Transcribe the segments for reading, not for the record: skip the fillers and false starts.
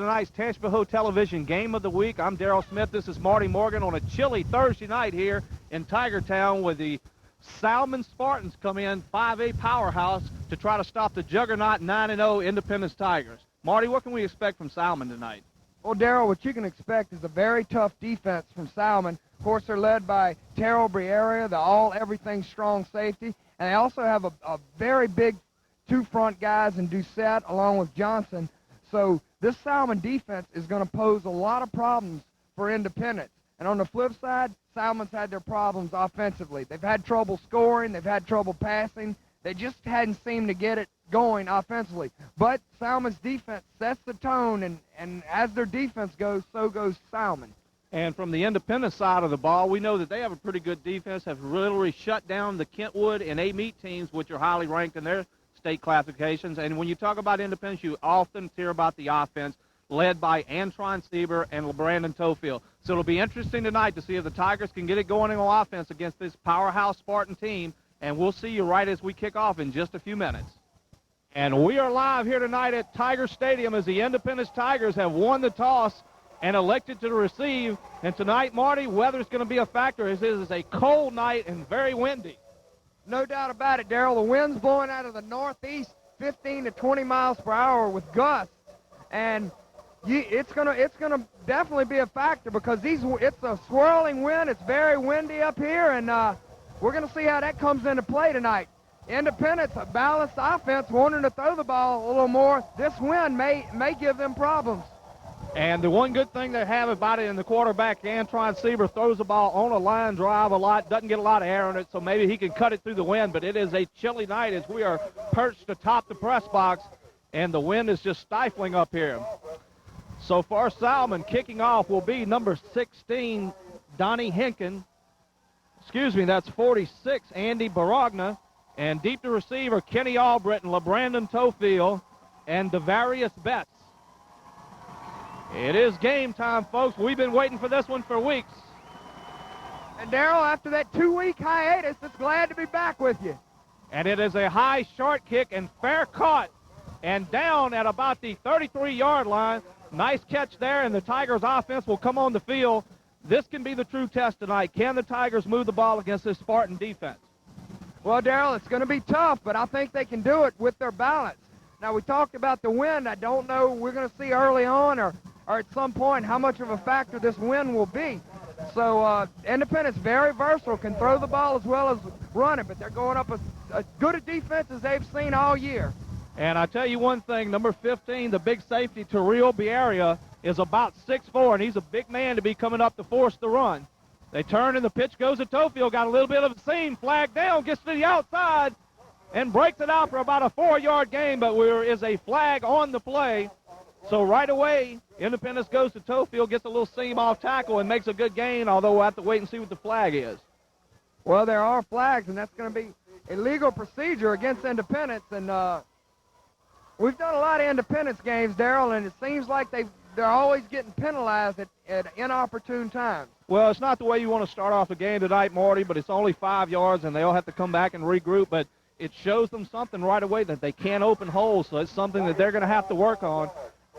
tonight's Tangipahoa Television Game of the Week. I'm Darrell Smith. This is Marty Morgan on a chilly Thursday night here in Tigertown with the Salmen Spartans come in, 5A powerhouse, to try to stop the juggernaut 9-0 Independence Tigers. Marty, what can we expect from Salmen tonight? Well, Darrell, what you can expect is a very tough defense from Salmen. Of course, they're led by Terrell Briera, the all-everything strong safety, and they also have a very big two front guys in Doucette along with Johnson. So this Salmen defense is going to pose a lot of problems for Independence. And on the flip side, Salmen's had their problems offensively. They've had trouble scoring. They've had trouble passing. They just hadn't seemed to get it going offensively. But Salmen's defense sets the tone, and as their defense goes, so goes Salmen. And from the Independence side of the ball, we know that they have a pretty good defense, have literally shut down the Kentwood and A-Meet teams, which are highly ranked in their state classifications. And when you talk about Independence, you often hear about the offense led by Antron Sieber and Brandon Tofield. So it'll be interesting tonight to see if the Tigers can get it going on offense against this powerhouse Spartan team. And we'll see you right as we kick off in just a few minutes. And we are live here tonight at Tiger Stadium as the Independence Tigers have won the toss and elected to receive. And tonight, Marty, weather's going to be a factor as it is a cold night and very windy. No doubt about it, Darrell. The wind's blowing out of the northeast, 15 to 20 miles per hour with gusts, and it's gonna definitely be a factor because it's a swirling wind. It's very windy up here, and we're gonna see how that comes into play tonight. Independence, a balanced offense, wanting to throw the ball a little more. This wind may give them problems. And the one good thing they have about it in the quarterback, Antron Sieber, throws the ball on a line drive a lot, doesn't get a lot of air on it, so maybe he can cut it through the wind. But it is a chilly night as we are perched atop the press box, and the wind is just stifling up here. So far, Salmen kicking off will be number 16, Donnie Hinken. Excuse me, that's 46, Andy Baragna. And deep to receiver, Kenny Albritton, LeBrandon Tofield, and Devarius Betts. It is game time, folks. We've been waiting for this one for weeks. And, Darrell, after that 2-week hiatus, it's glad to be back with you. And it is a high short kick and fair caught and down at about the 33-yard line. Nice catch there, and the Tigers' offense will come on the field. This can be the true test tonight. Can the Tigers move the ball against this Spartan defense? Well, Darrell, it's going to be tough, but I think they can do it with their balance. Now, we talked about the wind. I don't know we're going to see early on or at some point how much of a factor this wind will be. So Independence, very versatile, can throw the ball as well as run it, but they're going up as good a defense as they've seen all year. And I tell you one thing, number 15, the big safety, Terrell Biaria, is about 6'4", and he's a big man to be coming up to force the run. They turn, and the pitch goes to Tofield, got a little bit of a seam, flag down, gets to the outside, and breaks it out for about a 4-yard gain, but there is a flag on the play. So right away, Independence goes to Tofield, gets a little seam off tackle, and makes a good gain, although we'll have to wait and see what the flag is. Well, there are flags, and that's going to be a legal procedure against Independence. And we've done a lot of Independence games, Darrell, and it seems like they're always getting penalized at inopportune times. Well, it's not the way you want to start off a game tonight, Marty, but it's only 5 yards, and they'll have to come back and regroup. But it shows them something right away that they can't open holes, so it's something that they're going to have to work on.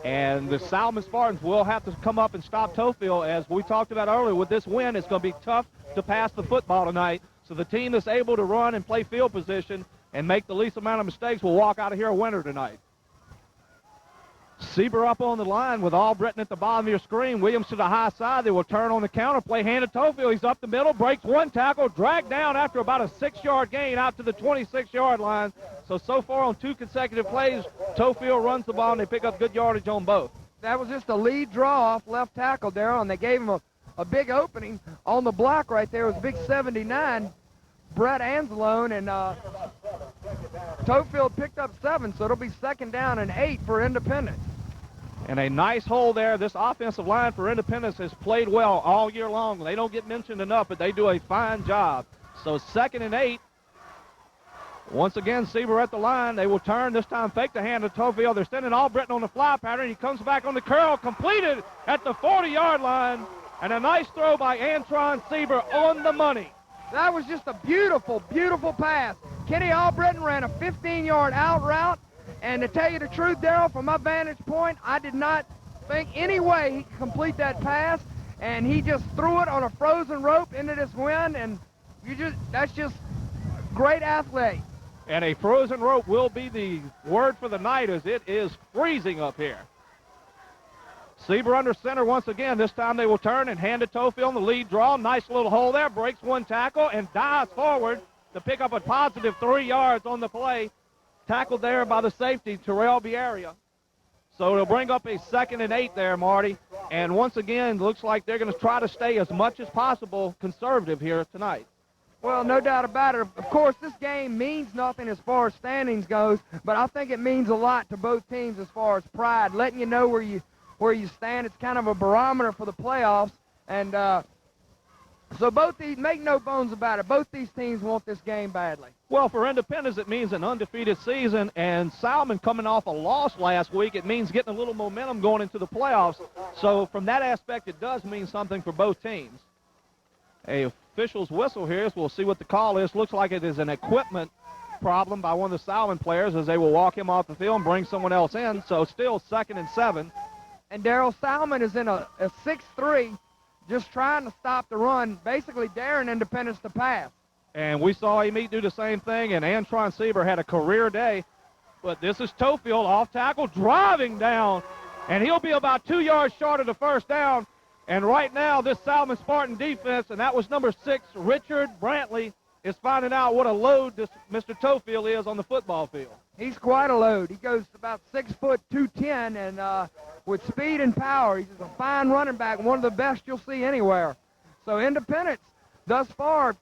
And the Salmen Spartans will have to come up and stop Tofield. As we talked about earlier, with this win, it's going to be tough to pass the football tonight. So the team that's able to run and play field position and make the least amount of mistakes will walk out of here a winner tonight. Sieber up on the line with Albritton at the bottom of your screen. Williams to the high side. They will turn on the counter play. Hand to Tofield. He's up the middle. Breaks one tackle. Dragged down after about a 6-yard gain out to the 26-yard line. So far on 2 consecutive plays, Tofield runs the ball, and they pick up good yardage on both. That was just a lead draw off left tackle, Darrell, and they gave him a big opening on the block right there. It was big 79, Brett Anzalone, and Tofield picked up 7, so it'll be 2nd down and 8 for Independence. And a nice hole there. This offensive line for Independence has played well all year long. They don't get mentioned enough, but they do a fine job. So 2nd and 8. Once again, Sieber at the line. They will turn, this time fake the hand to Tofield. They're sending Albritton on the fly pattern. He comes back on the curl, completed at the 40-yard line. And a nice throw by Antron Sieber on the money. That was just a beautiful, beautiful pass. Kenny Albritton ran a 15-yard out route. And to tell you the truth, Darrell, from my vantage point, I did not think any way he could complete that pass, and he just threw it on a frozen rope into this wind, and that's just great athlete. And a frozen rope will be the word for the night, as it is freezing up here. Sieber under center once again. This time they will turn and hand it to Tofield in the lead draw. Nice little hole there. Breaks one tackle and dives forward to pick up a positive 3 yards on the play. Tackled there by the safety, Terrell Biaria. So it'll bring up a 2nd and 8 there, Marty. And once again, looks like they're going to try to stay as much as possible conservative here tonight. Well, no doubt about it. Of course, this game means nothing as far as standings goes, but I think it means a lot to both teams as far as pride, letting you know where you stand. It's kind of a barometer for the playoffs, and so both these, make no bones about it, both these teams want this game badly. Well, for Independence, it means an undefeated season, and Salmen coming off a loss last week, it means getting a little momentum going into the playoffs. So from that aspect, it does mean something for both teams. A official's whistle here, so we'll see what the call is. Looks like it is an equipment problem by one of the Salmen players, as they will walk him off the field and bring someone else in. So still 2nd and 7. And Daryl Salmen is in a 6-3, just trying to stop the run, basically daring Independence to pass. And we saw him do the same thing, and Antron Sieber had a career day. But this is Tofield off tackle, driving down, and he'll be about 2 yards short of the first down. And right now, this Salmen Spartan defense, and that was number 6, Richard Brantley, is finding out what a load this Mr. Tofield is on the football field. He's quite a load. He goes about 6 foot 210, and with speed and power, he's a fine running back, one of the best you'll see anywhere. So Independence, thus far,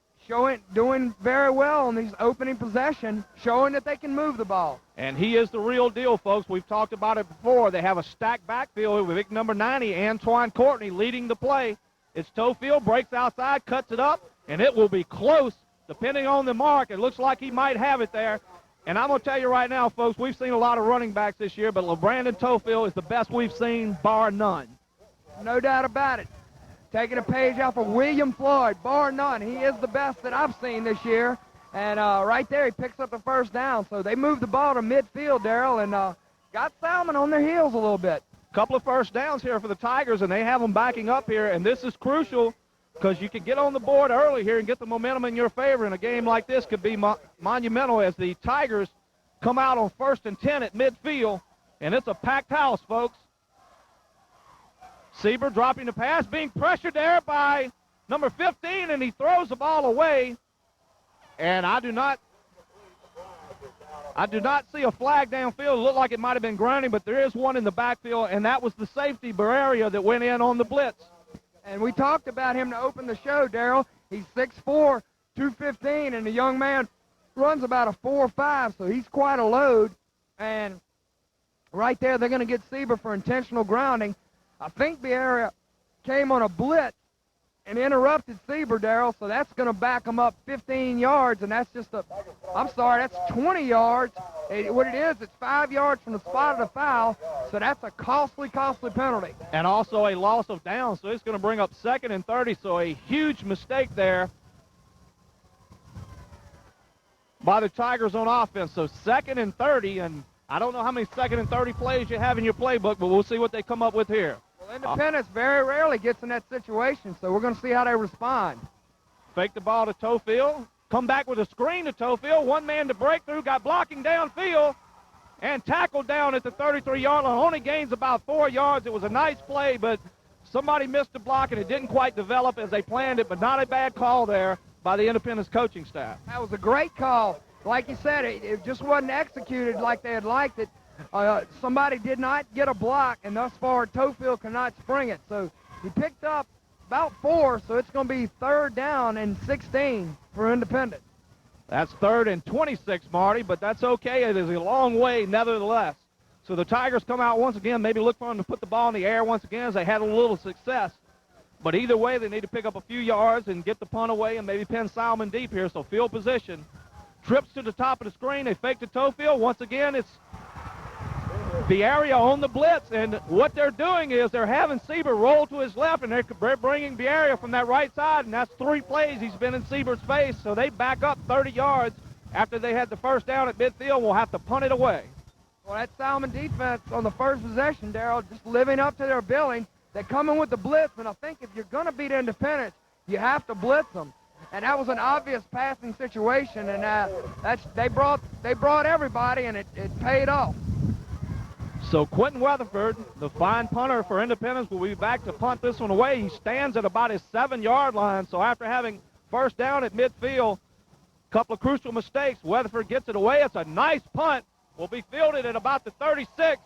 doing very well on these opening possession, showing that they can move the ball. And he is the real deal, folks. We've talked about it before. They have a stacked backfield with big number 90, Antoine Courtney, leading the play. It's Tofield, breaks outside, cuts it up, and it will be close, depending on the mark. It looks like he might have it there. And I'm going to tell you right now, folks, we've seen a lot of running backs this year, but LeBrandon Tofield is the best we've seen, bar none. No doubt about it. Taking a page off of William Floyd, bar none. He is the best that I've seen this year. And right there, he picks up the first down. So they moved the ball to midfield, Darryl, and got Salmen on their heels a little bit. Couple of first downs here for the Tigers, and they have them backing up here. And this is crucial because you can get on the board early here and get the momentum in your favor. And a game like this could be monumental as the Tigers come out on 1st and 10 at midfield. And it's a packed house, folks. Sieber dropping the pass, being pressured there by number 15, and he throws the ball away. And I do not see a flag downfield. It looked like it might have been grounding, but there is one in the backfield, and that was the safety Barreria that went in on the blitz. And we talked about him to open the show, Darryl. He's 6'4", 215, and the young man runs about a 4.5, so he's quite a load. And right there, they're going to get Sieber for intentional grounding. I think the area came on a blitz and interrupted Sieber, Darryl, so that's going to back him up 15 yards, and that's just that's 20 yards. What it is, it's 5 yards from the spot of the foul, so that's a costly penalty. And also a loss of down, so it's going to bring up 2nd and 30, so a huge mistake there by the Tigers on offense. So 2nd and 30, and I don't know how many 2nd and 30 plays you have in your playbook, but we'll see what they come up with here. Well, Independence very rarely gets in that situation, so we're going to see how they respond. Fake the ball to Tofield. Come back with a screen to Tofield. One man to break through, got blocking downfield, and tackled down at the 33-yard line. Only gains about 4 yards. It was a nice play, but somebody missed the block, and it didn't quite develop as they planned it, but not a bad call there by the Independence coaching staff. That was a great call. Like you said, it just wasn't executed like they had liked it. Somebody did not get a block, and thus far, Tofield cannot spring it. So he picked up about 4, so it's going to be 3rd down and 16 for Independence. That's 3rd and 26, Marty, but that's okay. It is a long way nevertheless. So the Tigers come out once again, maybe look for them to put the ball in the air once again as they had a little success. But either way, they need to pick up a few yards and get the punt away and maybe pin Salmen deep here. So field position. Trips to the top of the screen. They fake to Tofield. Once again, it's the area on the blitz, and what they're doing is they're having Sieber roll to his left, and they're bringing Biaria from that right side, and that's 3 plays he's been in Sieber's face, so they back up 30 yards after they had the first down at midfield. We'll have to punt it away. Well, that Salmen defense on the first possession, Darrell, just living up to their billing. They come in with the blitz, and I think if you're going to beat Independence, you have to blitz them. And that was an obvious passing situation, and they brought everybody, and it paid off. So Quentin Weatherford, the fine punter for Independence, will be back to punt this one away. He stands at about his 7-yard line. So after having first down at midfield, a couple of crucial mistakes, Weatherford gets it away. It's a nice punt. Will be fielded at about the 36.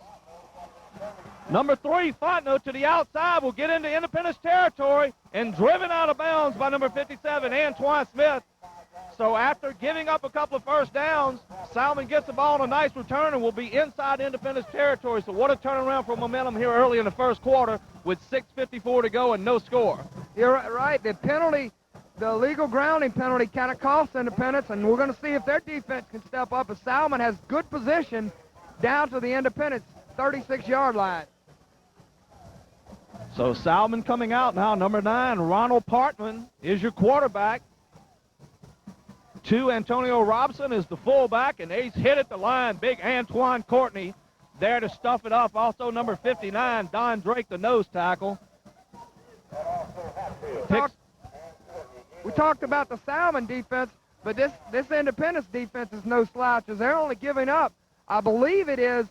Number 3, Fontenot to the outside, will get into Independence territory and driven out of bounds by number 57, Antoine Smith. So after giving up a couple of first downs, Salmen gets the ball on a nice return and will be inside Independence territory. So what a turnaround for momentum here early in the first quarter with 6:54 to go and no score. You're right. The penalty, the illegal grounding penalty, kind of cost Independence, and we're going to see if their defense can step up. As Salmen has good position down to the Independence 36-yard line. So Salmen coming out now, number 9, Ronald Partman is your quarterback. 2, Antonio Robson is the fullback, and ace hit at the line. Big Antoine Courtney there to stuff it up. Also number 59, Don Drake, the nose tackle. We talked about the Salmen defense, but this Independence defense is no slouches. They're only giving up, I believe it is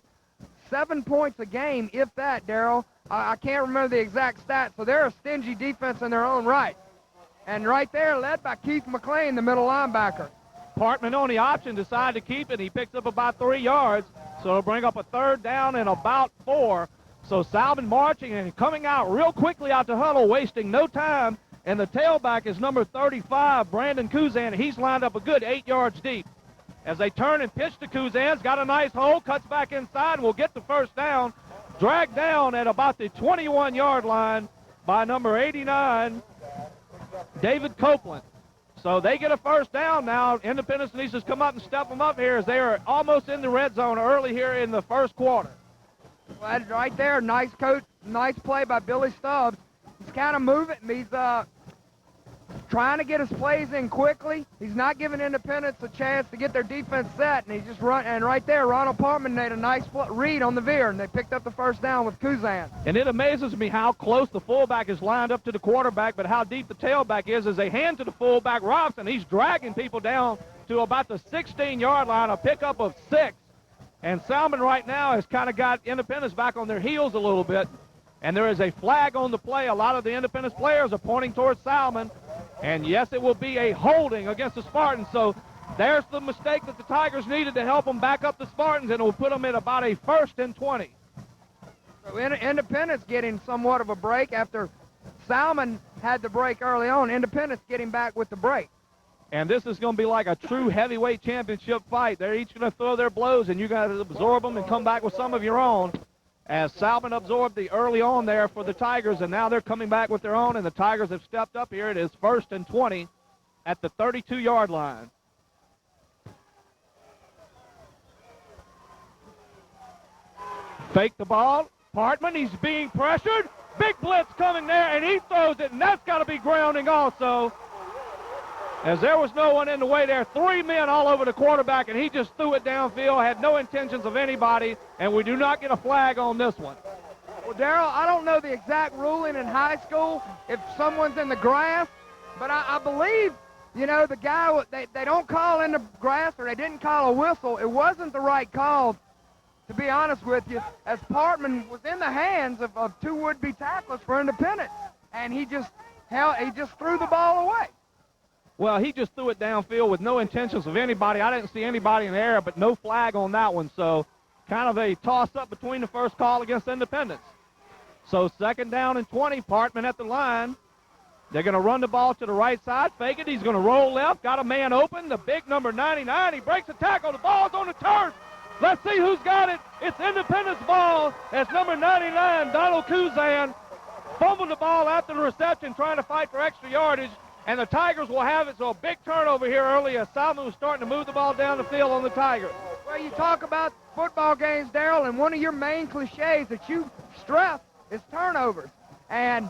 7 points a game, if that, Darrell. I can't remember the exact stats, so they're a stingy defense in their own right. And right there, led by Keith McLean, the middle linebacker. Partman on the option decided to keep it. He picks up about 3 yards, so it'll bring up a 3rd down and about 4. So Salmen marching and coming out real quickly out the huddle, wasting no time. And the tailback is number 35, Brandon Kuzan. He's lined up a good 8 yards deep. As they turn and pitch to Kuzan's, got a nice hole, cuts back inside, and will get the first down. Dragged down at about the 21-yard line by number 89, David Copeland. So they get a first down now. Independence needs to come up and step them up here as they are almost in the red zone early here in the first quarter. Well, right there, nice play by Billy Stubbs. He's kind of moving. He's trying to get his plays in quickly. He's not giving Independence a chance to get their defense set, and he just run. And right there, Ronald Partman made a nice read on the veer, and they picked up the first down with Kuzan. And it amazes me how close the fullback is lined up to the quarterback, but how deep the tailback is as they hand to the fullback, Robson. He's dragging people down to about the 16-yard line, a pickup of 6. And Salmen right now has kind of got Independence back on their heels a little bit. And there is a flag on the play. A lot of the Independence players are pointing towards Salmen. And yes, it will be a holding against the Spartans. So there's the mistake that the Tigers needed to help them back up the Spartans, and it will put them at about a 1st and 20. So Independence getting somewhat of a break after Salmen had the break early on. Independence getting back with the break. And this is going to be like a true heavyweight championship fight. They're each going to throw their blows, and you got to absorb them and come back with some of your own. As Salmen absorbed the early on there for the Tigers, and now they're coming back with their own, and the Tigers have stepped up here. It is 1st and 20 at the 32-yard line. Fake the ball. Partman, he's being pressured. Big blitz coming there, and he throws it, and that's got to be grounding also. As there was no one in the way there, 3 men all over the quarterback, and he just threw it downfield, had no intentions of anybody, and we do not get a flag on this one. Well, Darrell, I don't know the exact ruling in high school if someone's in the grass, but I believe, you know, the guy, they don't call in the grass, or they didn't call a whistle. It wasn't the right call, to be honest with you, as Partman was in the hands of 2 would-be tacklers for Independence, and he just threw the ball away. Well, he just threw it downfield with no intentions of anybody. I didn't see anybody in the air, but no flag on that one. So kind of a toss-up between the first call against Independence. So 2nd down and 20, Partman at the line. They're going to run the ball to the right side, fake it. He's going to roll left, got a man open, the big number 99. He breaks the tackle. The ball's on the turf. Let's see who's got it. It's Independence ball as number 99, Donald Kuzan, fumbled the ball after the reception, trying to fight for extra yardage. And the Tigers will have it, so a big turnover here early as Salmen was starting to move the ball down the field on the Tigers. Well, you talk about football games, Darrell, and one of your main cliches that you stress is turnovers. And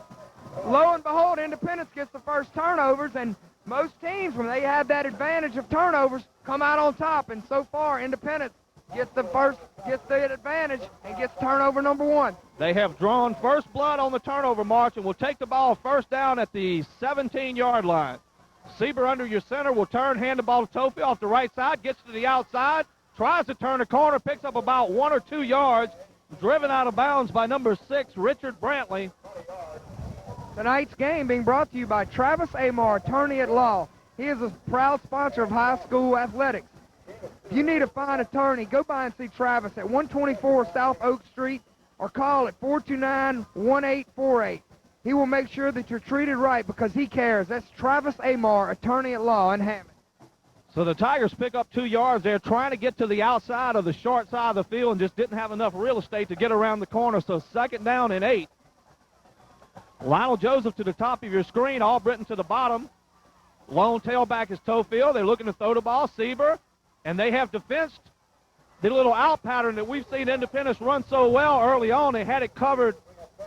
lo and behold, Independence gets the first turnovers, and most teams, when they have that advantage of turnovers, come out on top. And so far, Independence gets the advantage and gets turnover number 1. They have drawn first blood on the turnover march and will take the ball first down at the 17-yard line. Sieber under your center will turn, hand the ball to Tofield off the right side, gets to the outside, tries to turn the corner, picks up about 1 or 2 yards, driven out of bounds by number 6, Richard Brantley. Tonight's game being brought to you by Travis Amar, attorney at law. He is a proud sponsor of high school athletics. If you need a fine attorney, go by and see Travis at 124 South Oak Street or call at 429-1848. He will make sure that you're treated right because he cares. That's Travis Amar, attorney at law in Hammond. So the Tigers pick up 2 yards there, trying to get to the outside of the short side of the field and just didn't have enough real estate to get around the corner. So 2nd down and 8. Lionel Joseph to the top of your screen, Albritton to the bottom. Lone tailback is Tofield. They're looking to throw the ball. Sieber, and they have defensed the little out pattern that we've seen Independence run so well early on. They had it covered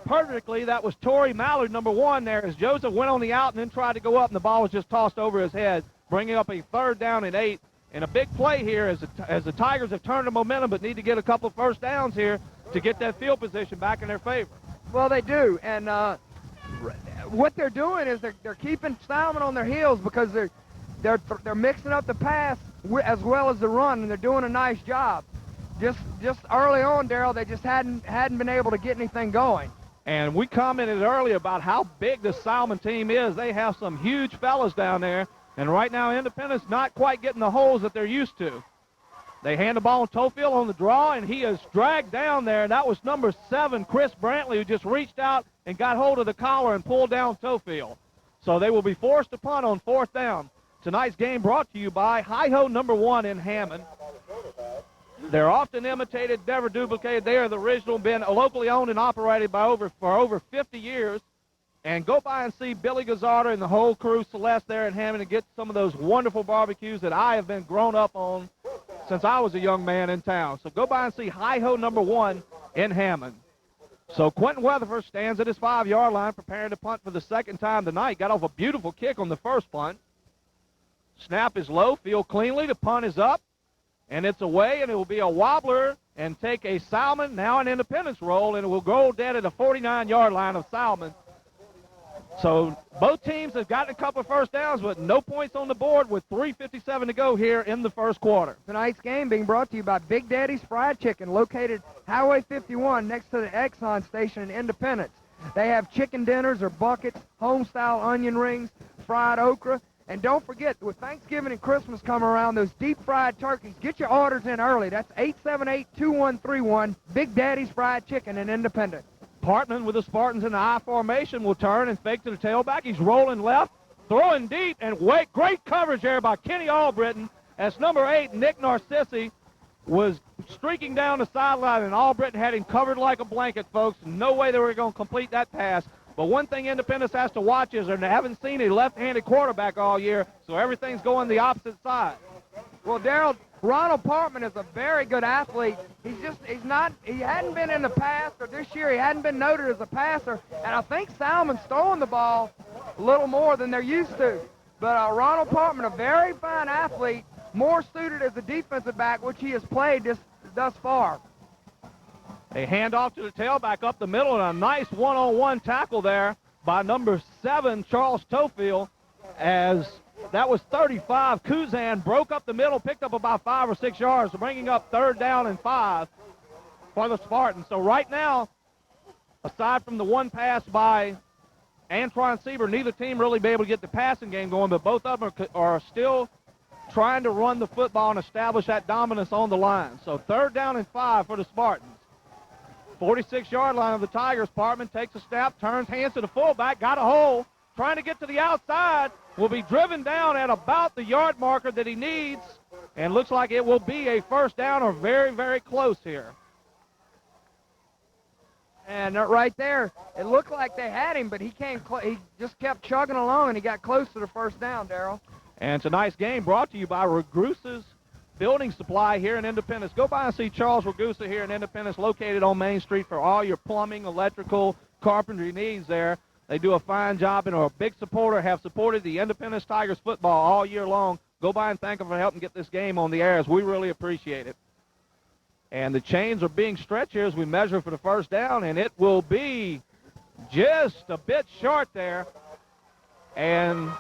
perfectly. That was Torrey Mallard, number 1 there, as Joseph went on the out and then tried to go up, and the ball was just tossed over his head, bringing up a 3rd down and 8. And a big play here as the Tigers have turned the momentum but need to get a couple of first downs here to get that field position back in their favor. Well, they do, and what they're doing is they're keeping Salmen on their heels because they're mixing up the pass as well as the run, and they're doing a nice job. Just early on, Darrell, they just hadn't been able to get anything going. And we commented earlier about how big the Salmen team is. They have some huge fellas down there, and right now Independence not quite getting the holes that they're used to. They hand the ball to Tofield on the draw, and he is dragged down there, and that was number 7, Chris Brantley, who just reached out and got hold of the collar and pulled down Tofield. So they will be forced to punt on 4th down. Tonight's game brought to you by Hi-Ho number 1 in Hammond. They're often imitated, never duplicated. They are the original, been locally owned and operated for over 50 years. And go by and see Billy Gazzardo and the whole crew, Celeste, there in Hammond, and get some of those wonderful barbecues that I have been grown up on since I was a young man in town. So go by and see Hi-Ho number 1 in Hammond. So Quentin Weatherford stands at his 5-yard line, preparing to punt for the 2nd time tonight. Got off a beautiful kick on the first punt. Snap is low, field cleanly. The punt is up, and it's away, and it will be a wobbler and take a Salmen, now an Independence roll, and it will go dead at the 49-yard line of Salmen. So both teams have gotten a couple of first downs, but no points on the board with 3:57 to go here in the first quarter. Tonight's game being brought to you by Big Daddy's Fried Chicken, located Highway 51 next to the Exxon station in Independence. They have chicken dinners or buckets, home-style onion rings, fried okra. And don't forget, with Thanksgiving and Christmas coming around, those deep-fried turkeys, get your orders in early. That's 878-2131, Big Daddy's Fried Chicken in Independence. Partman with the Spartans in the I formation will turn and fake to the tailback. He's rolling left, throwing deep, and great coverage there by Kenny Albritton as number 8, Nick Narcissi, was streaking down the sideline, and Albritton had him covered like a blanket, folks. No way they were going to complete that pass. But one thing Independence has to watch is they haven't seen a left-handed quarterback all year, so everything's going the opposite side. Well, Darrell, Ronald Partman is a very good athlete. He hadn't been in the past, or this year he hadn't been noted as a passer, and I think Salmon's throwing the ball a little more than they're used to. But Ronald Partman, a very fine athlete, more suited as a defensive back, which he has played thus far. A handoff to the tailback up the middle, and a nice one-on-one tackle there by number 7, Charles Tofield, as that was 35. Kuzan broke up the middle, picked up about 5 or 6 yards, bringing up 3rd down and 5 for the Spartans. So right now, aside from the one pass by Antoine Sieber, neither team really be able to get the passing game going, but both of them are still trying to run the football and establish that dominance on the line. So 3rd down and 5 for the Spartans. 46-yard line of the Tigers. Partman takes a snap, turns, hands to the fullback, got a hole, trying to get to the outside, will be driven down at about the yard marker that he needs, and looks like it will be a first down or very, very close here. And right there, it looked like they had him, but he just kept chugging along, and he got close to the first down, Darrell. And tonight's game brought to you by Ragusa's Building Supply here in Independence. Go by and see Charles Ragusa here in Independence, located on Main Street for all your plumbing, electrical, carpentry needs there. They do a fine job and are a big supporter, have supported the Independence Tigers football all year long. Go by and thank them for helping get this game on the air, as we really appreciate it. And the chains are being stretched here as we measure for the first down, and it will be just a bit short there. And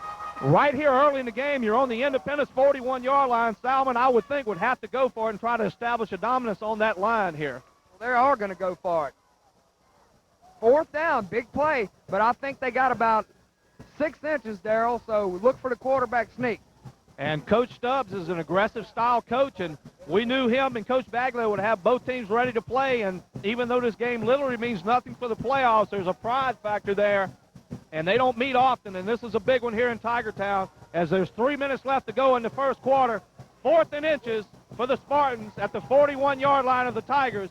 right here early in the game, you're on the Independence 41-yard line. Salmen, I would think, would have to go for it and try to establish a dominance on that line here. Well, they are going to go for it. 4th down, big play, but I think they got about 6 inches, Darrell, so look for the quarterback sneak. And Coach Stubbs is an aggressive style coach, and we knew him and Coach Bagley would have both teams ready to play, and even though this game literally means nothing for the playoffs, there's a pride factor there, and they don't meet often, and this is a big one here in Tigertown as there's 3 minutes left to go in the first quarter. 4th and inches for the Spartans at the 41-yard line of the Tigers.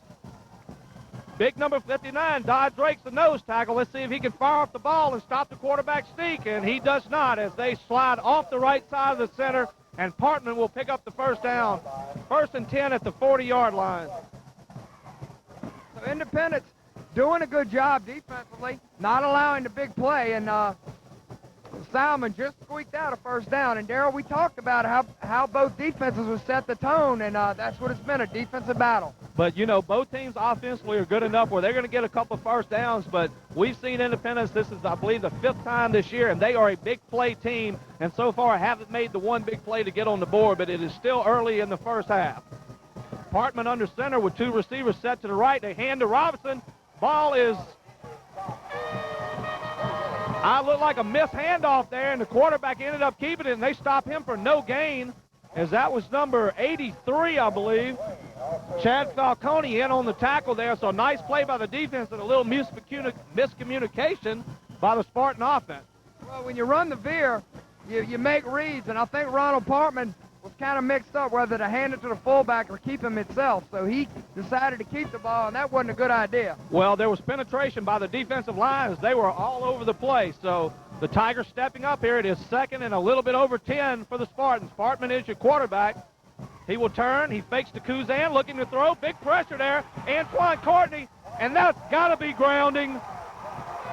Big number 59, Dodd Drake's the nose tackle. Let's see if he can fire off the ball and stop the quarterback sneak, and he does not as they slide off the right side of the center, and Partman will pick up the first down. 1st and 10 at the 40-yard line. So Independence doing a good job defensively, not allowing the big play, and Salmen just squeaked out a first down. And, Darrell, we talked about how both defenses would set the tone, and that's what it's been, a defensive battle. But, you know, both teams offensively are good enough where they're going to get a couple of first downs, but we've seen Independence, this is, I believe, the 5th time this year, and they are a big play team, and so far haven't made the one big play to get on the board, but it is still early in the first half. Partman under center with 2 receivers set to the right. They hand to Robinson. Ball is, looked like a missed handoff there, and the quarterback ended up keeping it, and they stopped him for no gain, as that was number 83, I believe. Chad Falcone in on the tackle there, so nice play by the defense and a little miscommunication by the Spartan offense. Well, when you run the veer, you make reads, and I think Ronald Partman was kind of mixed up whether to hand it to the fullback or keep him itself, so he decided to keep the ball, and that wasn't a good idea. Well, there was penetration by the defensive line as they were all over the place, so the Tigers stepping up here. It is 2nd and a little bit over 10 for the Spartans. Partman is your quarterback. He will turn. He fakes to Kuzan, looking to throw. Big pressure there. Antoine Courtney, and that's got to be grounding.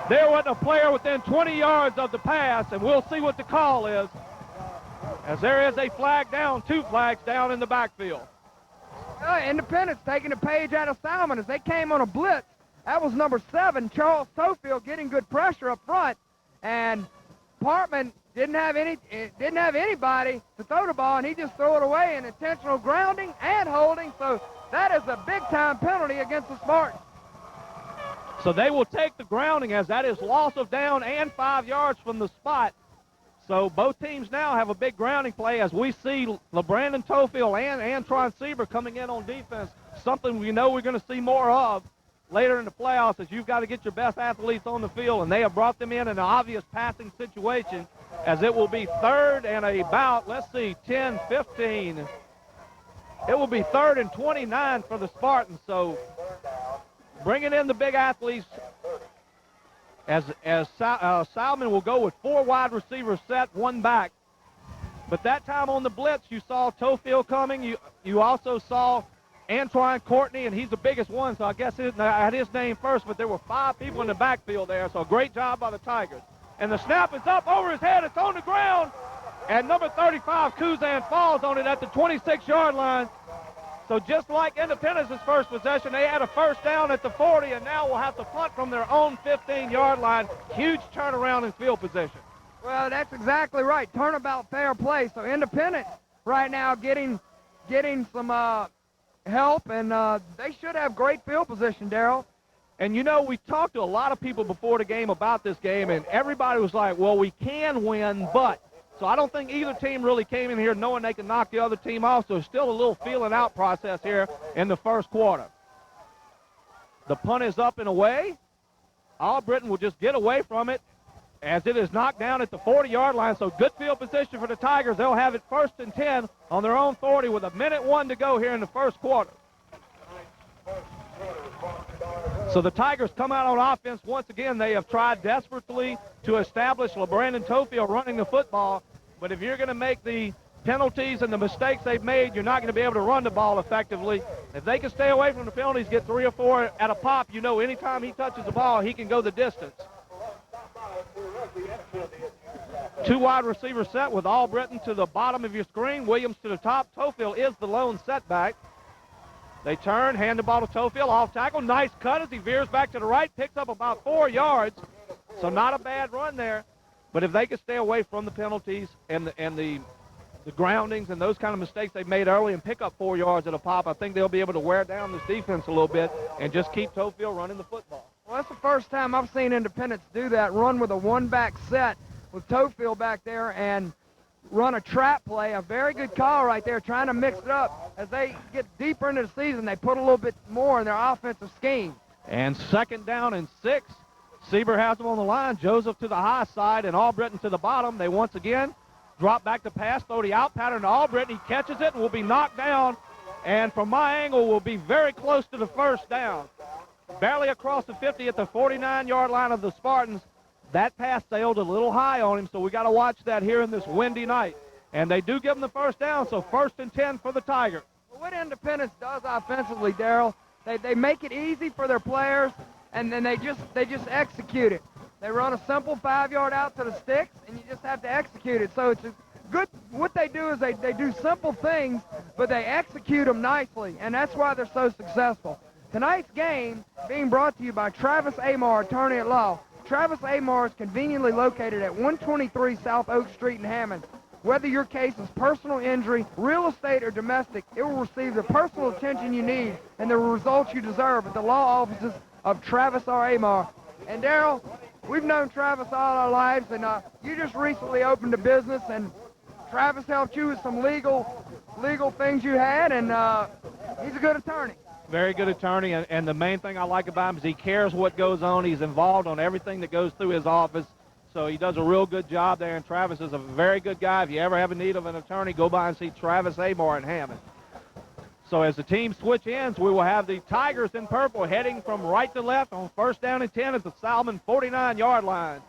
There wasn't a player within 20 yards of the pass, and we'll see what the call is, as there is a flag down, 2 flags down in the backfield. Independence taking a page out of Salmen as they came on a blitz. That was number 7, Charles Tofield, getting good pressure up front, and Partman didn't have anybody to throw the ball, and he just threw it away in intentional grounding and holding, so that is a big-time penalty against the Spartans. So they will take the grounding, as that is loss of down and 5 yards from the spot. So both teams now have a big grounding play as we see LeBrandon Tofield and Antron Sieber coming in on defense, something we know we're going to see more of later in the playoffs, as you've got to get your best athletes on the field, and they have brought them in an obvious passing situation, as it will be 3rd and about, 10, 15. It will be 3rd and 29 for the Spartans, so bringing in the big athletes, as Salmen will go with 4 wide receivers set, 1 back. But that time on the blitz, you saw Tofield coming. You also saw Antoine Courtney, and he's the biggest one, so I guess I had his name first, but there were 5 people in the backfield there, so great job by the Tigers. And the snap is up over his head. It's on the ground, and number 35, Kuzan, falls on it at the 26-yard line. So just like Independence's first possession, they had a first down at the 40, and now will have to punt from their own 15-yard line. Huge turnaround in field position. Well, that's exactly right. Turnabout, fair play. So Independence right now getting some help, and they should have great field position, Darrell. And, you know, we talked to a lot of people before the game about this game, and everybody was like, well, we can win, but. So I don't think either team really came in here knowing they could knock the other team off, so still a little feeling out process here in the first quarter. The punt is up and away. Albritton will just get away from it as it is knocked down at the 40-yard line, so good field position for the Tigers. They'll have it 1st and 10 on their own 40 with 1:01 to go here in the first quarter. So the Tigers come out on offense once again. They have tried desperately to establish LeBrandon Tofield running the football, but if you're going to make the penalties and the mistakes they've made, you're not going to be able to run the ball effectively. If they can stay away from the penalties, get 3 or 4 at a pop, you know anytime he touches the ball, he can go the distance. 2 wide receivers set with Albritton to the bottom of your screen, Williams to the top. Tofield is the lone setback. They turn, hand the ball to Tofield, off tackle. Nice cut as he veers back to the right, picks up about 4 yards. So not a bad run there. But if they could stay away from the penalties and the groundings and those kind of mistakes they made early and pick up 4 yards at a pop, I think they'll be able to wear down this defense a little bit and just keep Tofield running the football. Well, that's the first time I've seen Independence do that, run with a one-back set with Tofield back there and run a trap play. A very good call right there, trying to mix it up. As they get deeper into the season, they put a little bit more in their offensive scheme. And 2nd down and 6. Sieber has them on the line. Joseph to the high side and Albritton to the bottom. They once again drop back to pass, throw the out pattern to Albritton. He catches it and will be knocked down. And from my angle, will be very close to the first down. Barely across the 50 at the 49-yard line of the Spartans. That pass sailed a little high on him, so we got to watch that here in this windy night. And they do give him the first down, so 1st and 10 for the Tigers. Well, what Independence does offensively, Daryl, they make it easy for their players, and then they just execute it. They run a simple 5-yard out to the sticks, and you just have to execute it. So it's a good. What they do is they do simple things, but they execute them nicely, and that's why they're so successful. Tonight's game being brought to you by Travis Amar, attorney at law. Travis Amar is conveniently located at 123 South Oak Street in Hammond. Whether your case is personal injury, real estate, or domestic, it will receive the personal attention you need and the results you deserve at the law offices of Travis R. Amar. And Daryl, we've known Travis all our lives, and you just recently opened a business, and Travis helped you with some legal things you had, and he's a good attorney. Very good attorney, and the main thing I like about him is he cares what goes on. He's involved on everything that goes through his office, so he does a real good job there, and Travis is a very good guy. If you ever have a need of an attorney, go by and see Travis Amar in Hammond. So as the team switch ends, we will have the Tigers in purple heading from right to left on 1st down and 10 at the Salmen 49-yard line.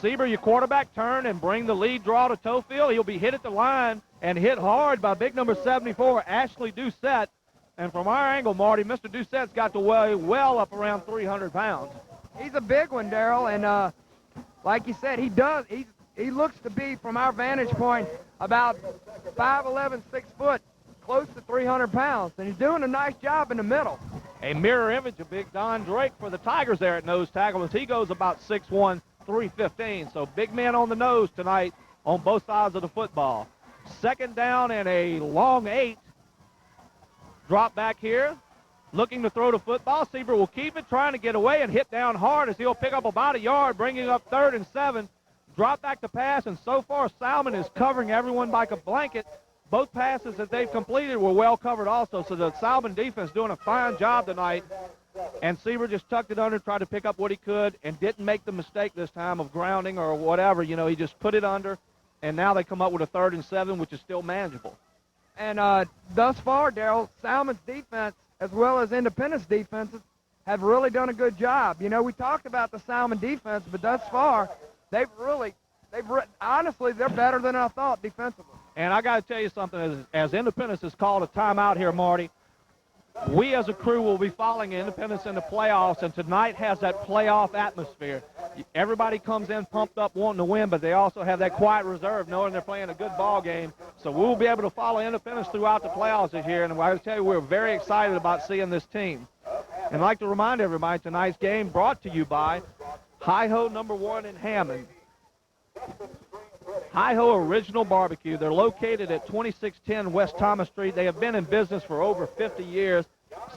Sieber, your quarterback, turn and bring the lead draw to Tofield. He'll be hit at the line and hit hard by big number 74, Ashley Doucette. And from our angle, Marty, Mr. Doucette's got to weigh well up around 300 pounds. He's a big one, Daryl, and like you said, he looks to be, from our vantage point, about 5'11", 6 foot, close to 300 pounds, and he's doing a nice job in the middle. A mirror image of big Don Drake for the Tigers there at nose tackle as he goes about 6'1", 315. So big men on the nose tonight on both sides of the football. 2nd down and a long 8. Drop back here, looking to throw the football. Sieber will keep it, trying to get away and hit down hard as he'll pick up about a yard, bringing up 3rd and 7. Drop back to pass, and so far Salmen is covering everyone like a blanket. Both passes that they've completed were well covered also, so the Salmen defense doing a fine job tonight. And Sieber just tucked it under, tried to pick up what he could, and didn't make the mistake this time of grounding or whatever. You know, he just put it under, and now they come up with a 3rd and 7, which is still manageable. And thus far, Daryl, Salmen's defense, as well as Independence defenses, have really done a good job. You know, we talked about the Salmen defense, but thus far, honestly, they're better than I thought defensively. And I got to tell you something, as Independence has called a timeout here, Marty, we as a crew will be following Independence in the playoffs, and tonight has that playoff atmosphere. Everybody comes in pumped up wanting to win, but they also have that quiet reserve knowing they're playing a good ball game. So we'll be able to follow Independence throughout the playoffs this year, and I got to tell you, we're very excited about seeing this team. And I'd like to remind everybody, tonight's game brought to you by Hi-Ho Number 1 in Hammond. Hi-Ho Original Barbecue. They're located at 2610 West Thomas Street. They have been in business for over 50 years.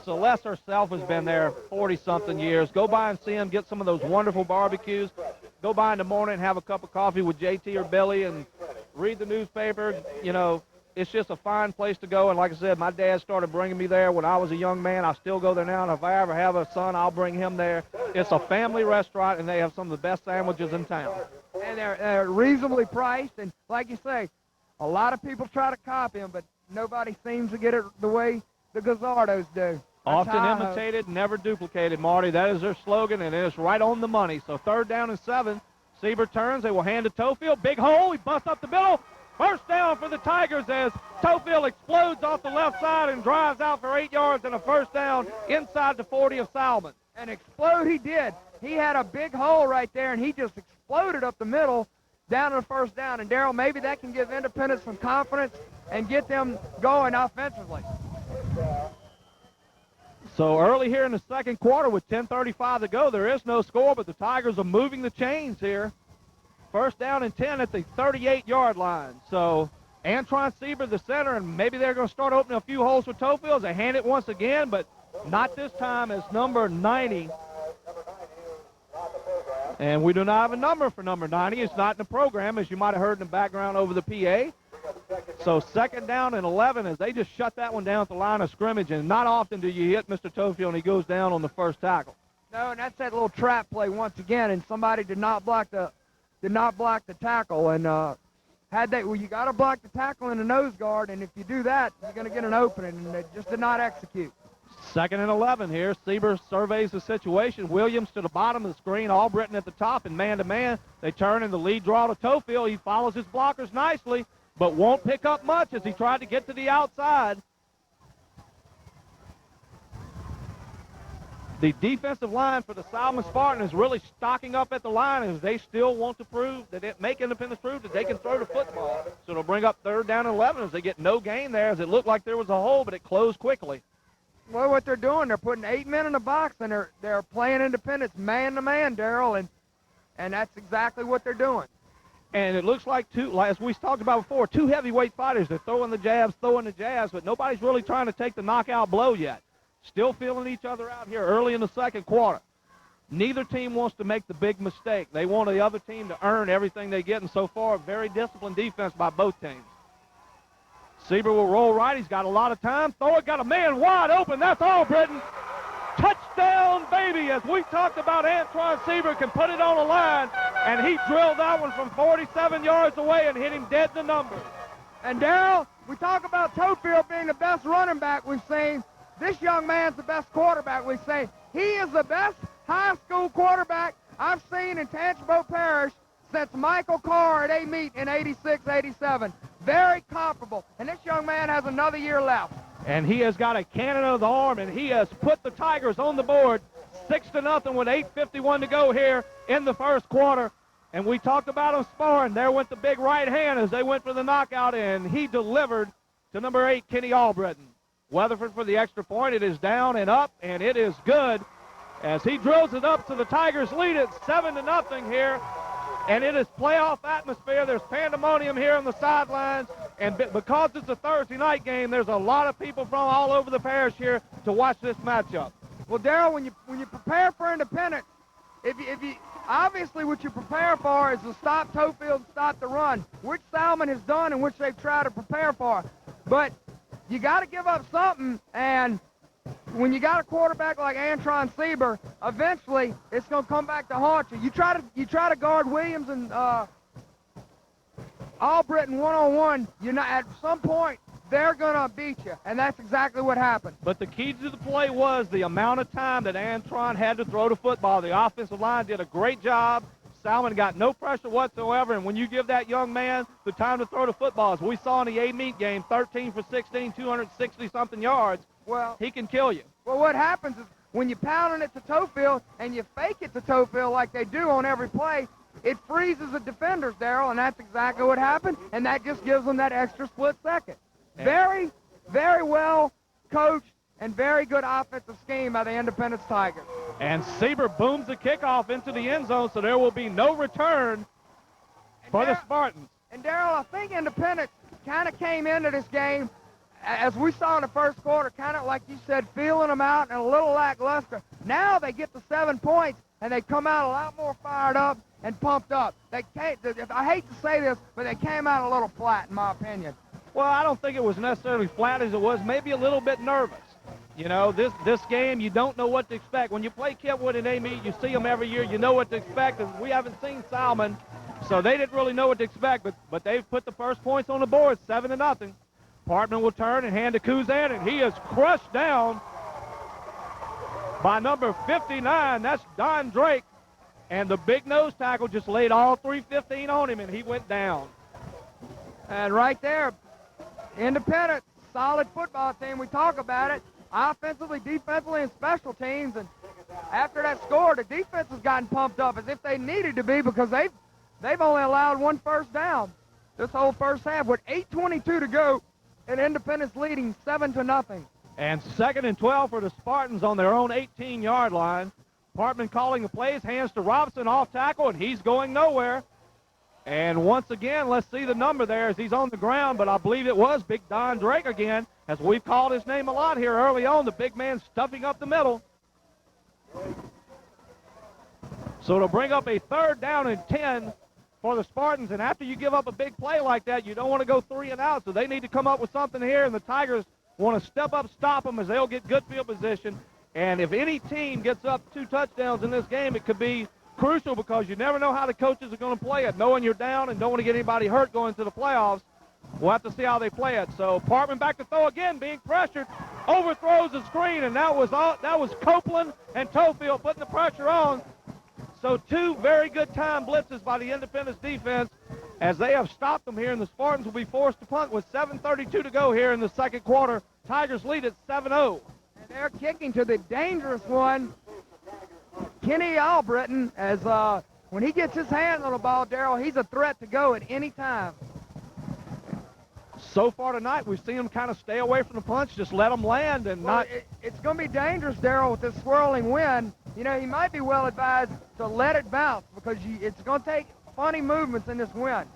Celeste herself has been there 40-something years. Go by and see them, get some of those wonderful barbecues. Go by in the morning and have a cup of coffee with JT or Billy and read the newspaper. You know, it's just a fine place to go. And like I said, my dad started bringing me there when I was a young man. I still go there now, and if I ever have a son, I'll bring him there. It's a family restaurant, and they have some of the best sandwiches in town. And they're reasonably priced, and like you say, a lot of people try to copy them, but nobody seems to get it the way the Gazzardos do. Often imitated, never duplicated, Marty. That is their slogan, and it's right on the money. So 3rd down and 7. Sieber turns. They will hand to Tofield. Big hole. He busts up the middle. 1st down for the Tigers as Tofield explodes off the left side and drives out for 8 yards and a 1st down inside the 40 of Salmen. And explode he did. He had a big hole right there, and he just exploded up the middle down to the 1st down. And, Daryl, maybe that can give Independence some confidence and get them going offensively. So early here in the second quarter with 10:35 to go, there is no score, but the Tigers are moving the chains here. First down and 10 at the 38-yard line. So Antron Sieber, the center, and maybe they're going to start opening a few holes for Tofield. They hand it once again, but not this time as number 90. And we do not have a number for number 90. It's not in the program, as you might have heard in the background over the PA. So second down and 11 as they just shut that one down at the line of scrimmage, and not often do you hit Mr. Tofield and he goes down on the first tackle. No, and that's that little trap play once again, and somebody did not block the tackle, and you got to block the tackle in the nose guard, and if you do that, you're going to get an opening, and they just did not execute. Second and 11 here. Sieber surveys the situation. Williams to the bottom of the screen, Albritton at the top, and man-to-man. They turn in the lead draw to Tofield. He follows his blockers nicely, but won't pick up much as he tried to get to the outside. The defensive line for the Salmen Spartans is really stocking up at the line as they still want to prove that make Independence prove that they can throw the football. So it'll bring up third down and 11 as they get no gain there, as it looked like there was a hole, but it closed quickly. Well, what they're doing, they're putting 8 men in the box, and they're playing Independence man-to-man, Darrell, and that's exactly what they're doing. And it looks like, as we talked about before, two heavyweight fighters. They're throwing the jabs, but nobody's really trying to take the knockout blow yet. Still feeling each other out here early in the second quarter. Neither team wants to make the big mistake. They want the other team to earn everything they get, and so far, very disciplined defense by both teams. Sieber will roll right. He's got a lot of time. Throw it, got a man wide open. That's all, Britton. Touchdown, baby, as we talked about. Antron Sieber can put it on the line, and he drilled that one from 47 yards away and hit him dead to numbers. And, Darrell, we talk about Tofield being the best running back we've seen. This young man's the best quarterback we've seen. He is the best high school quarterback I've seen in Tangipahoa Parish since Michael Carr at A-Meet in 86, 87. Very comparable. And this young man has another year left. And he has got a cannon of the arm, and he has put the Tigers on the board 6-0 with 8:51 to go here in the first quarter. And we talked about him sparring. There went the big right hand as they went for the knockout, and he delivered to number 8, Kenny Albritton. Weatherford for the extra point. It is down and up, and it is good as he drills it up, so the Tigers lead it 7-0 here. And it is playoff atmosphere. There's pandemonium here on the sidelines. And because it's a Thursday night game, there's a lot of people from all over the parish here to watch this matchup. Well, Darrell, when you prepare for Independence, if you obviously what you prepare for is to stop Tofield and stop the run, which Salmen has done and which they've tried to prepare for. But you got to give up something, and when you got a quarterback like Antron Sieber, eventually it's going to come back to haunt you. You try to guard Williams and Albritton one-on-one. At some point they're going to beat you, and that's exactly what happened. But the key to the play was the amount of time that Antron had to throw the football. The offensive line did a great job. Salmen got no pressure whatsoever, and when you give that young man the time to throw the football, as we saw in the A-Meet game, 13 for 16, 260-something yards, well, he can kill you. Well, what happens is when you're pounding it to Tofield and you fake it to Tofield like they do on every play, it freezes the defenders, Darrell, and that's exactly what happened, and that just gives them that extra split second. Very, very well coached and very good offensive scheme by the Independence Tigers. And Sieber booms the kickoff into the end zone, so there will be no return for the Spartans. And, Darrell, I think Independence kind of came into this game, as we saw in the first quarter, kind of like you said, feeling them out and a little lackluster. Now they get the 7 points, and they come out a lot more fired up and pumped up. I hate to say this, but they came out a little flat, in my opinion. Well, I don't think it was necessarily flat as it was, maybe a little bit nervous. You know, this game, you don't know what to expect. When you play Kentwood and A-Meet, you see them every year, you know what to expect. And we haven't seen Salmen, so they didn't really know what to expect, but they've put the first points on the board, 7-0. Partman will turn and hand to Kuzan, and he is crushed down by number 59. That's Don Drake. And the big nose tackle just laid all 315 on him, and he went down. And right there, Independent, solid football team. We talk about it, offensively, defensively, and special teams. And after that score, the defense has gotten pumped up as if they needed to be, because they've only allowed one first down this whole first half with 8:22 to go, and Independence leading 7-0. And 2nd and 12 for the Spartans on their own 18-yard line. Partman calling the plays, hands to Robinson off tackle, and he's going nowhere. And once again, let's see the number there as he's on the ground, but I believe it was Big Don Drake again, as we've called his name a lot here early on, the big man stuffing up the middle. So it'll bring up a 3rd down and 10 for the Spartans, and after you give up a big play like that, you don't want to go 3 and out, so they need to come up with something here, and the Tigers want to step up, stop them, as they'll get good field position. And if any team gets up 2 touchdowns in this game, it could be crucial because you never know how the coaches are going to play it. Knowing you're down and don't want to get anybody hurt going to the playoffs, we'll have to see how they play it. So Partman back to throw again, being pressured, overthrows the screen, and that was Copeland and Tofield putting the pressure on. So 2 very good time blitzes by the Independence defense as they have stopped them here, and the Spartans will be forced to punt with 7:32 to go here in the 2nd quarter. Tigers lead at 7-0. And they're kicking to the dangerous one, Kenny Albritton, as when he gets his hands on the ball, Darrell, he's a threat to go at any time. So far tonight, we've seen him kind of stay away from the punch, just let them land and not. It's going to be dangerous, Darrell, with this swirling wind. You know, he might be well advised to let it bounce because it's going to take funny movements in this wind.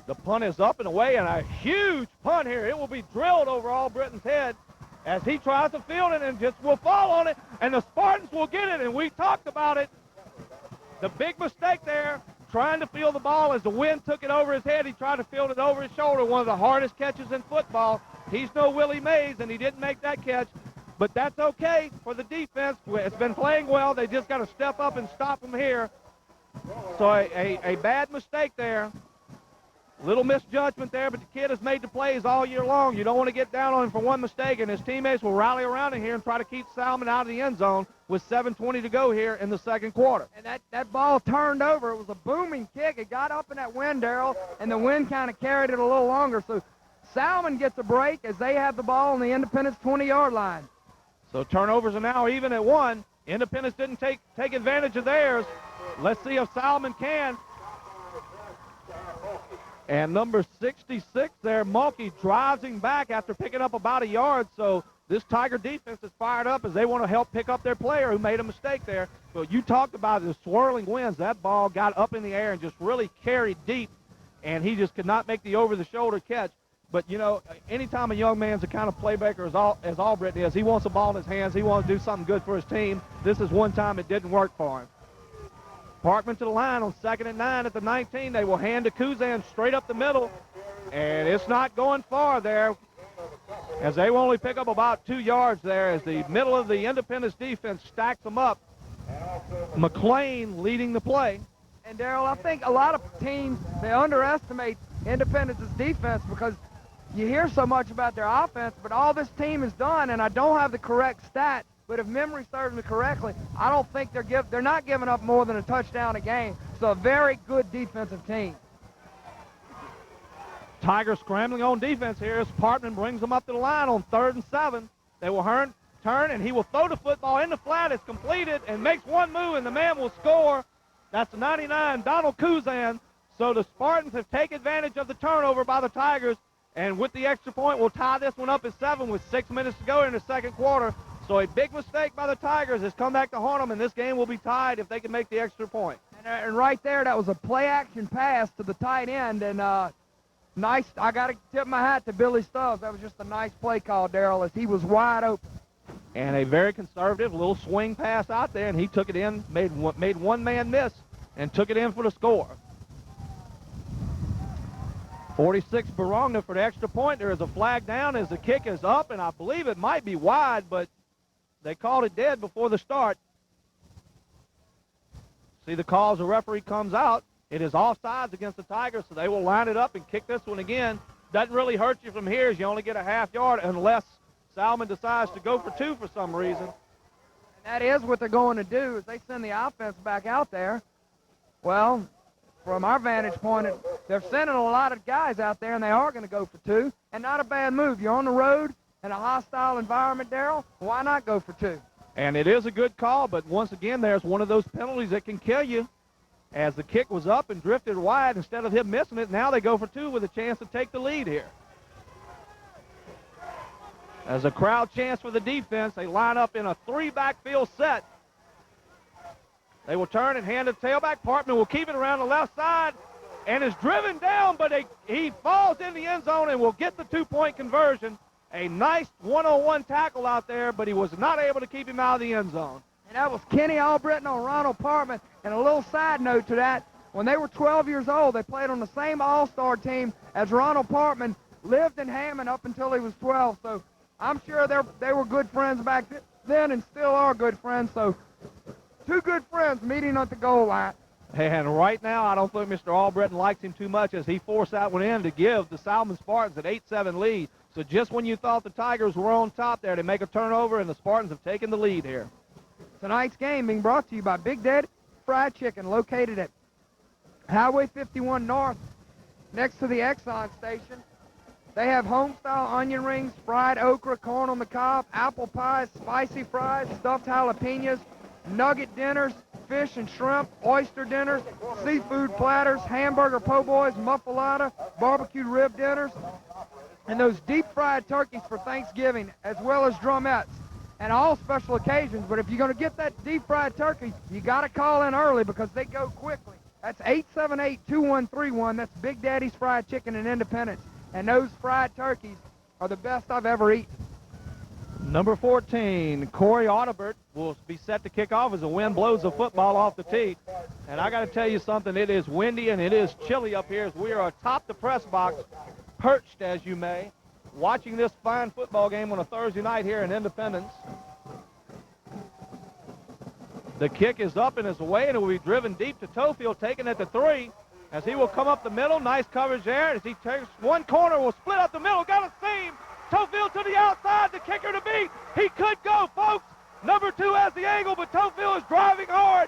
The punt is up and away, and a huge punt here. It will be drilled over Albritton's head as he tries to field it and just will fall on it, and the Spartans will get it, and we talked about it. The big mistake there, trying to field the ball as the wind took it over his head. He tried to field it over his shoulder, one of the hardest catches in football. He's no Willie Mays, and he didn't make that catch, but that's okay for the defense. It's been playing well. They just got to step up and stop him here. So a bad mistake there. Little misjudgment there, but the kid has made the plays all year long. You don't want to get down on him for one mistake, and his teammates will rally around him here and try to keep Salmen out of the end zone with 7:20 to go here in the 2nd quarter. And that ball turned over. It was a booming kick. It got up in that wind, Darrell, and the wind kind of carried it a little longer. So Salmen gets a break as they have the ball on the Independence 20-yard line. So turnovers are now even at 1. Independence didn't take advantage of theirs. Let's see if Salmen can. And number 66 there, Mulkey, drives him back after picking up about a yard. So this Tiger defense is fired up as they want to help pick up their player who made a mistake there. But you talked about the swirling winds. That ball got up in the air and just really carried deep, and he just could not make the over-the-shoulder catch. But, you know, anytime a young man's the kind of playmaker as Albritton is, he wants the ball in his hands. He wants to do something good for his team. This is one time it didn't work for him. Parkman to the line on 2nd and 9 at the 19. They will hand to Kuzan straight up the middle, and it's not going far there as they will only pick up about 2 yards there as the middle of the Independence defense stacks them up. McLean leading the play. And, Darrell, I think a lot of teams, they underestimate Independence's defense because you hear so much about their offense, but all this team has done, and I don't have the correct stat, but if memory serves me correctly, I don't think they're not giving up more than a touchdown a game. So a very good defensive team. Tigers scrambling on defense here as Partman brings them up to the line on 3rd and 7. They will turn, and he will throw the football in the flat. It's completed and makes one move, and the man will score. That's the 99, Donald Kuzan. So the Spartans have taken advantage of the turnover by the Tigers, and with the extra point, we'll tie this one up at 7 with 6 minutes to go in the 2nd quarter. So a big mistake by the Tigers has come back to haunt them, and this game will be tied if they can make the extra point. And right there, that was a play-action pass to the tight end, and nice. I got to tip my hat to Billy Stubbs. That was just a nice play call, Darrell, as he was wide open. And a very conservative little swing pass out there, and he took it in, made one man miss, and took it in for the score. 46 Barogna for the extra point. There is a flag down as the kick is up, and I believe it might be wide, but they called it dead before the start. See the call as the referee comes out. It is offsides against the Tigers, so they will line it up and kick this one again. Doesn't really hurt you from here as you only get a half yard unless Salmen decides to go for 2 for some reason. And that is what they're going to do is they send the offense back out there. Well, from our vantage point, they're sending a lot of guys out there, and they are going to go for 2. And not a bad move. You're on the road in a hostile environment, Darrell. Why not go for 2? And it is a good call, but once again, there's one of those penalties that can kill you. As the kick was up and drifted wide, instead of him missing it, now they go for 2 with a chance to take the lead here. As a crowd chants for the defense, they line up in a 3-backfield set. They will turn and hand the tailback. Partman will keep it around the left side and is driven down, but he falls in the end zone and will get the 2-point conversion. A nice one-on-one tackle out there, but he was not able to keep him out of the end zone. And that was Kenny Albritton on Ronald Partman. And a little side note to that, when they were 12 years old, they played on the same all-star team as Ronald Partman, lived in Hammond up until he was 12. So I'm sure they were good friends back then and still are good friends. So two good friends meeting at the goal line. And right now, I don't think Mr. Albritton likes him too much as he forced that one in to give the Salmen Spartans an 8-7 lead. So just when you thought the Tigers were on top there, they make a turnover, and the Spartans have taken the lead here. Tonight's game being brought to you by Big Daddy Fried Chicken, located at Highway 51 North, next to the Exxon station. They have home-style onion rings, fried okra, corn on the cob, apple pies, spicy fries, stuffed jalapenos, nugget dinners, fish and shrimp, oyster dinners, seafood platters, hamburger po' boys, muffalata, barbecue rib dinners, and those deep-fried turkeys for Thanksgiving, as well as drumettes, and all special occasions. But if you're going to get that deep-fried turkey, you got to call in early because they go quickly. That's 878-2131. That's Big Daddy's Fried Chicken in Independence. And those fried turkeys are the best I've ever eaten. Number 14, Corey Audibert, will be set to kick off as the wind blows the football off the tee. And I got to tell you something, it is windy and it is chilly up here as we are atop the press box, perched as you may, watching this fine football game on a Thursday night here in Independence. The kick is up and is away, and it will be driven deep to Tofield, taken at the 3, as he will come up the middle. Nice coverage there as he takes one corner, will split up the middle, got a seam. Tofield to the outside, the kicker to beat. He could go, folks. Number 2 has the angle, but Tofield is driving hard.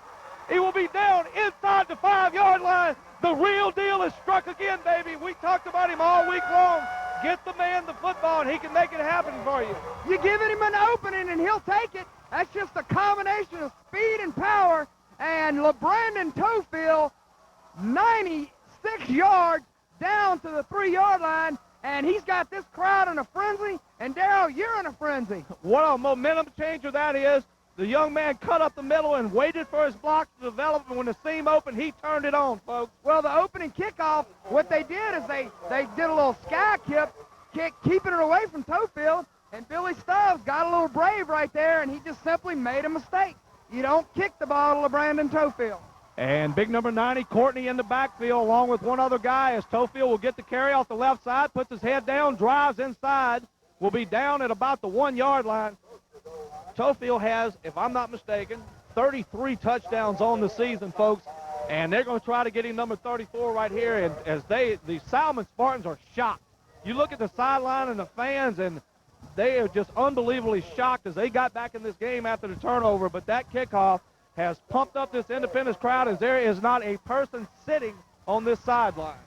He will be down inside the 5-yard line. The real deal is struck again, baby. We talked about him all week long. Get the man the football, and he can make it happen for you. You're giving him an opening, and he'll take it. That's just a combination of speed and power. And LeBrandon Tofield, 96 yards down to the 3-yard line, and he's got this crowd in a frenzy. And, Darryl, you're in a frenzy. What a momentum changer that is. The young man cut up the middle and waited for his block to develop, and when the seam opened, he turned it on, folks. Well, the opening kickoff, what they did is they did a little sky kick, keeping it away from Tofield, and Billy Stubbs got a little brave right there, and he just simply made a mistake. You don't kick the ball to LeBrandon Tofield. And big number 90, Courtney, in the backfield, along with one other guy, as Tofield will get the carry off the left side, puts his head down, drives inside, will be down at about the 1-yard line. Tofield has, if I'm not mistaken, 33 touchdowns on the season, folks, and they're going to try to get him number 34 right here, and as the Salmen Spartans are shocked. You look at the sideline and the fans, and they are just unbelievably shocked as they got back in this game after the turnover, but that kickoff has pumped up this Independence crowd as there is not a person sitting on this sideline.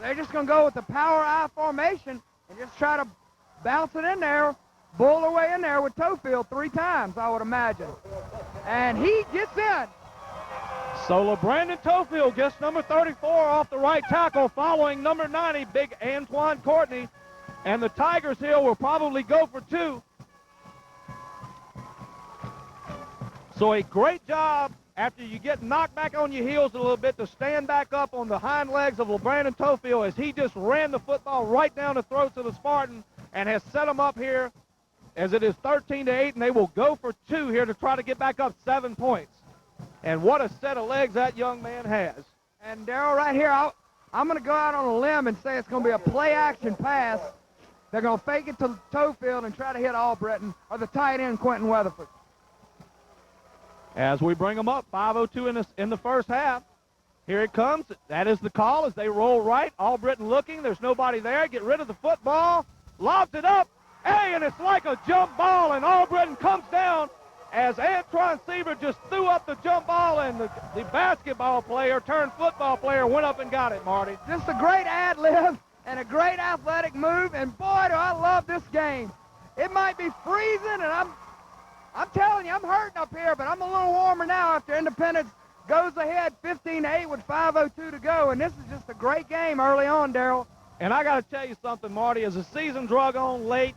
They're just going to go with the power I formation and just try to bounce it in there, bull their way in there with Tofield 3 times, I would imagine. And he gets in. So LeBrandon Tofield gets number 34 off the right tackle, following number 90, big Antoine Courtney. And the Tigers here will probably go for 2. So a great job after you get knocked back on your heels a little bit to stand back up on the hind legs of LeBrandon Tofield as he just ran the football right down the throats of the Spartan and has set them up here as it is 13-8, and they will go for 2 here to try to get back up 7 points. And what a set of legs that young man has. And, Darryl, right here, I'm going to go out on a limb and say it's going to be a play-action pass. They're going to fake it to Tofield and try to hit Albritton or the tight end, Quentin Weatherford. As we bring them up, 5:02 in the first half. Here it comes. That is the call as they roll right. Albritton looking. There's nobody there. Get rid of the football. Lobs it up. Hey, and it's like a jump ball, and Albritton comes down as Antron Siebert just threw up the jump ball, and the basketball player turned football player went up and got it, Marty. Just a great ad-lib and a great athletic move, and boy, do I love this game. It might be freezing, and I'm telling you, I'm hurting up here, but I'm a little warmer now after Independence goes ahead 15-8 with 5:02 to go, and this is just a great game early on, Darryl. And I got to tell you something, Marty, as the season drug on late,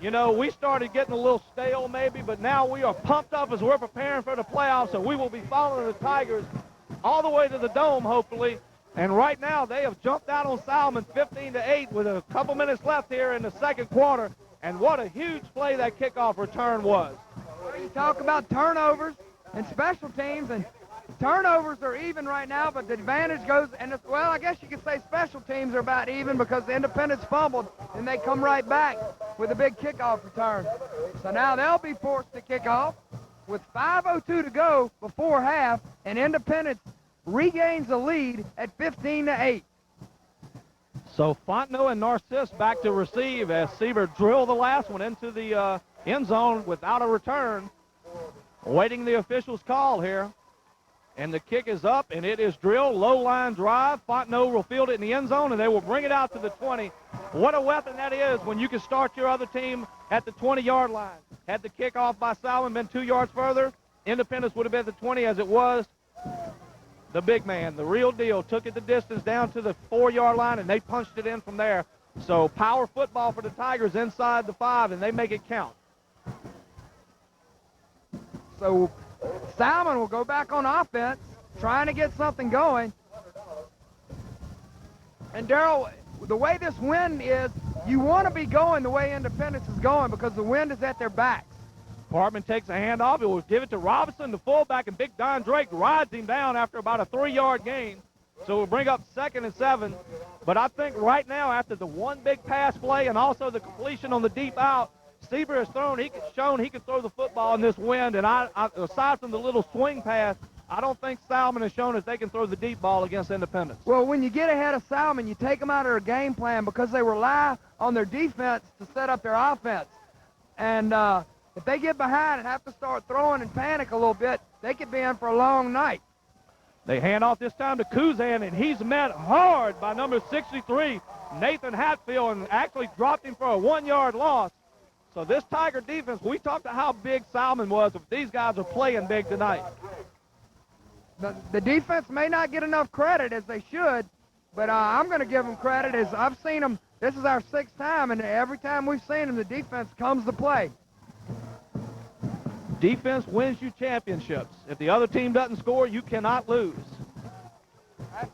You know, we started getting a little stale maybe, but now we are pumped up as we're preparing for the playoffs, and we will be following the Tigers all the way to the Dome, hopefully. And right now, they have jumped out on Salmen 15-8 with a couple minutes left here in the second quarter. And what a huge play that kickoff return was. You talk about turnovers and special teams, and turnovers are even right now, but the advantage goes, and well, I guess you could say special teams are about even because the Independents fumbled, and they come right back with a big kickoff return. So now they'll be forced to kick off with 5:02 to go before half, and Independence regains the lead at 15-8. So Fontenot and Narcisse back to receive as Sieber drilled the last one into the end zone without a return. Awaiting the official's call here. And the kick is up, and it is drilled, low line drive. Fontenot will field it in the end zone, and they will bring it out to the 20. What a weapon that is when you can start your other team at the 20-yard line. Had the kickoff by Salmen been 2 yards further, Independence would have been at the 20 as it was. The big man, the real deal, took it the distance down to the 4-yard line, and they punched it in from there. So power football for the Tigers inside the 5, and they make it count. So Salmen will go back on offense, trying to get something going. And Darrell, the way this wind is, you want to be going the way Independence is going because the wind is at their backs. Parkman takes a handoff. It will give it to Robinson, the fullback, and Big Don Drake rides him down after about a 3-yard gain. So we'll bring up 2nd and 7. But I think right now, after the one big pass play and also the completion on the deep out, Sieber has shown he can throw the football in this wind. And aside from the little swing pass, I don't think Salmen has shown that they can throw the deep ball against Independence. Well, when you get ahead of Salmen, you take them out of their game plan because they rely on their defense to set up their offense. And if they get behind and have to start throwing and panic a little bit, they could be in for a long night. They hand off this time to Kuzan, and he's met hard by number 63, Nathan Hatfield, and actually dropped him for a 1-yard loss. So this Tiger defense, we talked about how big Salmen was, but these guys are playing big tonight. The defense may not get enough credit as they should, but I'm going to give them credit as I've seen them. This is our 6th time, and every time we've seen them, the defense comes to play. Defense wins you championships. If the other team doesn't score, you cannot lose.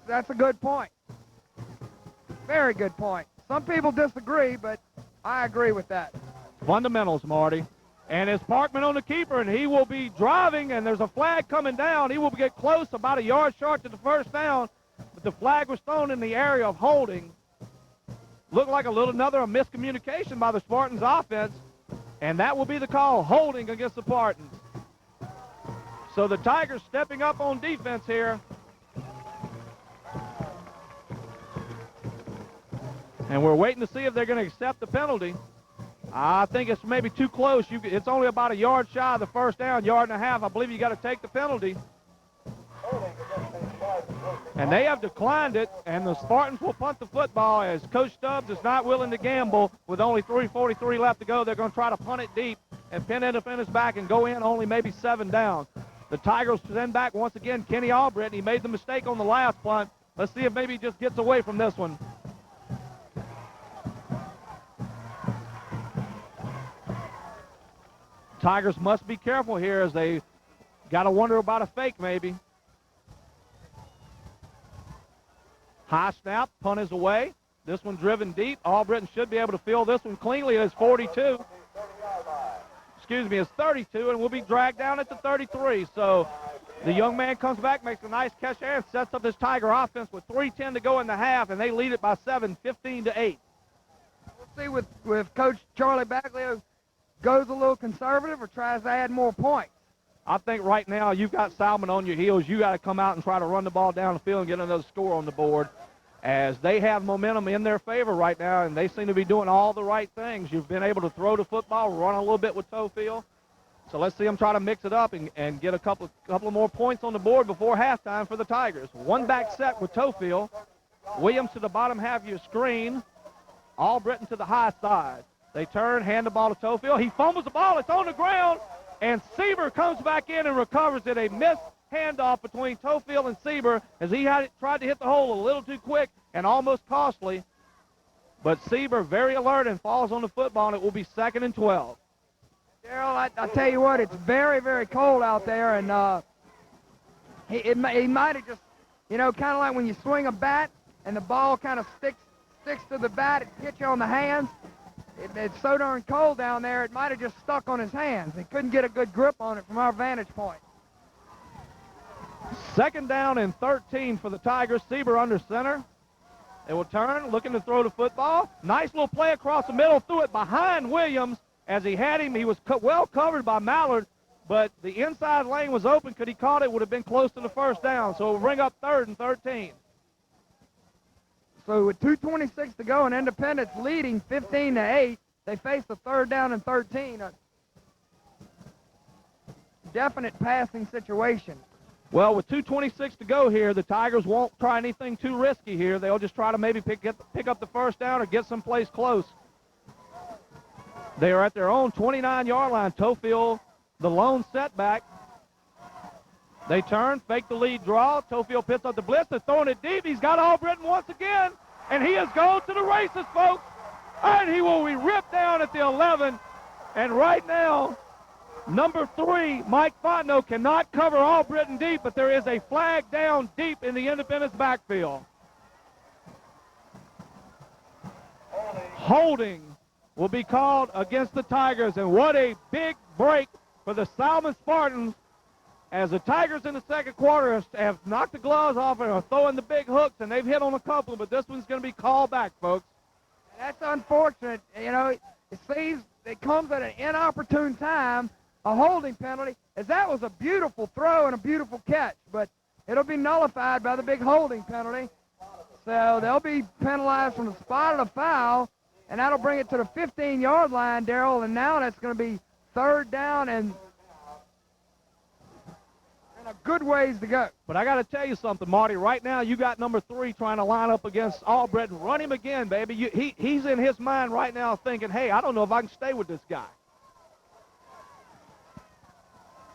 That's a good point. Very good point. Some people disagree, but I agree with that. Fundamentals, Marty. And it's Parkman on the keeper, and he will be driving, and there's a flag coming down. He will get close, about a yard short to the first down, but the flag was thrown in the area of holding. Looked like another miscommunication by the Spartans offense, and that will be the call, holding against the Spartans. So the Tigers stepping up on defense here. And we're waiting to see if they're going to accept the penalty. I think it's maybe too close. It's only about a yard shy of the first down, 1.5 yards. I believe you got to take the penalty. And they have declined it, and the Spartans will punt the football as Coach Stubbs is not willing to gamble. With only 3:43 left to go, they're going to try to punt it deep and pin Independence back and go in only maybe 7 down. The Tigers send back once again Kenny Albritton. He made the mistake on the last punt. Let's see if maybe he just gets away from this one. Tigers must be careful here as they got to wonder about a fake maybe. High snap, punt is away. This one driven deep. Albritton should be able to field this one cleanly. It's 42. Excuse me, it's 32, and will be dragged down at the 33. So the young man comes back, makes a nice catch there, and sets up this Tiger offense with 3:10 to go in the half, and they lead it by 7, 15-8. We'll see with Coach Charlie Bagley goes a little conservative or tries to add more points. I think right now you've got Salmen on your heels. You got to come out and try to run the ball down the field and get another score on the board, as they have momentum in their favor right now, and they seem to be doing all the right things. You've been able to throw the football, run a little bit with Tofield. So let's see them try to mix it up and get a couple of more points on the board before halftime for the Tigers. One back set with Tofield. Williams to the bottom half of your screen. Albritton to the high side. They turn, hand the ball to Tofield. He fumbles the ball. It's on the ground, and Sieber comes back in and recovers it. A missed handoff between Tofield and Sieber as he tried to hit the hole a little too quick and almost costly. But Sieber very alert and falls on the football, and it will be 2nd and 12. Daryl, I tell you what, it's very, very cold out there, and he might have just, you know, kind of like when you swing a bat and the ball kind of sticks to the bat, it hits you on the hands. It's so darn cold down there, it might have just stuck on his hands. He couldn't get a good grip on it from our vantage point. 2nd down and 13 for the Tigers. Sieber under center. They will turn, looking to throw the football. Nice little play across the middle, threw it behind Williams. As he had him, he was well covered by Mallard, but the inside lane was open. Could he caught it, would have been close to the 1st down. So it will bring up 3rd and 13. So with 2:26 to go and Independence leading 15-8, they face a 3rd down and 13. A definite passing situation. Well, with 2:26 to go here, the Tigers won't try anything too risky here. They'll just try to maybe pick up the 1st down or get someplace close. They are at their own 29-yard line. Tofield, the lone setback. They turn, fake the lead draw. Tofield picks up the blitz. They're throwing it deep. He's got Albritton once again, and he is going to the races, folks. And he will be ripped down at the 11. And right now, number 3, Mike Fontenot, cannot cover Albritton deep, but there is a flag down deep in the Independence backfield. Holding will be called against the Tigers, and what a big break for the Salmen Spartans, as the Tigers in the 2nd quarter have knocked the gloves off and are throwing the big hooks, and they've hit on a couple, but this one's going to be called back, folks. That's unfortunate. You know, it seems it comes at an inopportune time, a holding penalty, as that was a beautiful throw and a beautiful catch, but it'll be nullified by the big holding penalty. So they'll be penalized from the spot of the foul, and that'll bring it to the 15-yard line, Daryl, and now that's going to be 3rd down and a good ways to go. But I got to tell you something, Marty. Right now, you got number 3 trying to line up against Albritton. Run him again, baby. He's in his mind right now thinking, hey, I don't know if I can stay with this guy.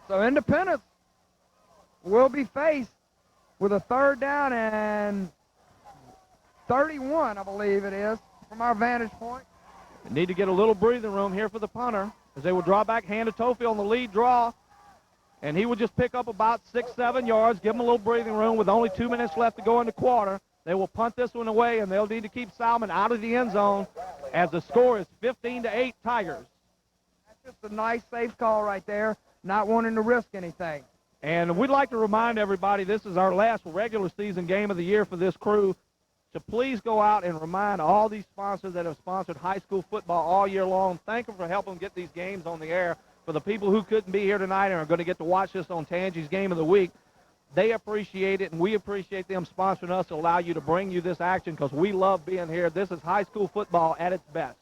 So Independence will be faced with a 3rd down and 31, I believe it is, from our vantage point. They need to get a little breathing room here for the punter, as they will draw back, hand to Tofield on the lead draw, and he will just pick up about 6-7 yards, give him a little breathing room with only 2 minutes left to go in the quarter. They will punt this one away, and they'll need to keep Salmen out of the end zone, as the score is 15-8 Tigers. That's just a nice, safe call right there, not wanting to risk anything. And we'd like to remind everybody this is our last regular season game of the year for this crew. So please go out and remind all these sponsors that have sponsored high school football all year long. Thank them for helping get these games on the air. For the people who couldn't be here tonight and are going to get to watch this on Tangie's Game of the Week, they appreciate it, and we appreciate them sponsoring us to allow you to bring you this action, because we love being here. This is high school football at its best.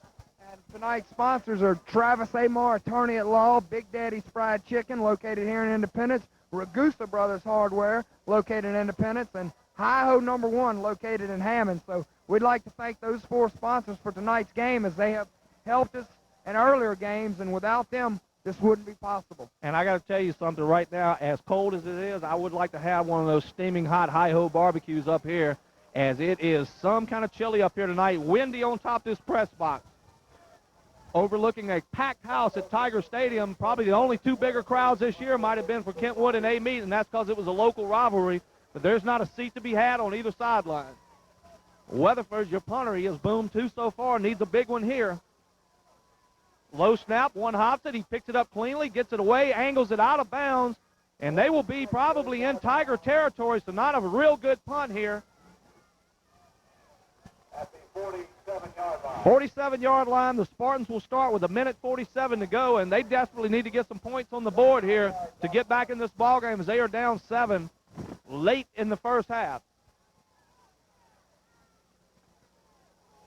And tonight's sponsors are Travis Amar, attorney at law, Big Daddy's Fried Chicken, located here in Independence, Ragusa Brothers Hardware, located in Independence, and Hi-Ho Number 1, located in Hammond. So we'd like to thank those 4 sponsors for tonight's game, as they have helped us in earlier games, and without them, this wouldn't be possible. And I got to tell you something right now, as cold as it is, I would like to have one of those steaming hot Hi-Ho barbecues up here, as it is some kind of chilly up here tonight. Windy on top of this press box. Overlooking a packed house at Tiger Stadium. Probably the only 2 bigger crowds this year might have been for Kentwood and A-Meet, and that's because it was a local rivalry. But there's not a seat to be had on either sideline. Weatherford's your punter. He has boomed 2 so far, needs a big one here. Low snap, one hops it, he picks it up cleanly, gets it away, angles it out of bounds, and they will be probably in Tiger territory, so not a real good punt here. At the 47-yard line. 47-yard line, the Spartans will start with 1:47 to go, and they desperately need to get some points on the board here to get back in this ballgame, as they are down 7 late in the first half.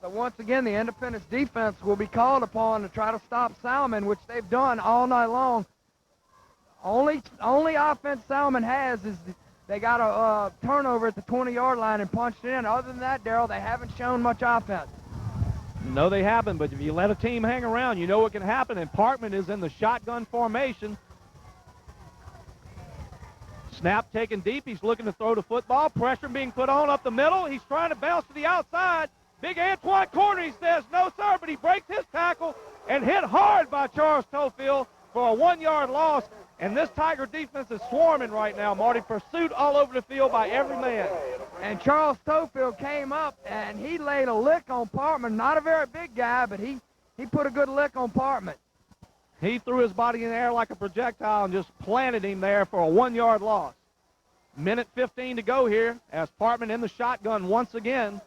So once again, the Independence defense will be called upon to try to stop Salmen, which they've done all night long. Only offense Salmen has is they got a turnover at the 20-yard line and punched it in. Other than that, Daryl, they haven't shown much offense. No, they haven't, but if you let a team hang around, you know what can happen. And Parkman is in the shotgun formation. Snap taken deep. He's looking to throw the football. Pressure being put on up the middle. He's trying to bounce to the outside. Big Antoine Corner, he says, no, sir, but he breaks his tackle and hit hard by Charles Tofield for a 1-yard loss. And this Tiger defense is swarming right now, Marty. Pursuit all over the field by every man. And Charles Tofield came up, and he laid a lick on Partman. Not a very big guy, but he put a good lick on Partman. He threw his body in the air like a projectile and just planted him there for a 1-yard loss. Minute 15 to go here as Partman in the shotgun once again.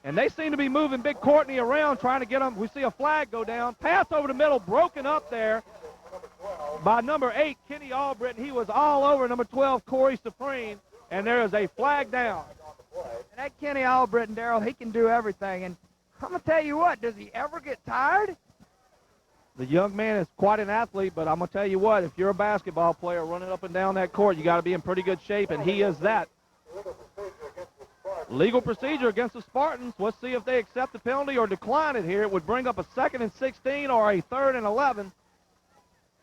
And they seem to be moving Big Courtney around, trying to get him. We see a flag go down. Pass over the middle, broken up there by number 8, Kenny Albritton. He was all over number 12, Corey Supreme, and there is a flag down. And that Kenny Albritton, Darrell, he can do everything. And I'm going to tell you what, does he ever get tired? The young man is quite an athlete, but I'm going to tell you what, if you're a basketball player running up and down that court, you got to be in pretty good shape, and he is that. Legal procedure against the Spartans. Let's see if they accept the penalty or decline it here. It would bring up a 2nd and 16 or a 3rd and 11.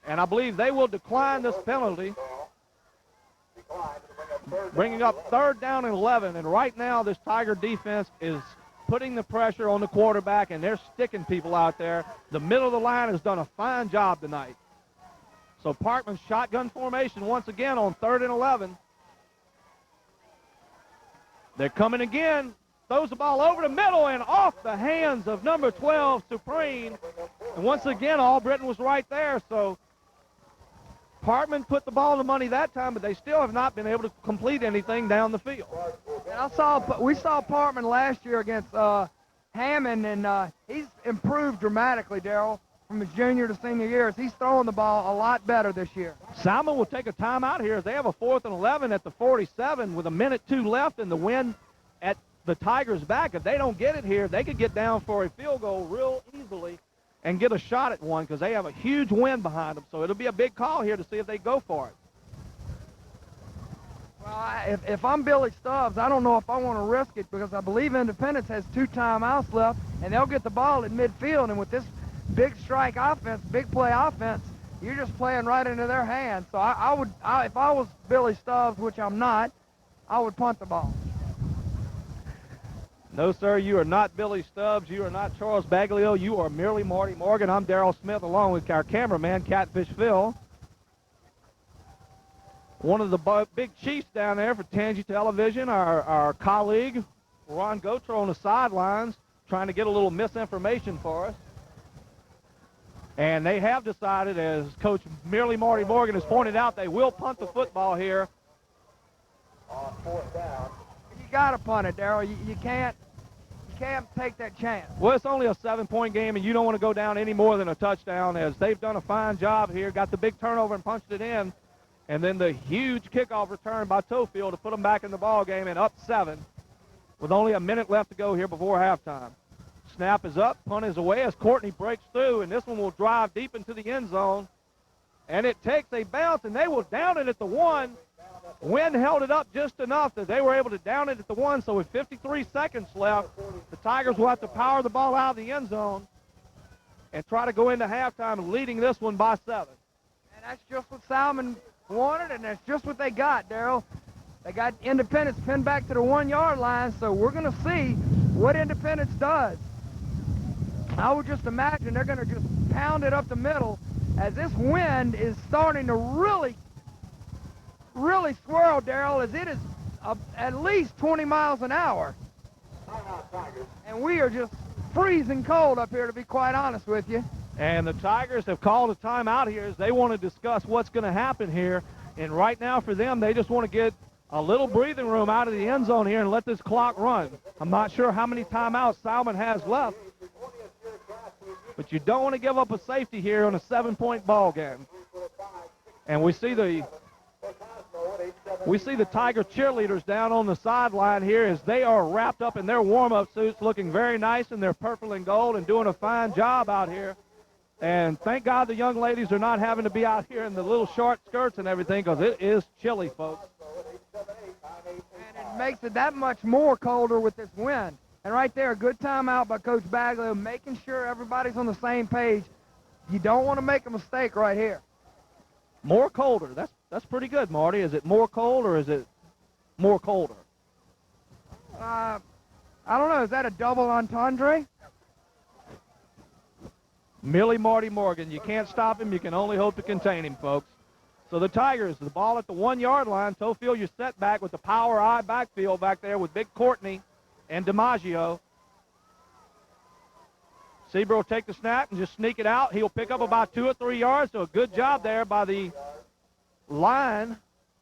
And I believe they will decline this penalty, bringing up 3rd down and 11. And right now this Tiger defense is putting the pressure on the quarterback, and they're sticking people out there. The middle of the line has done a fine job tonight. So Parkman's shotgun formation once again on 3rd and 11. They're coming again. Throws the ball over the middle and off the hands of number 12, Supreme. And once again, Albritton was right there. So Partman put the ball in the money that time, but they still have not been able to complete anything down the field. And we saw Partman last year against Hammond, and he's improved dramatically, Darrell, from his junior to senior years. He's throwing the ball a lot better this year. Salmen will take a timeout here as they have a 4th and 11 at the 47 with 1:02 left and the wind at the Tigers' back. If they don't get it here, they could get down for a field goal real easily and get a shot at one because they have a huge wind behind them. So it'll be a big call here to see if they go for it. Well, if I'm Billy Stubbs, I don't know if I want to risk it because I believe Independence has 2 timeouts left, and they'll get the ball at midfield. And with this big strike offense, big play offense, you're just playing right into their hands. So if I was Billy Stubbs, which I'm not, I would punt the ball. No, sir, you are not Billy Stubbs. You are not Charles Baglio. You are merely Marty Morgan. I'm Darrell Smith along with our cameraman, Catfish Phil. One of the big chiefs down there for Tangi Television, our colleague, Ron Gotro on the sidelines, trying to get a little misinformation for us. And they have decided, as Coach Merely Marty Morgan has pointed out, they will punt the football here. On 4th down. You got to punt it, Darrell. You can't take that chance. Well, it's only a 7-point game, and you don't want to go down any more than a touchdown, as they've done a fine job here, got the big turnover and punched it in, and then the huge kickoff return by Tofield to put them back in the ball game and up 7 with only a minute left to go here before halftime. Snap is up, punt is away as Courtney breaks through, and this one will drive deep into the end zone. And it takes a bounce, and they will down it at the 1. Wind held it up just enough that they were able to down it at the 1, so with 53 seconds left, the Tigers will have to power the ball out of the end zone and try to go into halftime leading this one by 7. And that's just what Salmen wanted, and that's just what they got, Darrell. They got Independence pinned back to the 1-yard line, so we're going to see what Independence does. I would just imagine they're going to just pound it up the middle as this wind is starting to really swirl, Darrell, as it is at least 20 miles an hour. And we are just freezing cold up here, to be quite honest with you. And the Tigers have called a timeout here as they want to discuss what's going to happen here. And right now for them, they just want to get a little breathing room out of the end zone here and let this clock run. I'm not sure how many timeouts Salmen has left, but you don't want to give up a safety here on a 7-point ball game. And we see the Tiger cheerleaders down on the sideline here as they are wrapped up in their warm-up suits, looking very nice in their purple and gold and doing a fine job out here. And thank God the young ladies are not having to be out here in the little short skirts and everything, because it is chilly, folks. And it makes it that much more colder with this wind. And right there, a good timeout by Coach Baglio, making sure everybody's on the same page. You don't want to make a mistake right here. More colder. That's pretty good, Marty. Is it more cold or is it more colder? I I don't know, is that a double entendre? Millie Marty Morgan. You can't stop him. You can only hope to contain him, folks. So the Tigers, the ball at the 1-yard line. Tofield, you're set back with the power eye backfield back there with Big Courtney and DiMaggio. Seabrook will take the snap and just sneak it out. He'll pick up about 2 or 3 yards, so a good job there by the line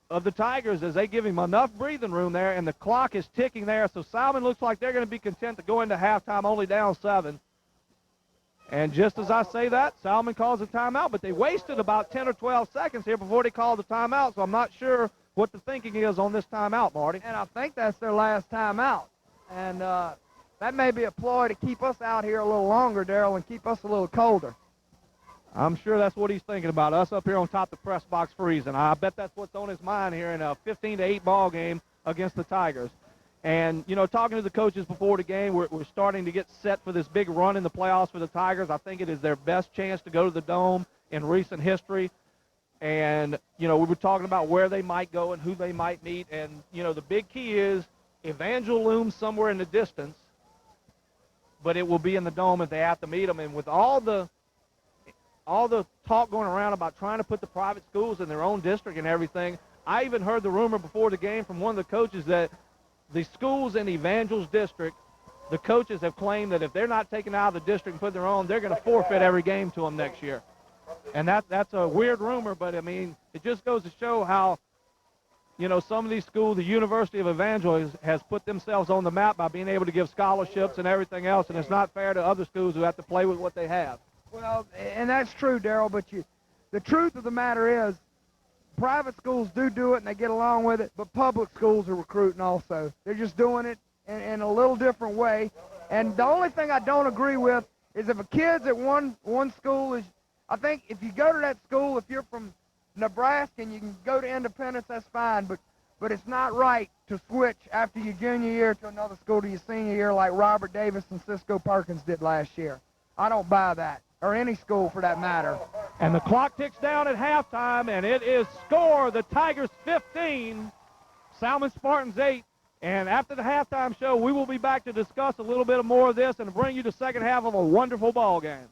of the Tigers as they give him enough breathing room there, and the clock is ticking there. So Salmen looks like they're going to be content to go into halftime only down 7. And just as I say that, Salmen calls a timeout, but they wasted about 10 or 12 seconds here before they called the timeout, so I'm not sure what the thinking is on this timeout, Marty. And I think that's their last timeout. And that may be a ploy to keep us out here a little longer, Darrell, and keep us a little colder. I'm sure that's what he's thinking about, us up here on top of the press box freezing. I bet that's what's on his mind here in a 15-8 ball game against the Tigers. And, you know, talking to the coaches before the game, we're starting to get set for this big run in the playoffs for the Tigers. I think it is their best chance to go to the Dome in recent history. And, you know, we were talking about where they might go and who they might meet. And, you know, the big key is Evangel looms somewhere in the distance, but it will be in the Dome if they have to meet them. And with all the talk going around about trying to put the private schools in their own district and everything, I even heard the rumor before the game from one of the coaches that the schools in Evangel's district, the coaches have claimed that if they're not taken out of the district and put their own, they're going to forfeit every game to them next year. And that's a weird rumor, but, I mean, it just goes to show how, you know, some of these schools, the University of Evangel has put themselves on the map by being able to give scholarships and everything else, and it's not fair to other schools who have to play with what they have. Well, and that's true, Darrell, but the truth of the matter is private schools do it and they get along with it, but public schools are recruiting also. They're just doing it in a little different way. And the only thing I don't agree with is if a kid's at one school, is I think if you go to that school, if you're from Nebraska and you can go to Independence, that's fine, but it's not right to switch after your junior year to another school to your senior year like Robert Davis and Cisco Perkins did last year. I don't buy that, or any school for that matter. And the clock ticks down at halftime, and it is score, the Tigers 15, Salmen Spartans 8. And after the halftime show, we will be back to discuss a little bit more of this and bring you the second half of a wonderful ball game.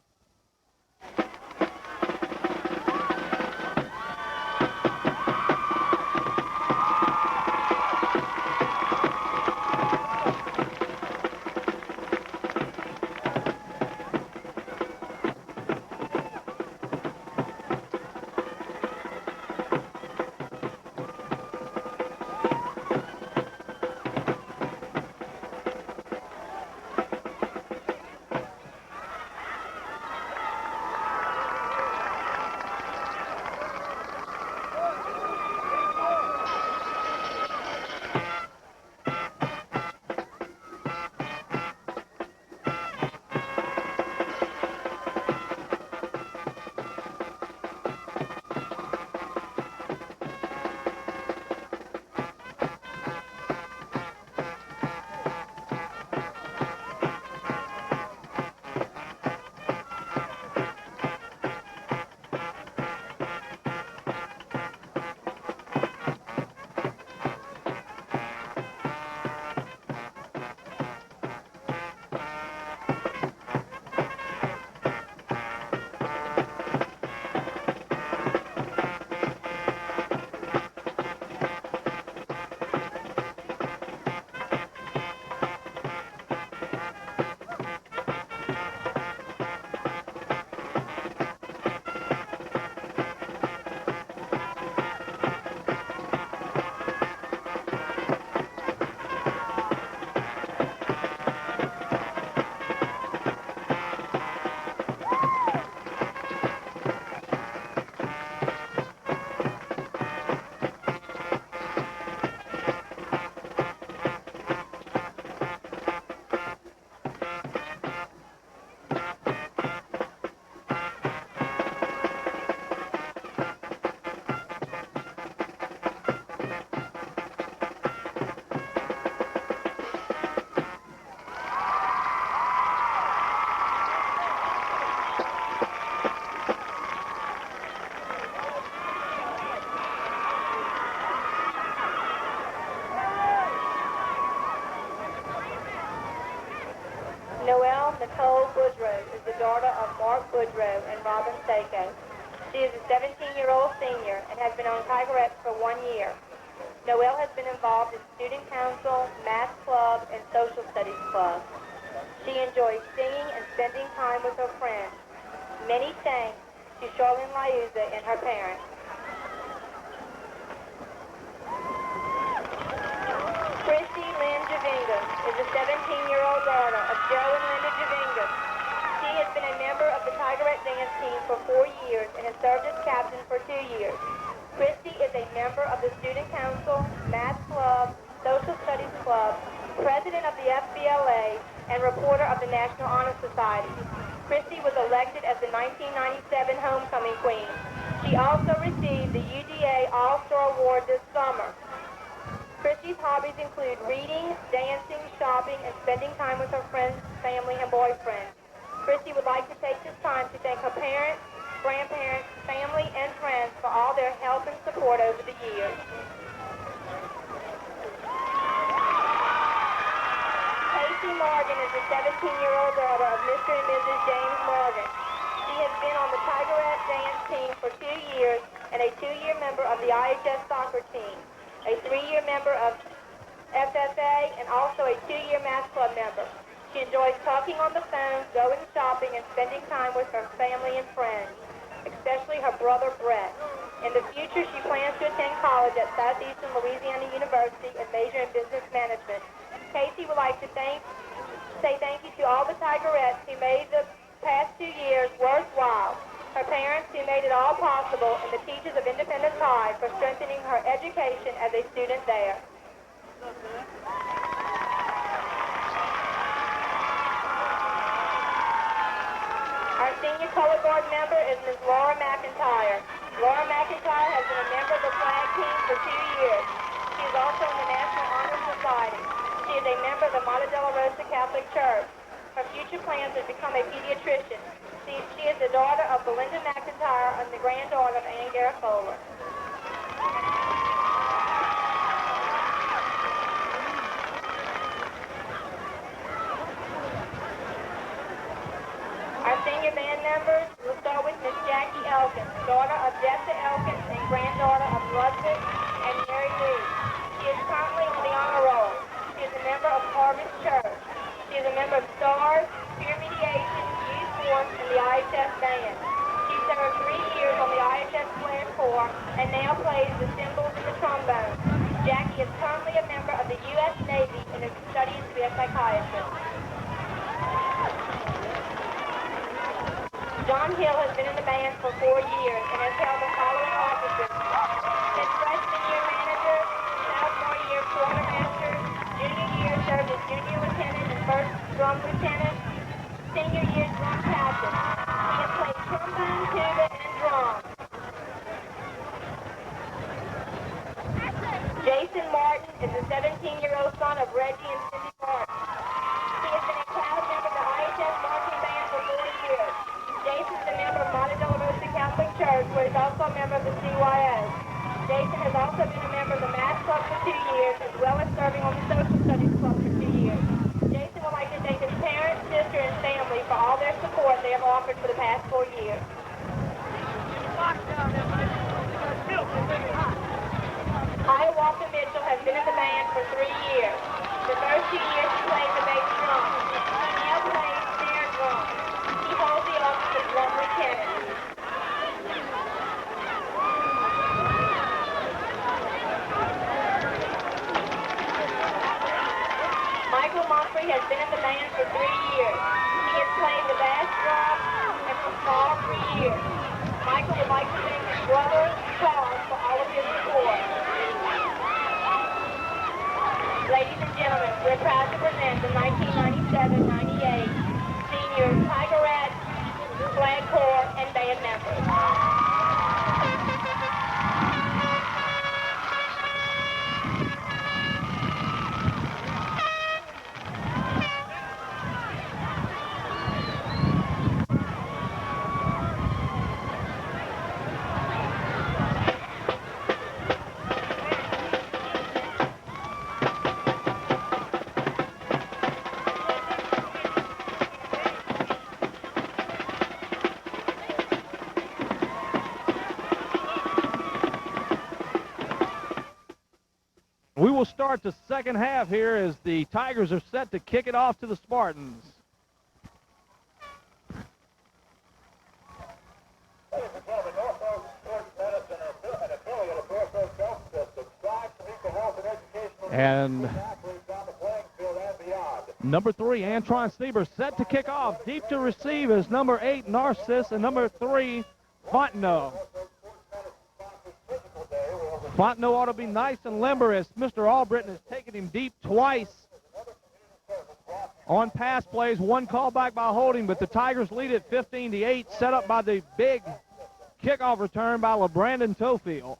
the daughter of Mark Boudreaux and Robin Seiko. She is a 17-year-old senior and has been on Tigerettes for 1 year. Noelle has been involved in student council, math club, and social studies club. She enjoys singing and spending time with her friends. Many thanks to Charlene Liuza and her parents. Christy Lynn Javingas is a 17-year-old daughter of Joe and Linda Javingas. She has been a member of the Tigerette dance team for 4 years and has served as captain for 2 years. Christy is a member of the Student Council, Math Club, Social Studies Club, president of the FBLA, and reporter of the National Honor Society. Christy was elected as the 1997 Homecoming Queen. She also received the UDA All-Star Award this summer. Christy's hobbies include reading, dancing, shopping, and spending time with her friends, family, and boyfriend. Christy would like to take this time to thank her parents, grandparents, family, and friends for all their help and support over the years. Casey Morgan is a 17-year-old daughter of Mr. and Mrs. James Morgan. She has been on the Tigerette dance team for 2 years and a 2-year member of the IHS soccer team, a 3-year member of FFA, and also a 2-year math club member. She enjoys talking on the phone, going shopping, and spending time with her family and friends, especially her brother Brett. In the future, she plans to attend college at Southeastern Louisiana University and major in business management. Casey would like to say thank you to all the Tigerettes who made the past 2 years worthwhile, her parents who made it all possible, and the teachers of Independence High for strengthening her education as a student there. Our senior color guard member is Ms. Laura McIntyre. Laura McIntyre has been a member of the flag team for 2 years. She is also in the National Honor Society. She is a member of the Monte Della Rosa Catholic Church. Her future plans are to become a pediatrician. She is the daughter of Belinda McIntyre and the granddaughter of Ann Garafola. Our senior band members will start with Miss Jackie Elkins, daughter of Jessa Elkins and granddaughter of Ludwig and Mary Lee. She is currently on the honor roll. She is a member of Harvest Church. She is a member of STARS, Peer Mediation, Youth Force, and the IHS Band. She served 3 years on the IHS Flair Corps and now plays the cymbals and the trombone. Jackie is currently a member of the U.S. Navy and is studying to be a psychiatrist. John Hill has been in the band for 4 years and has held the following offices: his freshman year manager, sophomore year quartermaster, junior year served as junior lieutenant and first drum lieutenant, senior year drum captain. He has played trombone, tuba, and drum. Jason Martin is the 17-year-old son of Reggie and Cindy Martin. He has been a proud member of the IHS marching band for 4 years. Jason is a member of Monte Della Rosa Catholic Church, where he's also a member of the CYO. Jason has also been a member of the Math Club for 2 years, as well as serving on the Social Studies Club for 2 years. Jason would like to thank his parents, sister, and family for all their support they have offered for the past 4 years. Hiawatha Mitchell has been in the band for 3 years. The first 2 years he played the bass drum. He now plays snare drum. He holds the office of drum lieutenant. Michael Mumphrey has been in the band for 3 years. He has played the bass drum and for all 3 years. Michael would like to thank his brother, Charles, for all of his support. Ladies and gentlemen, we're proud to present the 1997-98 Senior Tigerette, Flag Corps, and Band members. We will start the second half here as the Tigers are set to kick it off to the Spartans. Ladies and gentlemen, Norfolk Sports Medicine and affiliate of Norfolk Health System strives to meet the health and educational And needs of athletes on the playing field and beyond. number 3, Antron Stieber, set to kick off. Deep to receive is number 8, Narcissus, and number 3, Fontenot. Fontenot ought to be nice and limber as Mr. Albritton has taken him deep twice on pass plays. One callback by holding, but the Tigers lead at 15-8, set up by the big kickoff return by LeBrandon Tofield.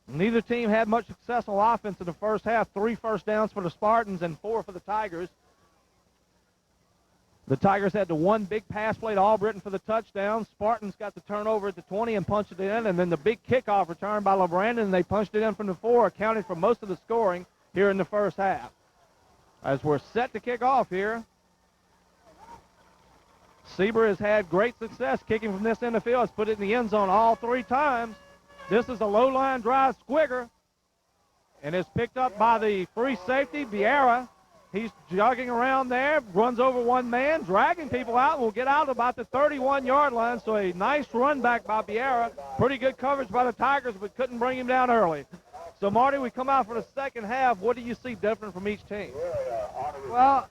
Neither team had much success on offense in the first half. 3 first downs for the Spartans and 4 for the Tigers. The Tigers had the one big pass play to Albritton for the touchdown. Spartans got the turnover at the 20 and punched it in, and then the big kickoff return by LeBrandon, and they punched it in from the 4, accounted for most of the scoring here in the first half. As we're set to kick off here, Stieber has had great success kicking from this end of the field. Has put it in the end zone all 3 times. This is a low-line drive squigger, and it's picked up by the free safety, Vieira. He's jogging around there, runs over one man, dragging people out, will get out about the 31-yard line, so a nice run back by Vieira. Pretty good coverage by the Tigers, but couldn't bring him down early. So, Marty, we come out for the second half. What do you see different from each team? Well,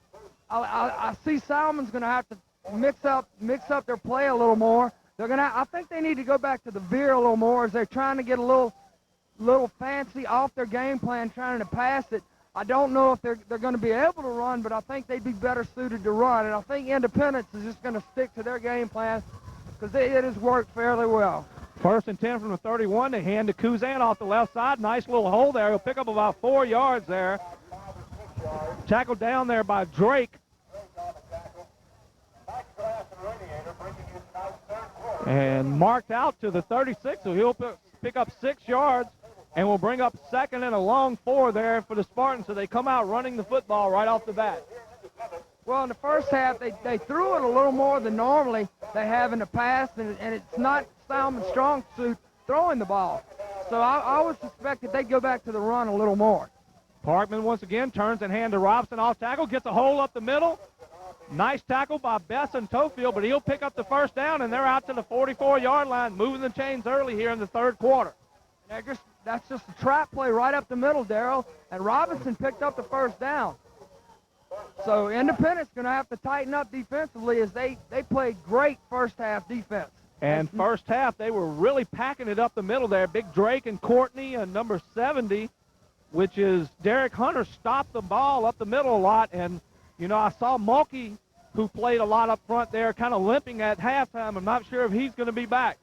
I see Salmen's going to have to mix up their play a little more. I think they need to go back to the veer a little more as they're trying to get a little fancy off their game plan, trying to pass it. I don't know if they're going to be able to run, but I think they'd be better suited to run. And I think Independence is just going to stick to their game plan because it has worked fairly well. 1st and 10 from the 31. They hand to Kuzan off the left side. Nice little hole there. He'll pick up about 4 yards there. Tackled down there by Drake. And marked out to the 36, so he'll pick up 6 yards. And will bring up 2nd and a long 4 there for the Spartans, so they come out running the football right off the bat. Well, in the first half, they threw it a little more than normally they have in the past, and it's not Salmen's strong suit throwing the ball. So I would suspect that they'd go back to the run a little more. Parkman once again turns and hand to Robson off tackle, gets a hole up the middle. Nice tackle by Bess and Tofield, but he'll pick up the first down, and they're out to the 44-yard line, moving the chains early here in the 3rd quarter. That's just a trap play right up the middle, Darrell, and Robinson picked up the first down. So Independence going to have to tighten up defensively as they played great first half defense. And first half, they were really packing it up the middle there. Big Drake and Courtney and number 70, which is Derek Hunter, stopped the ball up the middle a lot. And, you know, I saw Mulkey, who played a lot up front there, kind of limping at halftime. I'm not sure if he's going to be back.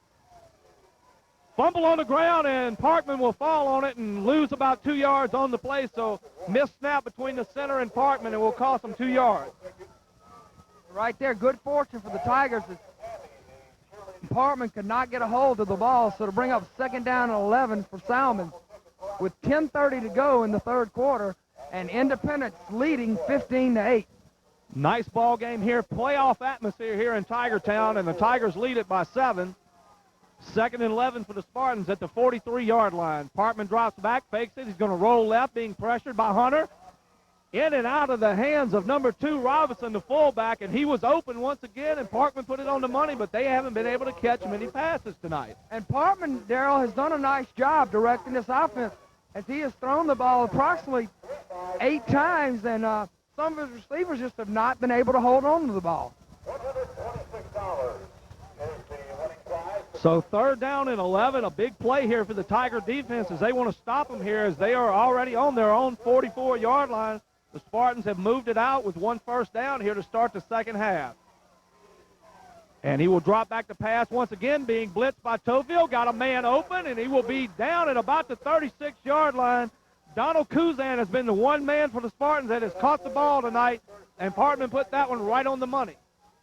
Fumble on the ground, and Parkman will fall on it and lose about 2 yards on the play. So missed snap between the center and Parkman, and will cost them 2 yards. Right there, good fortune for the Tigers. Parkman could not get a hold of the ball, so to bring up 2nd down and 11 for Salmen with 10:30 to go in the 3rd quarter, and Independence leading 15-8. Nice ball game here. Playoff atmosphere here in Tigertown, and the Tigers lead it by 7. 2nd and 11 for the Spartans at the 43-yard line. Parkman drops back, fakes it. He's going to roll left, being pressured by Hunter. In and out of the hands of number 2, Robinson, the fullback, and he was open once again, and Parkman put it on the money, but they haven't been able to catch many passes tonight. And Parkman, Darrell, has done a nice job directing this offense as he has thrown the ball approximately 8 times, and some of his receivers just have not been able to hold on to the ball. $126 is the winning prize. So 3rd down and 11, a big play here for the Tiger defense as they want to stop them here as they are already on their own 44-yard line. The Spartans have moved it out with 1 first down here to start the second half. And he will drop back to pass once again, being blitzed by Tofield. Got a man open, and he will be down at about the 36-yard line. Donald Kuzan has been the one man for the Spartans that has caught the ball tonight, and Parkman put that one right on the money.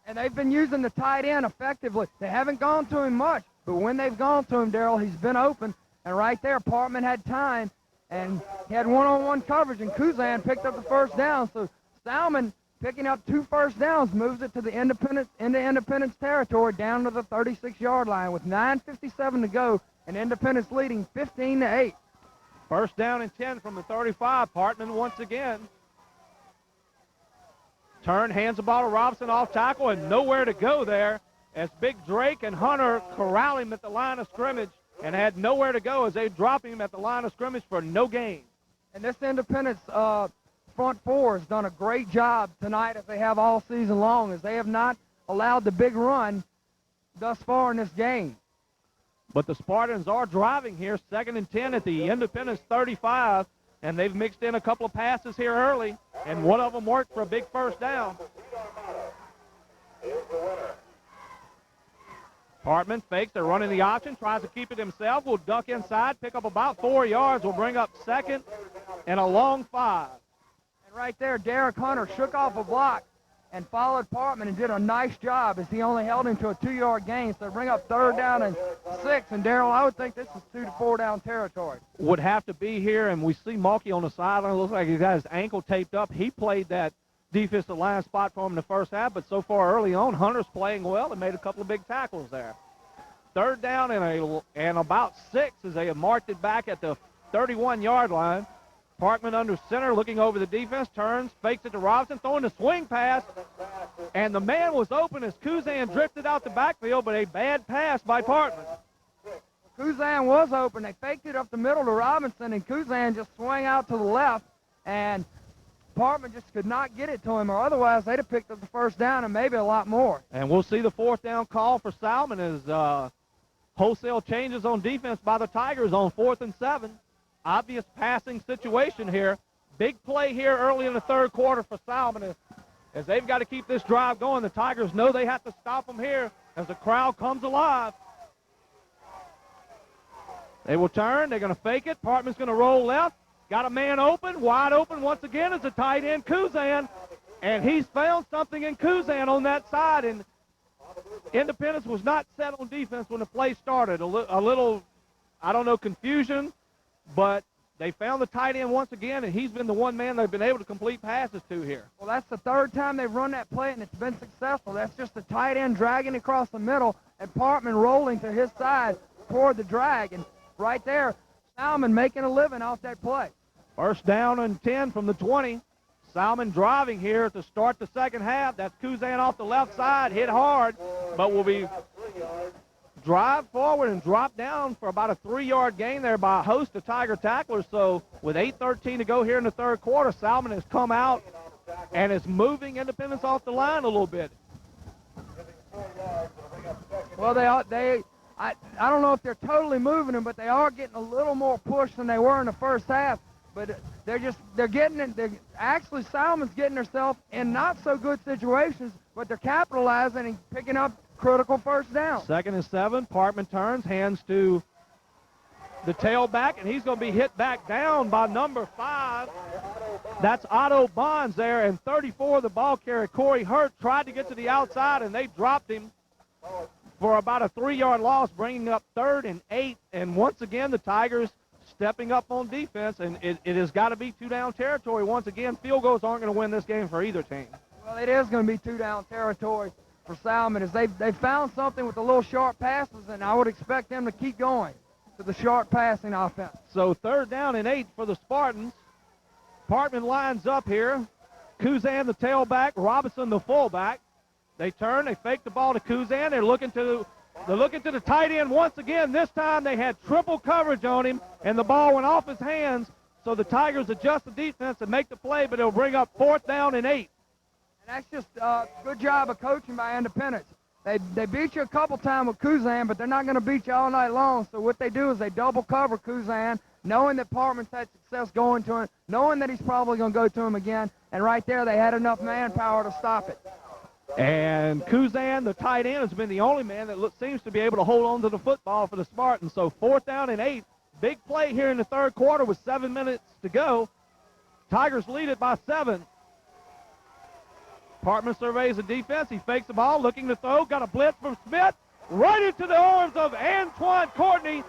And they've been using the tight end effectively. They haven't gone to him much, but when they've gone to him, Darrell, he's been open. And right there, Parkman had time, and he had one-on-one coverage, and Kuzan picked up the first down. So Salmen, picking up 2 first downs, moves it to the Independence territory down to the 36-yard line with 9:57 to go, and Independence leading 15-8. First down and 10 from the 35. Partman once again. Turn, hands the ball to Robinson off tackle, and nowhere to go there as Big Drake and Hunter corral him at the line of scrimmage and had nowhere to go as they drop him at the line of scrimmage for no gain. And this Independence front four has done a great job tonight, as they have all season long, as they have not allowed the big run thus far in this game. But the Spartans are driving here, 2nd and 10 at the Independence 35, and they've mixed in a couple of passes here early, and one of them worked for a big first down. Partman fakes, they're running the option, tries to keep it himself, will duck inside, pick up about 4 yards, will bring up 2nd and a long 5. And right there, Derek Hunter shook off a block and followed Partman and did a nice job, as he only held him to a 2-yard gain. So bring up 3rd down and 6. And Darrell, I would think this is 2 to 4 down territory. Would have to be here, and we see Mulkey on the sideline. Looks like he's got his ankle taped up. He played that defensive line spot for him in the first half, but so far early on, Hunter's playing well and made a couple of big tackles there. 3rd down and about 6 as they have marked it back at the 31-yard line. Partman under center, looking over the defense, turns, fakes it to Robinson, throwing the swing pass, and the man was open as Kuzan drifted out the backfield, but a bad pass by Partman. Kuzan was open. They faked it up the middle to Robinson, and Kuzan just swung out to the left, and Partman just could not get it to him, or otherwise they'd have picked up the first down and maybe a lot more. And we'll see the 4th down call for Salmen as wholesale changes on defense by the Tigers on 4th and 7. Obvious passing situation here. Big play here early in the 3rd quarter for Salmen as they've got to keep this drive going. The Tigers know they have to stop them here as the crowd comes alive. They will turn. They're going to fake it. Partman's going to roll left. Got a man open, wide open once again as a tight end, Kuzan. And he's found something in Kuzan on that side. And Independence was not set on defense when the play started. A little, I don't know, confusion. But they found the tight end once again, and he's been the one man they've been able to complete passes to here. Well, that's the 3rd time they've run that play, and it's been successful. That's just the tight end dragging across the middle and Partman rolling to his side toward the drag. And right there, Salmen making a living off that play. 1st down and 10 from the 20. Salmen driving here to start the 2nd half. That's Kuzan off the left side, hit hard, but will be drive forward and drop down for about a 3-yard gain there by a host of Tiger tacklers. So with 8:13 to go here in the 3rd quarter, Salmen has come out and is moving Independence off the line a little bit. Well, I don't know if they're totally moving them, but they are getting a little more push than they were in the first half. But actually Salmen's getting herself in not so good situations, but they're capitalizing and picking up critical first down. 2nd and 7. Partman turns, hands to the tailback, and he's going to be hit back down by number 5. That's Otto Bonds there, and 34, the ball carrier, Corey Hurt, tried to get to the outside, and they dropped him for about a 3-yard loss, bringing up 3rd and 8. And once again, the Tigers stepping up on defense, and it has got to be 2-down territory. Once again, field goals aren't going to win this game for either team. Well, it is going to be 2-down territory for Salmen, as they found something with the little short passes, and I would expect them to keep going to the short passing offense. So 3rd down and 8 for the Spartans. Partman lines up here. Kuzan, the tailback, Robinson, the fullback. They turn, they fake the ball to Kuzan. They're looking to the tight end once again. This time they had triple coverage on him, and the ball went off his hands. So the Tigers adjust the defense and make the play, but it'll bring up 4th down and 8. And that's just a good job of coaching by Independence. They beat you a couple times with Kuzan, but they're not going to beat you all night long. So what they do is they double cover Kuzan, knowing that Partman's had success going to him, knowing that he's probably going to go to him again. And right there, they had enough manpower to stop it. And Kuzan, the tight end, has been the only man that seems to be able to hold on to the football for the Spartans. So 4th down and 8. Big play here in the 3rd quarter with 7 minutes to go. Tigers lead it by 7. Partman surveys the defense. He fakes the ball, looking to throw. Got a blitz from Smith. Right into the arms of Antoine Courtney.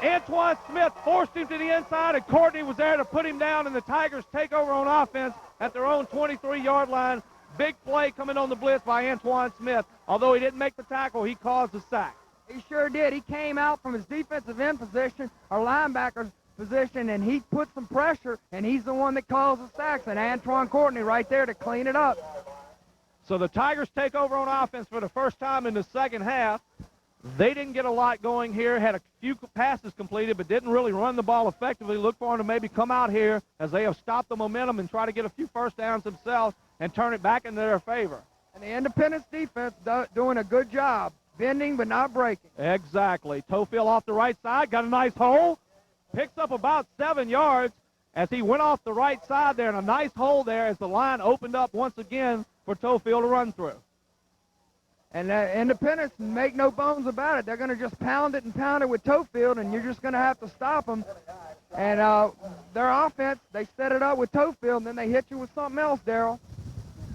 Antoine Smith forced him to the inside, and Courtney was there to put him down, and the Tigers take over on offense at their own 23-yard line. Big play coming on the blitz by Antoine Smith. Although he didn't make the tackle, he caused the sack. He sure did. He came out from his defensive end position. Our linebackers position, and he puts some pressure, and he's the one that calls the sacks, and Antoine Courtney right there to clean it up. So the Tigers take over on offense for the first time in the second half. They didn't get a lot going here, had a few passes completed, but didn't really run the ball effectively. Look for them to maybe come out here as they have stopped the momentum and try to get a few first downs themselves and turn it back into their favor. And the Independence defense doing a good job, bending but not breaking. Exactly. Tofield off the right side, got a nice hole, picks up about 7 yards as he went off the right side there, and a nice hole there as the line opened up once again for Tofield to run through. And Independence, make no bones about it, they're going to just pound it with Tofield, and you're just going to have to stop them. And their offense, they set it up with Tofield, and then they hit you with something else, Darrell.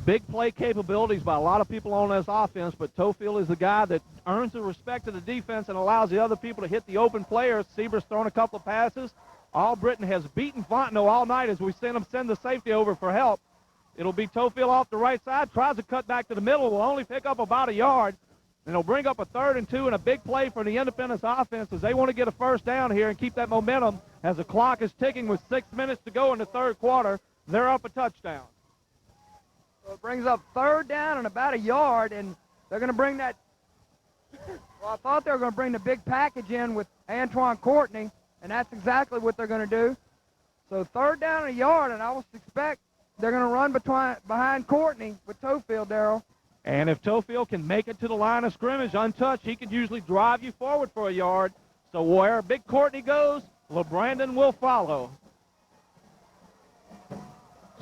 Big play capabilities by a lot of people on this offense, but Tofield is the guy that earns the respect of the defense and allows the other people to hit the open players. Sieber's thrown a couple of passes. Albritton has beaten Fontenot all night as we send the safety over for help. It'll be Tofield off the right side, tries to cut back to the middle, will only pick up about a yard, and it'll bring up a 3rd and 2 and a big play for the Independence offense as they want to get a first down here and keep that momentum as the clock is ticking with 6 minutes to go in the third quarter. They're up a touchdown. So it brings up 3rd down and about a yard, and they're going to bring that. Well, I thought they were going to bring the big package in with Antoine Courtney, and that's exactly what they're going to do. So 3rd down and a yard, and I will suspect they're going to run behind Courtney with Tofield, Darrell. And if Tofield can make it to the line of scrimmage untouched, he can usually drive you forward for a yard. So where Big Courtney goes, LeBrandon will follow.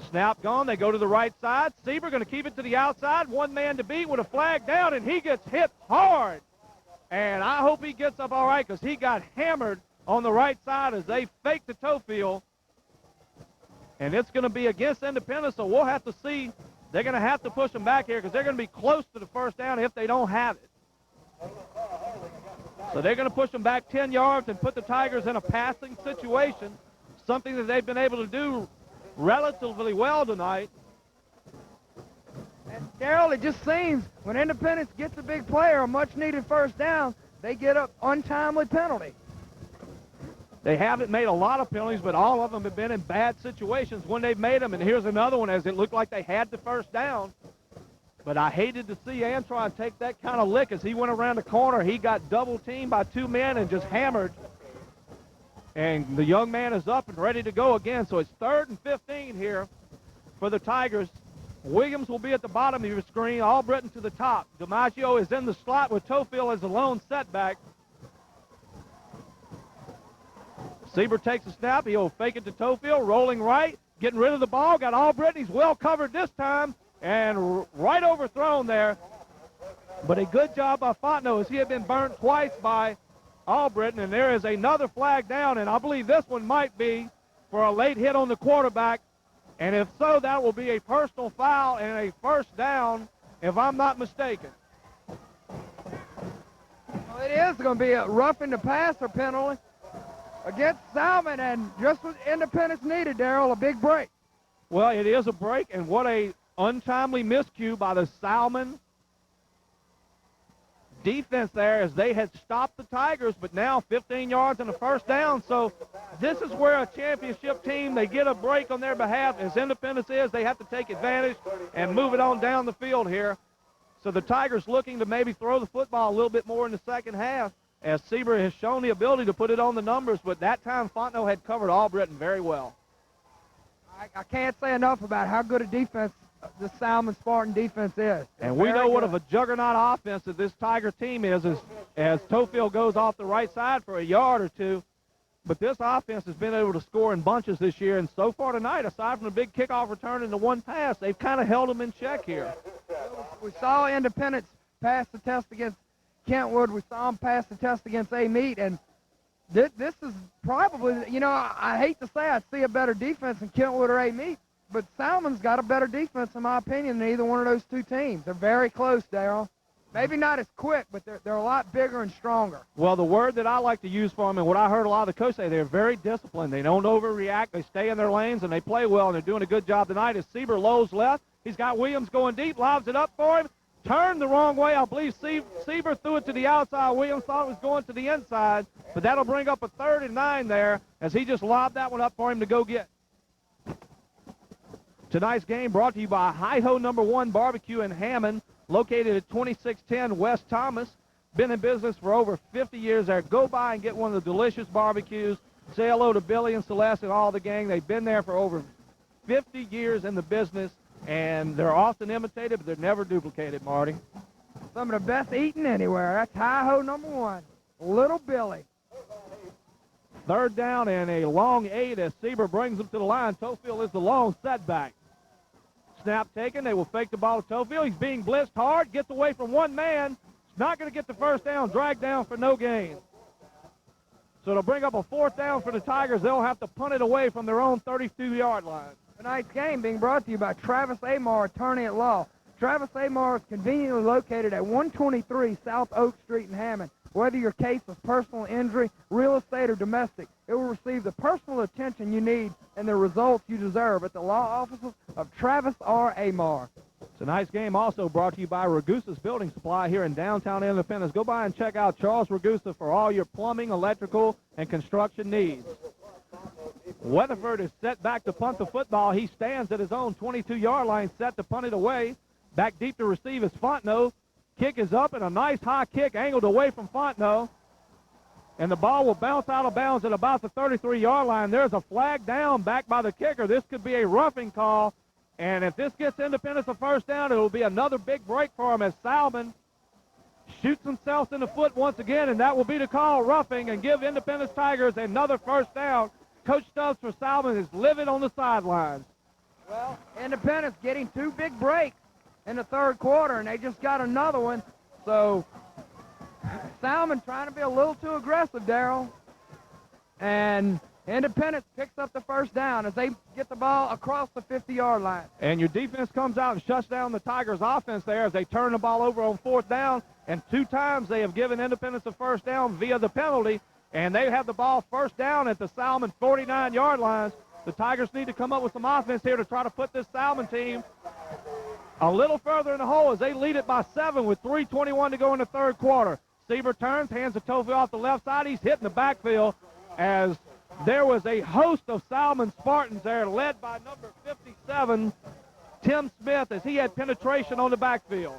Snap gone. They go to the right side. Sieber going to keep it to the outside. One man to beat with a flag down, and he gets hit hard. And I hope he gets up all right because he got hammered on the right side as they fake the Tofield. And it's going to be against Independence, so we'll have to see. They're going to have to push them back here because they're going to be close to the first down if they don't have it. So they're going to push them back 10 yards and put the Tigers in a passing situation, something that they've been able to do relatively well tonight. And Darrell, it just seems when Independence gets a big play or a much-needed first down, they get an untimely penalty. They haven't made a lot of penalties, but all of them have been in bad situations when they've made them. And here's another one as it looked like they had the first down. But I hated to see Antoine take that kind of lick as he went around the corner. He got double-teamed by 2 men and just hammered. And the young man is up and ready to go again. So it's 3rd and 15 here for the Tigers. Williams will be at the bottom of your screen. Albritton to the top. DiMaggio is in the slot with Tofield as the lone setback. Sieber takes a snap. He'll fake it to Tofield, rolling right, getting rid of the ball. Got Albritton. He's well covered this time and right overthrown there. But a good job by Fontenot as he had been burnt twice by Albritton. And there is another flag down, and I believe this one might be for a late hit on the quarterback. And if so, that will be a personal foul and a first down, if I'm not mistaken. Well, it is going to be a roughing the passer penalty against Salmen, and just what Independence needed, Darrell, a big break. Well, it is a break, and what a untimely miscue by the Salmen defense there as they had stopped the Tigers, but now 15 yards and a first down. So this is where a championship team, they get a break on their behalf. As Independence is, they have to take advantage and move it on down the field here. So the Tigers looking to maybe throw the football a little bit more in the second half, as Sieber has shown the ability to put it on the numbers, but that time Fontenot had covered Albritton very well. I can't say enough about how good a defense the Salmen Spartan defense is. And we know what of a juggernaut offense that this Tiger team is as Tofield goes off the right side for a yard or two. But this offense has been able to score in bunches this year, and so far tonight, aside from the big kickoff return and the one pass, they've kind of held them in check here. We saw Independence pass the test against Kentwood. We saw him pass the test against A-Meat, and this is probably, you know, I hate to say I see a better defense in Kentwood or A-Meat, but Salmon's got a better defense, in my opinion, than either one of those two teams. They're very close, Darrell. Maybe not as quick, but they're a lot bigger and stronger. Well, the word that I like to use for them, and what I heard a lot of the coaches say, they're very disciplined. They don't overreact. They stay in their lanes, and they play well, and they're doing a good job tonight. As Sieber lows left, he's got Williams going deep, lobs it up for him. turned the wrong way. I believe Sieber threw it to the outside. Williams thought it was going to the inside, but that'll bring up a 3rd and 9 there as he just lobbed that one up for him to go get. Tonight's game brought to you by Hi-Ho No. 1 Barbecue in Hammond, located at 2610 West Thomas. Been in business for over 50 years there. Go by and get one of the delicious barbecues. Say hello to Billy and Celeste and all the gang. They've been there for over 50 years in the business, and they're often imitated, but they're never duplicated, Marty. Some of the best eating anywhere. That's Hi-Ho No. 1. Little Billy. 3rd down and a long 8 as Sieber brings them to the line. Tofield is the long setback. Snap taken. They will fake the ball to Tofield. He's being blitzed hard. Gets away from one man. He's not going to get the first down. Dragged down for no gain. So it'll bring up a 4th down for the Tigers. They'll have to punt it away from their own 32-yard line. Tonight's game being brought to you by Travis Amar, attorney at law. Travis Amar is conveniently located at 123 South Oak Street in Hammond. Whether your case is personal injury, real estate, or domestic, it will receive the personal attention you need and the results you deserve at the law offices of Travis R. Amar. Tonight's game also brought to you by Ragusa's Building Supply here in downtown Independence. Go by and check out Charles Ragusa for all your plumbing, electrical, and construction needs. Weatherford is set back to punt the football. He stands at his own 22-yard line, set to punt it away. Back deep to receive is Fontenot. Kick is up, and a nice high kick angled away from Fontenot. And the ball will bounce out of bounds at about the 33-yard line. There's a flag down back by the kicker. This could be a roughing call. And if this gets Independence a first down, it will be another big break for him as Salmen shoots himself in the foot once again, and that will be the call, roughing, and give Independence Tigers another first down. Coach Stubbs for Salmen is livid on the sidelines. Well, Independence getting 2 big breaks in the 3rd quarter, and they just got another one. So Salmen trying to be a little too aggressive, Darrell. And Independence picks up the first down as they get the ball across the 50-yard line. And your defense comes out and shuts down the Tigers' offense there as they turn the ball over on 4th down. And 2 times they have given Independence a first down via the penalty. And they have the ball first down at the Salmen 49-yard lines. The Tigers need to come up with some offense here to try to put this Salmen team a little further in the hole as they lead it by 7 with 3:21 to go in the 3rd quarter. Sieber turns, hands the Tofield off the left side. He's hitting the backfield as there was a host of Salmen Spartans there, led by number 57, Tim Smith, as he had penetration on the backfield.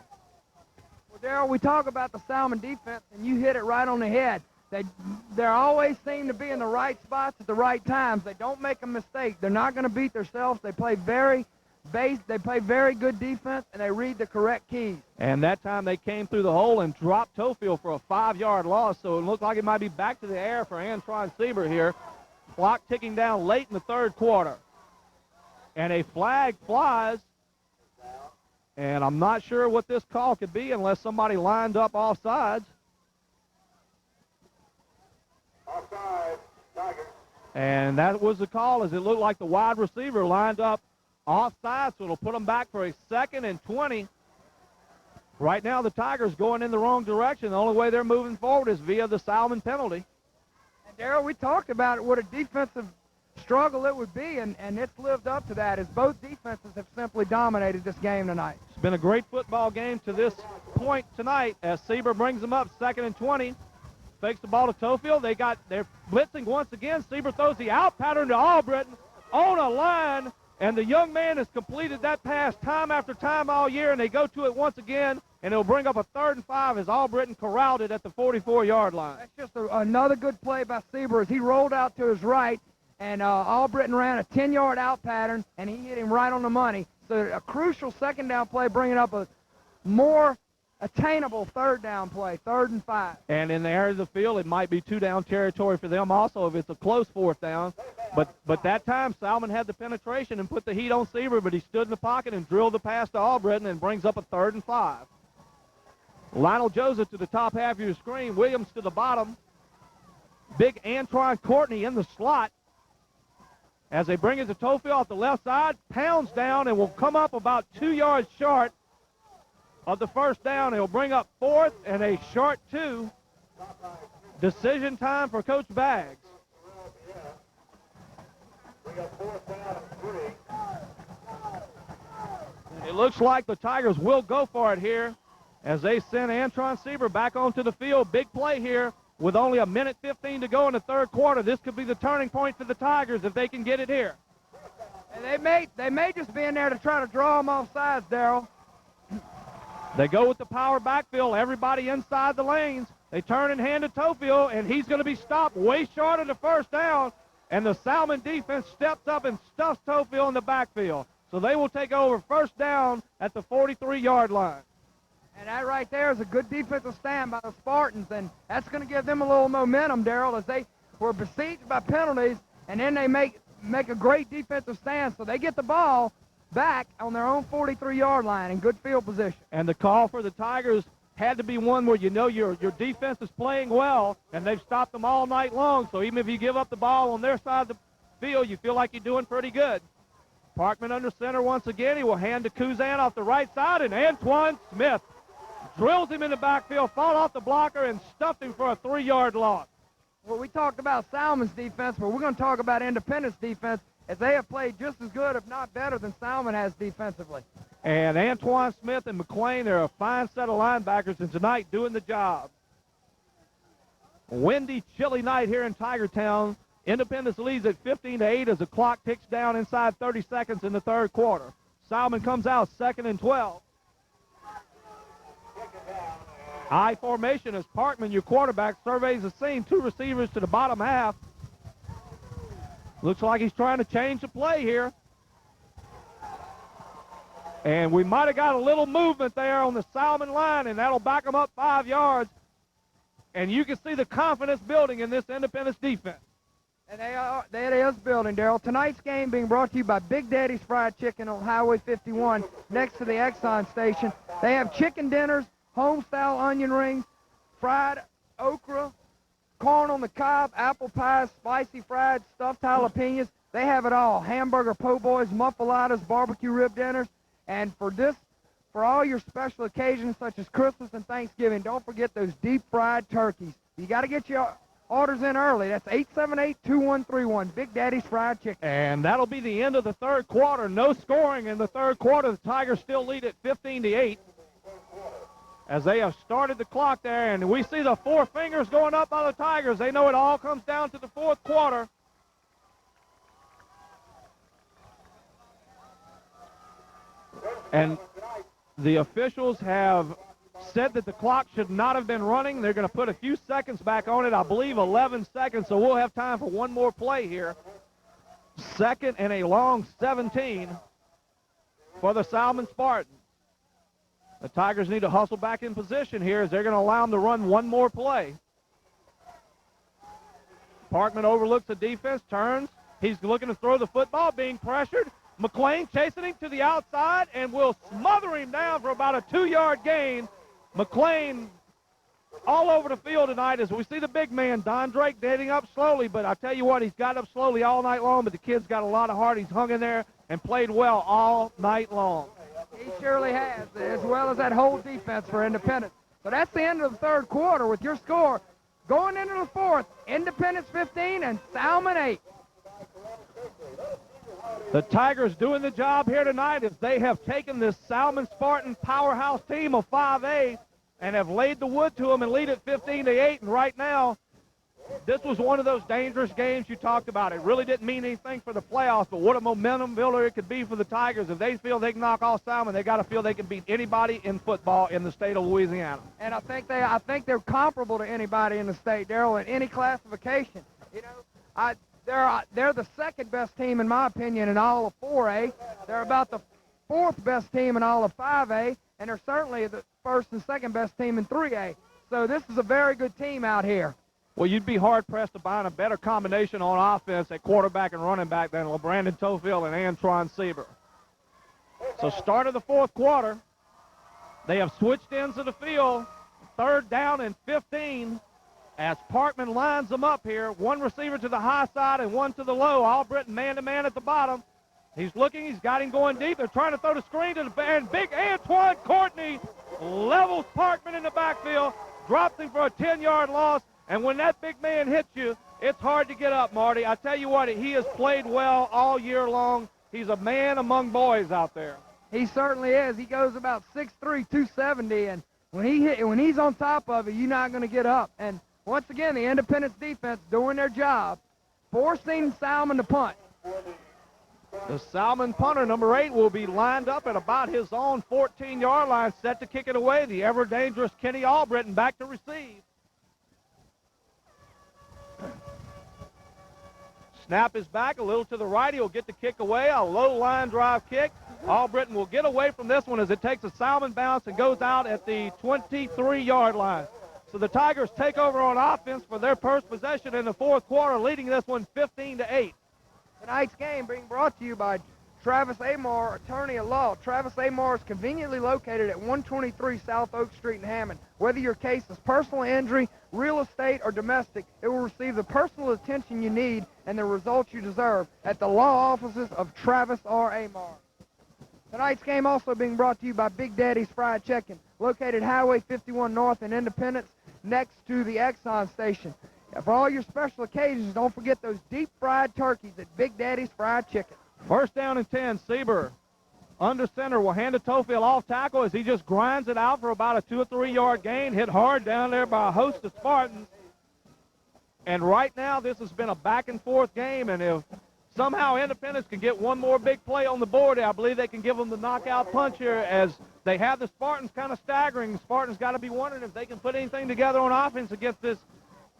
Well, Darrell, we talk about the Salmen defense, and you hit it right on the head. They always seem to be in the right spots at the right times. They don't make a mistake. They're not going to beat themselves. They play very good defense, and they read the correct keys. And that time they came through the hole and dropped Tofield for a 5-yard loss, so it looked like it might be back to the air for Antron Sieber here. Clock ticking down late in the 3rd quarter. And a flag flies, and I'm not sure what this call could be unless somebody lined up offsides. Offside, Tigers. And that was the call, as it looked like the wide receiver lined up offside, so it'll put them back for a 2nd and 20. Right now the Tigers going in the wrong direction. The only way they're moving forward is via the Salmen penalty. And Darrell, we talked about what a defensive struggle it would be, and it's lived up to that, as both defenses have simply dominated this game tonight. It's been a great football game to this point tonight as Sieber brings them up 2nd and 20. Fakes the ball to Tofield. They're blitzing once again. Sieber throws the out pattern to Albritton on a line, and the young man has completed that pass time after time all year, and they go to it once again, and it'll bring up a 3rd and 5 as Albritton corralled it at the 44-yard line. That's just another good play by Sieber as he rolled out to his right, and Albritton ran a 10-yard out pattern, and he hit him right on the money. So a crucial 2nd down play, bringing up a more attainable 3rd down play, 3rd and 5. And in the area of the field, it might be 2-down territory for them also if it's a close 4th down. But that time, Salmen had the penetration and put the heat on Sieber, but he stood in the pocket and drilled the pass to Albritton and brings up a 3rd and 5. Lionel Joseph to the top half of your screen, Williams to the bottom. Big Antron Courtney in the slot. As they bring it to Tofield off the left side, pounds down and will come up about 2 yards short of the first down. He'll bring up 4th and a short 2. Decision time for Coach Baggs. We got 4th down and 3. It looks like the Tigers will go for it here as they send Antron Sieber back onto the field. Big play here with only 1:15 to go in the third quarter. This could be the turning point for the Tigers if they can get it here. And they may just be in there to try to draw them off sides, Darrell. They go with the power backfield, everybody inside the lanes. They turn and hand to Tofield, and he's going to be stopped way short of the first down. And the Salmen defense steps up and stuffs Tofield in the backfield. So they will take over first down at the 43-yard line. And that right there is a good defensive stand by the Spartans, and that's going to give them a little momentum, Darrell, as they were besieged by penalties, and then they make a great defensive stand. So they get the ball back on their own 43-yard line in good field position. And the call for the Tigers had to be one where you know your defense is playing well, and they've stopped them all night long. So even if you give up the ball on their side of the field, you feel like you're doing pretty good. Parkman under center once again. He will hand to Kuzan off the right side, and Antoine Smith drills him in the backfield, fought off the blocker, and stuffed him for a 3-yard loss. Well, we talked about Salmon's defense, but we're going to talk about Independence defense, as they have played just as good, if not better, than Salmen has defensively. And Antoine Smith and McLean are a fine set of linebackers, and tonight doing the job. Windy, chilly night here in Tigertown. Independence leads at 15-8 as the clock ticks down inside 30 seconds in the third quarter. Salmen comes out 2nd and 12. I formation as Parkman, your quarterback, surveys the scene. 2 receivers to the bottom half. Looks like he's trying to change the play here. And we might have got a little movement there on the Salmen line, and that'll back them up 5 yards. And you can see the confidence building in this Independence defense. And that is building, Darrell. Tonight's game being brought to you by Big Daddy's Fried Chicken on Highway 51 next to the Exxon station. They have chicken dinners, home-style onion rings, fried okra, corn on the cob, apple pies, spicy fried, stuffed jalapenos. They have it all. Hamburger po' boys, muffaladas, barbecue rib dinners. And for all your special occasions such as Christmas and Thanksgiving, don't forget those deep-fried turkeys. You got to get your orders in early. That's 878-2131, Big Daddy's Fried Chicken. And that'll be the end of the third quarter. No scoring in the third quarter. The Tigers still lead at 15-8 as they have started the clock there. And we see the 4 fingers going up by the Tigers. They know it all comes down to the fourth quarter. And the officials have said that the clock should not have been running. They're going to put a few seconds back on it, I believe 11 seconds, so we'll have time for one more play here. 2nd and a long 17 for the Salmen Spartans. The Tigers need to hustle back in position here as they're going to allow them to run one more play. Parkman overlooks the defense, turns. He's looking to throw the football, being pressured. McLean chasing him to the outside and will smother him down for about a 2-yard gain. McLean all over the field tonight as we see the big man, Don Drake, getting up slowly. But I tell you what, he's got up slowly all night long, but the kid's got a lot of heart. He's hung in there and played well all night long. He surely has, as well as that whole defense for Independence. So that's the end of the third quarter with your score. Going into the fourth, Independence 15 and Salmen 8. The Tigers doing the job here tonight as they have taken this Salmen Spartan powerhouse team of 5A and have laid the wood to them and lead it 15-8. And right now, this was one of those dangerous games you talked about. It really didn't mean anything for the playoffs, but what a momentum builder it could be for the Tigers. If they feel they can knock off Salmen, they got to feel they can beat anybody in football in the state of Louisiana. And I think they're comparable to anybody in the state, Darrell, in any classification. You know, they're the second best team, in my opinion, in all of 4A. They're about the 4th best team in all of 5A, and they're certainly the 1st and 2nd best team in 3A. So this is a very good team out here. Well, you'd be hard-pressed to find a better combination on offense at quarterback and running back than LeBrandon Tofield and Antron Sieber. So start of the fourth quarter. They have switched ends of the field. 3rd down and 15. As Parkman lines them up here, 1 receiver to the high side and 1 to the low. Albritton man-to-man at the bottom. He's looking. He's got him going deep. They're trying to throw the screen to the and big Antoine Courtney levels Parkman in the backfield, drops him for a 10-yard loss. And when that big man hits you, it's hard to get up, Marty. I tell you what, he has played well all year long. He's a man among boys out there. He certainly is. He goes about 6'3", 270, and When he's on top of it, you're not going to get up. And once again, the Independence defense doing their job, forcing Salmen to punt. The Salmen punter, number 8, will be lined up at about his own 14-yard line, set to kick it away. The ever-dangerous Kenny Albritton back to receive. Snap is back a little to the right. He'll get the kick away, a low line drive kick. Albritton will get away from this one as it takes a Salmen bounce and goes out at the 23-yard line. So the Tigers take over on offense for their first possession in the fourth quarter, leading this one 15-8. Tonight's game being brought to you by Travis Amar, attorney at law. Travis Amar is conveniently located at 123 South Oak Street in Hammond. Whether your case is personal injury, real estate, or domestic, it will receive the personal attention you need and the results you deserve at the law offices of Travis R. Amar. Tonight's game also being brought to you by Big Daddy's Fried Chicken, located Highway 51 North in Independence, next to the Exxon station. For all your special occasions, don't forget those deep-fried turkeys at Big Daddy's Fried Chicken. First down and 10. Sieber under center will hand to Tofield off tackle as he just grinds it out for about a 2 or 3 yard gain. Hit hard down there by a host of Spartans. And right now this has been a back and forth game, and if somehow Independence can get one more big play on the board, I believe they can give them the knockout punch here as they have the Spartans kind of staggering. The Spartans got to be wondering if they can put anything together on offense against this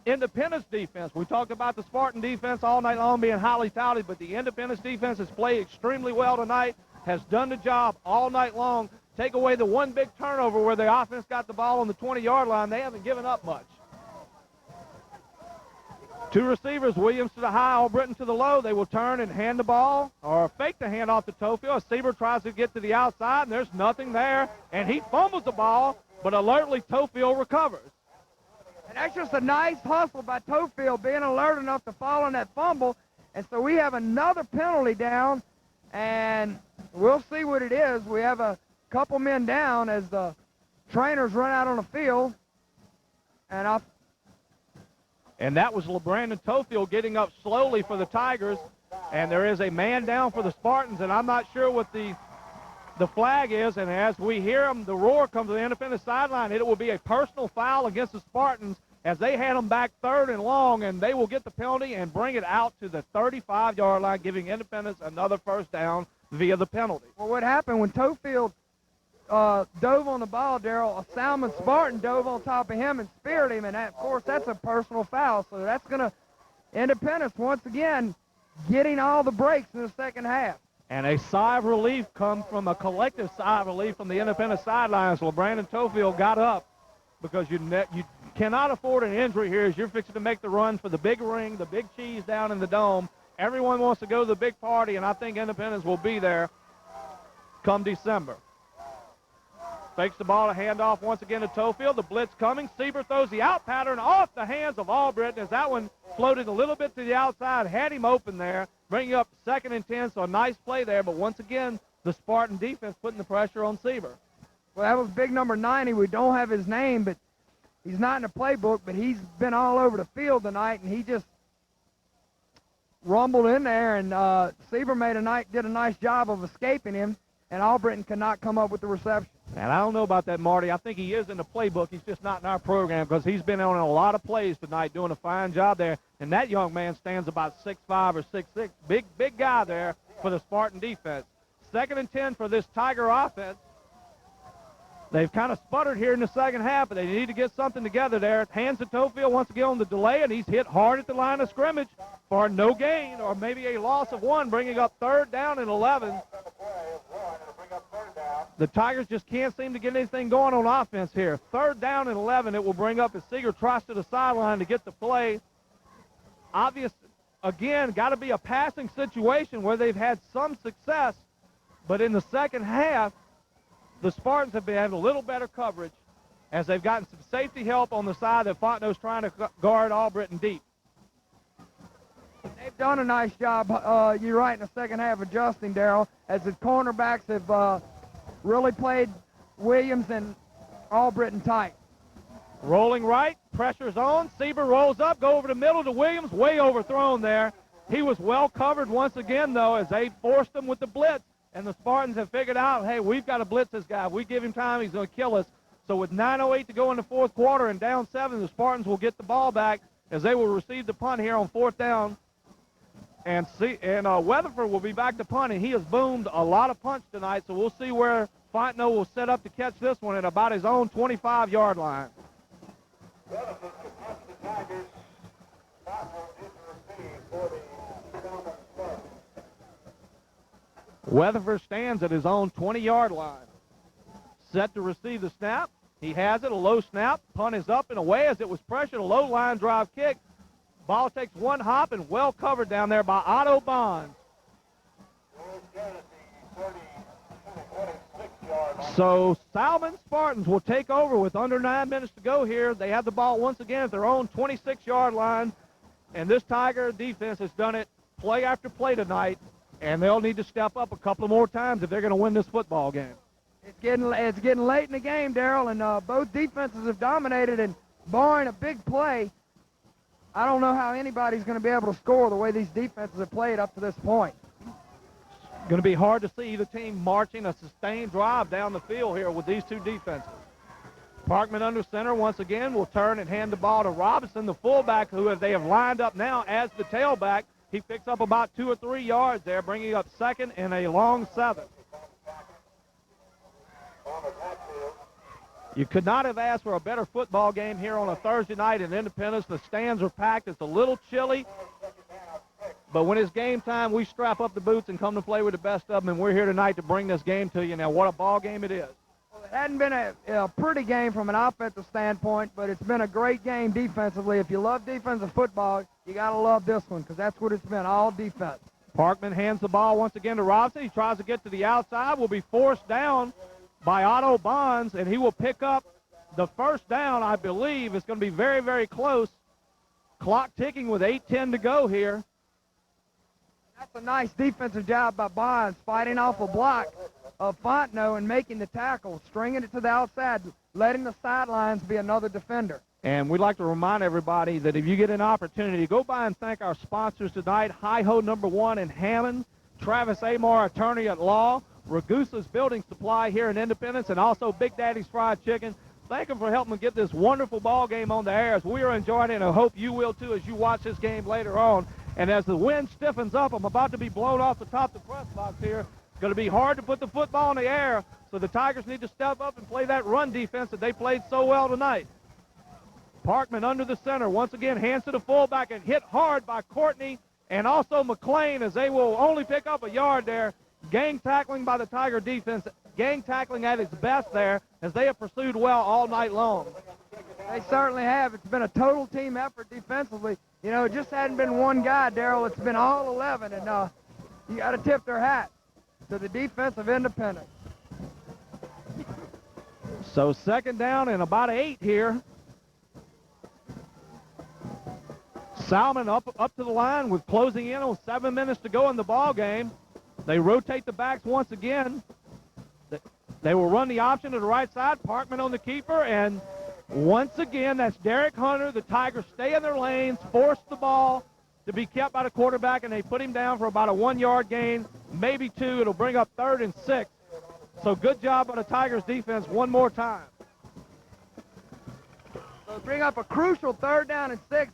Independence defense. We talked about the Spartan defense all night long being highly touted, but the Independence defense has played extremely well tonight, has done the job all night long. Take away the one big turnover where the offense got the ball on the 20-yard line. They haven't given up much. Two receivers, Williams to the high, Albritton to the low. They will turn and hand the ball or fake the handoff to Tofield. Sieber tries to get to the outside, and there's nothing there, and he fumbles the ball, but alertly Tofield recovers. And that's just a nice hustle by Tofield, being alert enough to fall on that fumble. And so we have another penalty down, and we'll see what it is. We have a couple men down as the trainers run out on the field. And that was LeBrandon Tofield getting up slowly for the Tigers. And there is a man down for the Spartans, and I'm not sure what the flag is, and as we hear them, the roar comes to the Independence sideline. It will be a personal foul against the Spartans as they hand them back 3rd and long, and they will get the penalty and bring it out to the 35-yard line, giving Independence another first down via the penalty. Well, what happened when Tofield dove on the ball, Darrell, a Salmen Spartan dove on top of him and speared him, and that, of course, that's a personal foul. So that's going to Independence, once again, getting all the breaks in the second half. And a sigh of relief comes from a collective sigh of relief from the Independence sidelines. LeBrandon Tofield got up because you cannot afford an injury here as you're fixing to make the run for the big ring, the big cheese down in the dome. Everyone wants to go to the big party, and I think Independence will be there come December. Fakes the ball to hand off once again to Tofield. The blitz coming. Sieber throws the out pattern off the hands of Albritton as that one floated a little bit to the outside, had him open there, bringing up 2nd and 10, so a nice play there. But once again, the Spartan defense putting the pressure on Sieber. Well, that was big number 90. We don't have his name, but he's not in the playbook, but he's been all over the field tonight, and he just rumbled in there, and Sieber did a nice job of escaping him, and Albritton could not come up with the reception. And I don't know about that, Marty. I think he is in the playbook. He's just not in our program because he's been on a lot of plays tonight doing a fine job there. And that young man stands about 6'5" or 6'6". Big guy there for the Spartan defense. 2nd and 10 for this Tiger offense. They've kind of sputtered here in the second half, but they need to get something together there. Hands to Tofield once again on the delay, and he's hit hard at the line of scrimmage for no gain or maybe a loss of 1, bringing up 3rd down and 11. The Tigers just can't seem to get anything going on offense here. 3rd down and 11 it will bring up as Seeger tries to the sideline to get the play. Obvious, again, got to be a passing situation where they've had some success, but in the second half, the Spartans have had a little better coverage as they've gotten some safety help on the side that Fontenot's trying to guard Albritton deep. They've done a nice job, you're right, in the second half adjusting, Darrell, as the cornerbacks have really played Williams and Albritton tight. Rolling right, pressure's on. Sieber rolls up, go over the middle to Williams, way overthrown there. He was well covered once again, though, as they forced him with the blitz. And the Spartans have figured out, hey, we've got to blitz this guy. If we give him time, he's going to kill us. So with 9:08 to go in the fourth quarter and down 7, the Spartans will get the ball back as they will receive the punt here on fourth down. And Weatherford will be back to punt, and he has boomed a lot of punts tonight, so we'll see where Fontenot will set up to catch this one at about his own 25-yard line. Weatherford to punch the Tigers. Fontenot is to receive for the Salmen Spartans. Weatherford stands at his own 20-yard line. Set to receive the snap. He has it, a low snap. Punt is up and away as it was pressured. A low line drive kick. Ball takes one hop and well covered down there by Otto Bonds. So Salmen Spartans will take over with under 9 minutes to go here. They have the ball once again at their own 26-yard line. And this Tiger defense has done it play after play tonight. And they'll need to step up a couple more times if they're going to win this football game. It's getting late in the game, Darrell, and both defenses have dominated, and barring a big play, I don't know how anybody's going to be able to score the way these defenses have played up to this point. Going to be hard to see either team marching a sustained drive down the field here with these two defenses. Parkman under center once again will turn and hand the ball to Robinson, the fullback, who they have lined up now as the tailback. He picks up about 2 or 3 yards there, bringing up second and a long 7. You could not have asked for a better football game here on a Thursday night in Independence. The stands are packed. It's a little chilly. But when it's game time, we strap up the boots and come to play with the best of them, and we're here tonight to bring this game to you. Now, what a ball game it is. Well, it hadn't been a pretty game from an offensive standpoint, but it's been a great game defensively. If you love defensive football, you got to love this one because that's what it's been, all defense. Parkman hands the ball once again to Robinson. He tries to get to the outside, will be forced down by Otto Bonds, and he will pick up the first down, I believe. It's going to be very, very close. Clock ticking with 8:10 to go here. That's a nice defensive job by Bonds, fighting off a block of Fontenot and making the tackle, stringing it to the outside, letting the sidelines be another defender. And we'd like to remind everybody that if you get an opportunity, go by and thank our sponsors tonight, Hi-Ho Number 1 in Hammond, Travis Amar, attorney at law, Ragusa's Building Supply here in Independence, and also Big Daddy's Fried Chicken. Thank them for helping get this wonderful ball game on the air as we are enjoying it, and I hope you will too as you watch this game later on. And as the wind stiffens up, I'm about to be blown off the top of the press box here. It's going to be hard to put the football in the air, so the Tigers need to step up and play that run defense that they played so well tonight. Parkman under the center, once again hands to the fullback and hit hard by Courtney and also McLean as they will only pick up a yard there. Gang tackling by the Tiger defense, gang tackling at its best there as they have pursued well all night long. They certainly have. It's been a total team effort defensively. You know, it just hadn't been one guy, Darrell. It's been all 11, and you got to tip their hat to the defense of Independence. So second down and about 8 here. Salmen up to the line with closing in on 7 minutes to go in the ball game. They rotate the backs once again. They will run the option to the right side. Parkman on the keeper, and once again, that's Derek Hunter. The Tigers stay in their lanes, force the ball to be kept by the quarterback, and they put him down for about a 1-yard gain, maybe 2. It'll bring up 3rd and 6. So good job by the Tigers defense one more time. So bring up a crucial 3rd down and 6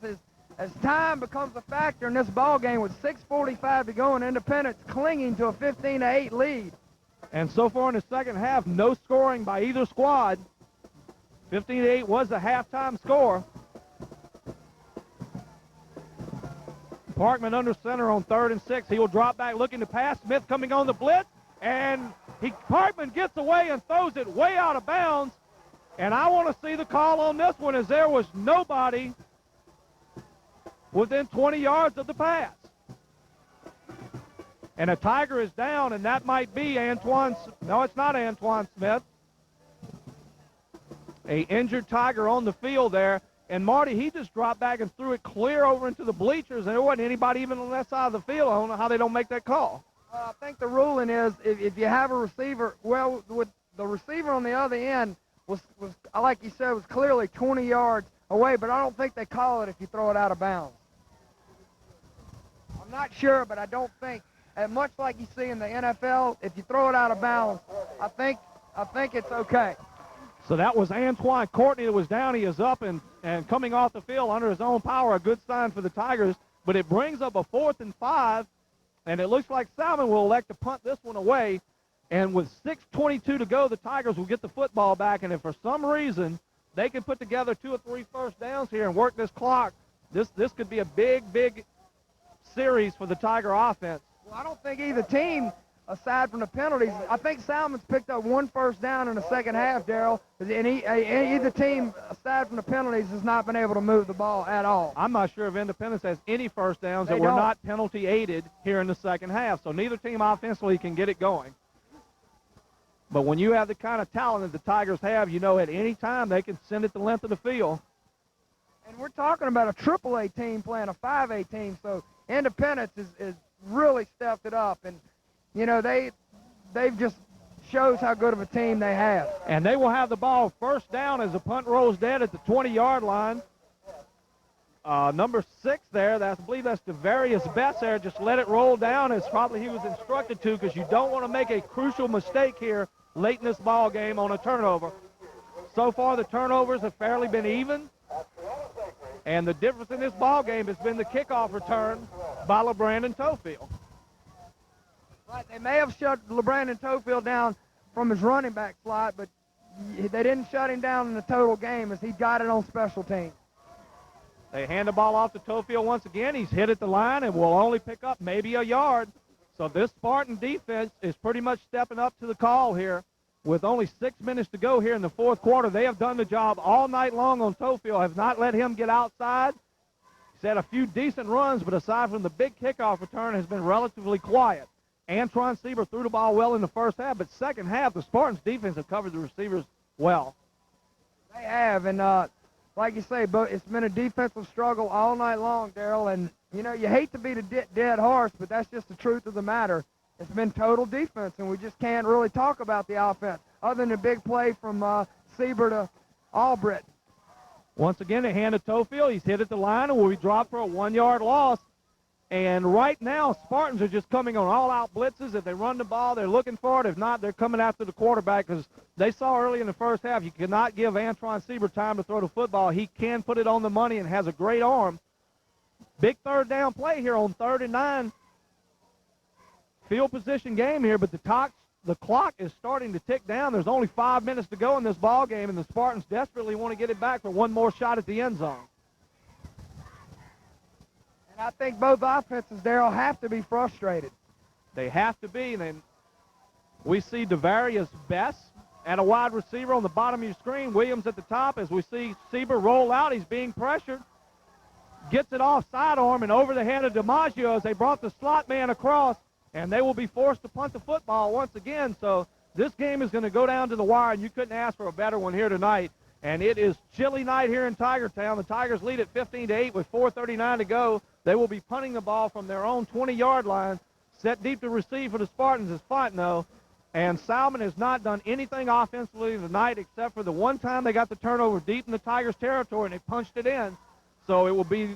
as time becomes a factor in this ball game with 6:45 to go and Independence clinging to a 15-8 lead. And so far in the second half, no scoring by either squad. 15-8 was the halftime score. Parkman under center on 3rd and 6. He will drop back looking to pass. Smith coming on the blitz, and Parkman gets away and throws it way out of bounds. And I want to see the call on this one as there was nobody within 20 yards of the pass. And a Tiger is down, and that might be Antoine. No, it's not Antoine Smith. A injured Tiger on the field there. And Marty, he just dropped back and threw it clear over into the bleachers, and there wasn't anybody even on that side of the field. I don't know how they don't make that call. I think the ruling is if you have a receiver, well, with the receiver on the other end was like you said, was clearly 20 yards away, but I don't think they call it if you throw it out of bounds. I'm not sure, but I don't think. And much like you see in the NFL, if you throw it out of bounds, I think it's okay. So that was Antoine Courtney that was down. He is up and coming off the field under his own power, a good sign for the Tigers. But it brings up a 4th and 5, and it looks like Salmen will elect to punt this one away. And with 6:22 to go, the Tigers will get the football back. And if for some reason they can put together 2 or 3 first downs here and work this clock, this could be a big series for the Tiger offense. Well, I don't think either team, aside from the penalties, I think Salmon's picked up 1 first down in the second half, Darrell. And either team, aside from the penalties, has not been able to move the ball at all. I'm not sure if Independence has any first downs that They were don't. not penalty aided here in the second half. So neither team offensively can get it going. But when you have the kind of talent that the Tigers have, you know at any time they can send it the length of the field. And we're talking about a AAA team playing a 5A team, so Independence is really stepped it up. And, you know, they've just shows how good of a team they have. And they will have the ball first down as the punt rolls dead at the 20-yard line. Number 6 there, I believe that's Devarius Betts there. Just let it roll down as probably he was instructed to, because you don't want to make a crucial mistake here late in this ball game on a turnover. So far, the turnovers have fairly been even. And the difference in this ball game has been the kickoff return by LeBrandon Tofield. Right, they may have shut LeBrandon Tofield down from his running back slot, but they didn't shut him down in the total game as he got it on special teams. They hand the ball off to Tofield once again. He's hit at the line and will only pick up maybe a yard. So this Spartan defense is pretty much stepping up to the call here. With only 6 minutes to go here in the fourth quarter, they have done the job all night long on Tofield, have not let him get outside. He's had a few decent runs, but aside from the big kickoff return, has been relatively quiet. Antron Sieber threw the ball well in the first half, but second half, the Spartans defense have covered the receivers well. They have, and like you say, but it's been a defensive struggle all night long, Darrell. And, you know, you hate to be the dead horse, but that's just the truth of the matter. It's been total defense, and we just can't really talk about the offense other than a big play from Sieber to Albritton. Once again, they hand it to Tofield. He's hit at the line and will be dropped for a 1-yard loss. And right now, Spartans are just coming on all-out blitzes. If they run the ball, they're looking for it. If not, they're coming after the quarterback, because they saw early in the first half you cannot give Antron Sieber time to throw the football. He can put it on the money and has a great arm. Big third down play here on 3rd and 9. Field position game here, but the clock is starting to tick down. There's only 5 minutes to go in this ball game, and the Spartans desperately want to get it back for one more shot at the end zone. And I think both offenses, Darrell, have to be frustrated. They have to be. And then we see Devarius Betts at a wide receiver on the bottom of your screen. Williams at the top as we see Sieber roll out. He's being pressured. Gets it off sidearm and over the head of DiMaggio as they brought the slot man across. And they will be forced to punt the football once again. So this game is going to go down to the wire, and you couldn't ask for a better one here tonight. And it is chilly night here in Tigertown. The Tigers lead at 15-8 with 4:39 to go. They will be punting the ball from their own 20-yard line. Set deep to receive for the Spartans is Fontenot. And Salmen has not done anything offensively tonight except for the one time they got the turnover deep in the Tigers' territory and they punched it in. So it will be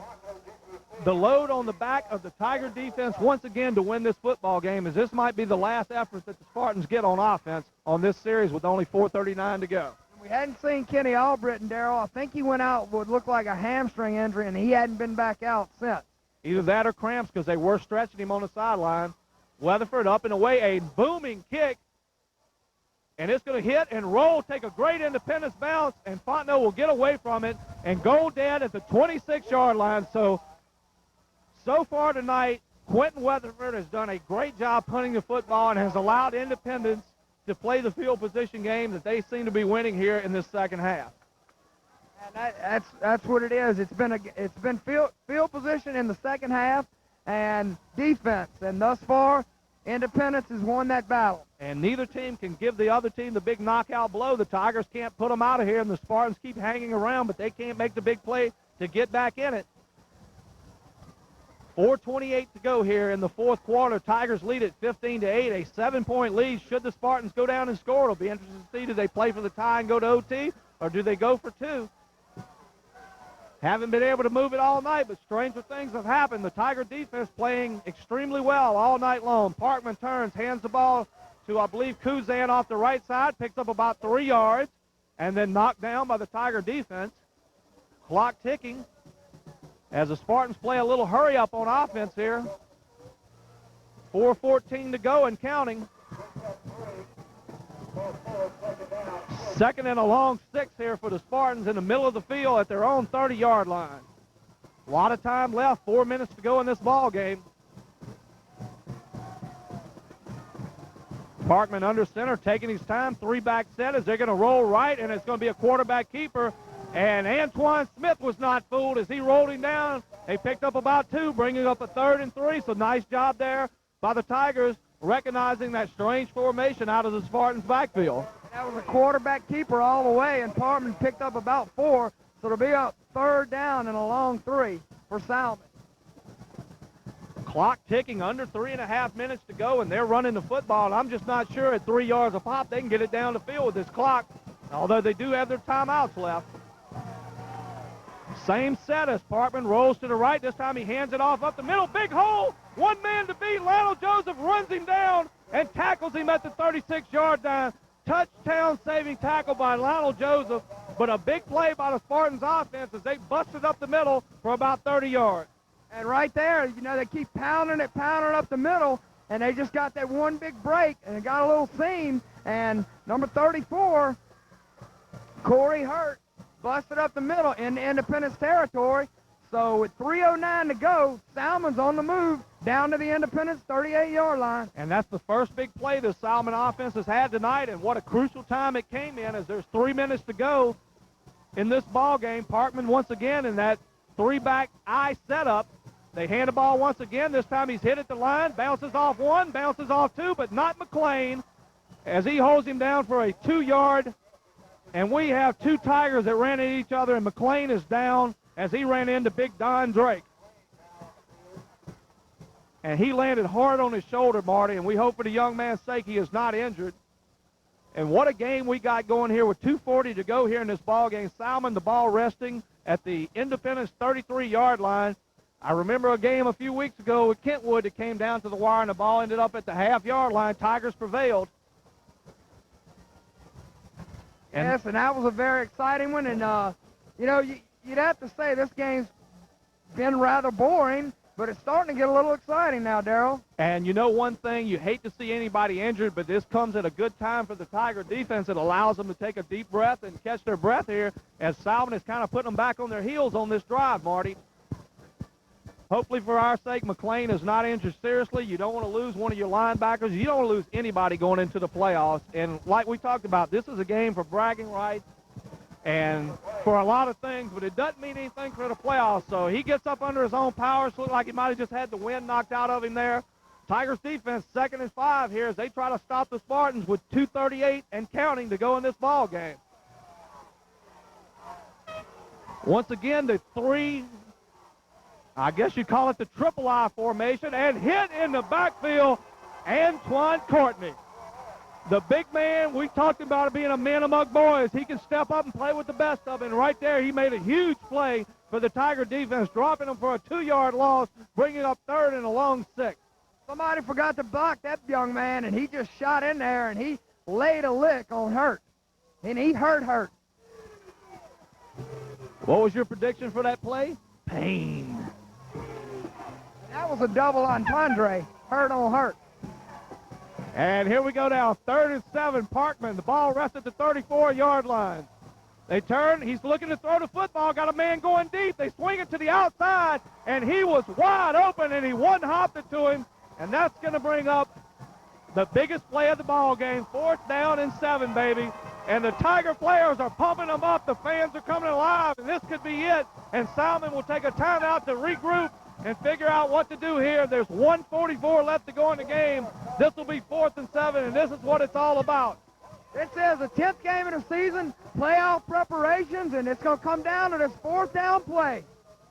the load on the back of the Tiger defense once again to win this football game, as this might be the last effort that the Spartans get on offense on this series with only 4:39 to go. We hadn't seen Kenny Albritton, Darrell. I think he went out what looked like a hamstring injury, and he hadn't been back out since. Either that or cramps, because they were stretching him on the sideline. Weatherford up and away, a booming kick, and it's going to hit and roll, take a great Independence bounce, and Fontenot will get away from it and go dead at the 26-yard line. So far tonight, Quentin Weatherford has done a great job punting the football and has allowed Independence to play the field position game that they seem to be winning here in this second half. And that's what it is. It's been field position in the second half and defense, and thus far, Independence has won that battle. And neither team can give the other team the big knockout blow. The Tigers can't put them out of here, and the Spartans keep hanging around, but they can't make the big play to get back in it. 4:28 to go here in the fourth quarter. Tigers lead at 15-8, a 7-point lead. Should the Spartans go down and score, it'll be interesting to see, do they play for the tie and go to OT, or do they go for 2? Haven't been able to move it all night, but stranger things have happened. The Tiger defense playing extremely well all night long. Parkman turns, hands the ball to, I believe, Kuzan off the right side, picks up about 3 yards, and then knocked down by the Tiger defense. Clock ticking as the Spartans play a little hurry up on offense here. 4:14 to go and counting. Second and a long 6 here for the Spartans in the middle of the field at their own 30-yard line. A lot of time left, 4 minutes to go in this ball game. Parkman under center, taking his time, 3-back set as they're going to roll right, and it's going to be a quarterback keeper. And Antoine Smith was not fooled as he rolled him down. They picked up about 2, bringing up a 3rd and 3, so nice job there by the Tigers, recognizing that strange formation out of the Spartans' backfield. That was a quarterback keeper all the way, and Parkman picked up about 4, so it'll be a 3rd down and a long 3 for Salmen. Clock ticking, under 3.5 minutes to go, and they're running the football, and I'm just not sure at 3 yards a pop they can get it down the field with this clock, although they do have their timeouts left. Same set as Parkman rolls to the right. This time he hands it off up the middle. Big hole. One man to beat. Lionel Joseph runs him down and tackles him at the 36-yard line. Touchdown saving tackle by Lionel Joseph, but a big play by the Spartans offense as they busted up the middle for about 30 yards. And right there, you know, they keep pounding up the middle, and they just got that one big break, and it got a little seam, and number 34, Corey Hurt, busted up the middle in Independence territory. So with 3:09 to go, Salmon's on the move down to the Independence 38-yard line. And that's the first big play the Salmen offense has had tonight, and what a crucial time it came in as there's 3 minutes to go in this ball game. Parkman once again in that 3-back I setup. They hand the ball once again. This time he's hit at the line, bounces off 1, bounces off 2, but not McLean as he holds him down for a 2-yard. And we have 2 Tigers that ran at each other, and McLean is down as he ran into Big Don Drake. And he landed hard on his shoulder, Marty, and we hope for the young man's sake he is not injured. And what a game we got going here with 2:40 to go here in this ball game. Salmen, the ball resting at the Independence 33-yard line. I remember a game a few weeks ago with Kentwood that came down to the wire, and the ball ended up at the half-yard line. Tigers prevailed. Yes, and that was a very exciting one. And, you know, you'd have to say this game's been rather boring, but it's starting to get a little exciting now, Darrell. And you know one thing, you hate to see anybody injured, but this comes at a good time for the Tiger defense. It allows them to take a deep breath and catch their breath here as Salmen is kind of putting them back on their heels on this drive, Marty. Hopefully for our sake, McLean is not injured seriously. You don't want to lose one of your linebackers. You don't want to lose anybody going into the playoffs. And like we talked about, this is a game for bragging rights and for a lot of things, but it doesn't mean anything for the playoffs. So he gets up under his own power. So it looked like he might have just had the wind knocked out of him there. Tigers defense 2nd and 5 here as they try to stop the Spartans with 2:38 and counting to go in this ball game. Once again, the 3, I guess you call it the triple I formation, and hit in the backfield, Antoine Courtney. The big man, we talked about it being a man among boys. He can step up and play with the best of them. And right there, he made a huge play for the Tiger defense, dropping them for a 2-yard loss, bringing up 3rd and a long 6. Somebody forgot to block that young man, and he just shot in there, and he laid a lick on Hurt. And he hurt. What was your prediction for that play? Pain. That was a double entendre. Hurt on Hurt. And here we go now, 3rd and 7, Parkman. The ball rests at the 34-yard line. They turn, he's looking to throw the football, got a man going deep. They swing it to the outside, and he was wide open, and he one-hopped it to him, and that's going to bring up the biggest play of the ball game, 4th down and 7, baby. And the Tiger players are pumping them up. The fans are coming alive, and this could be it. And Salmen will take a timeout to regroup and figure out what to do here. There's 1:44 left to go in the game. This will be 4th and 7, and this is what it's all about. This is the 10th game of the season, playoff preparations, and it's going to come down to this 4th down play.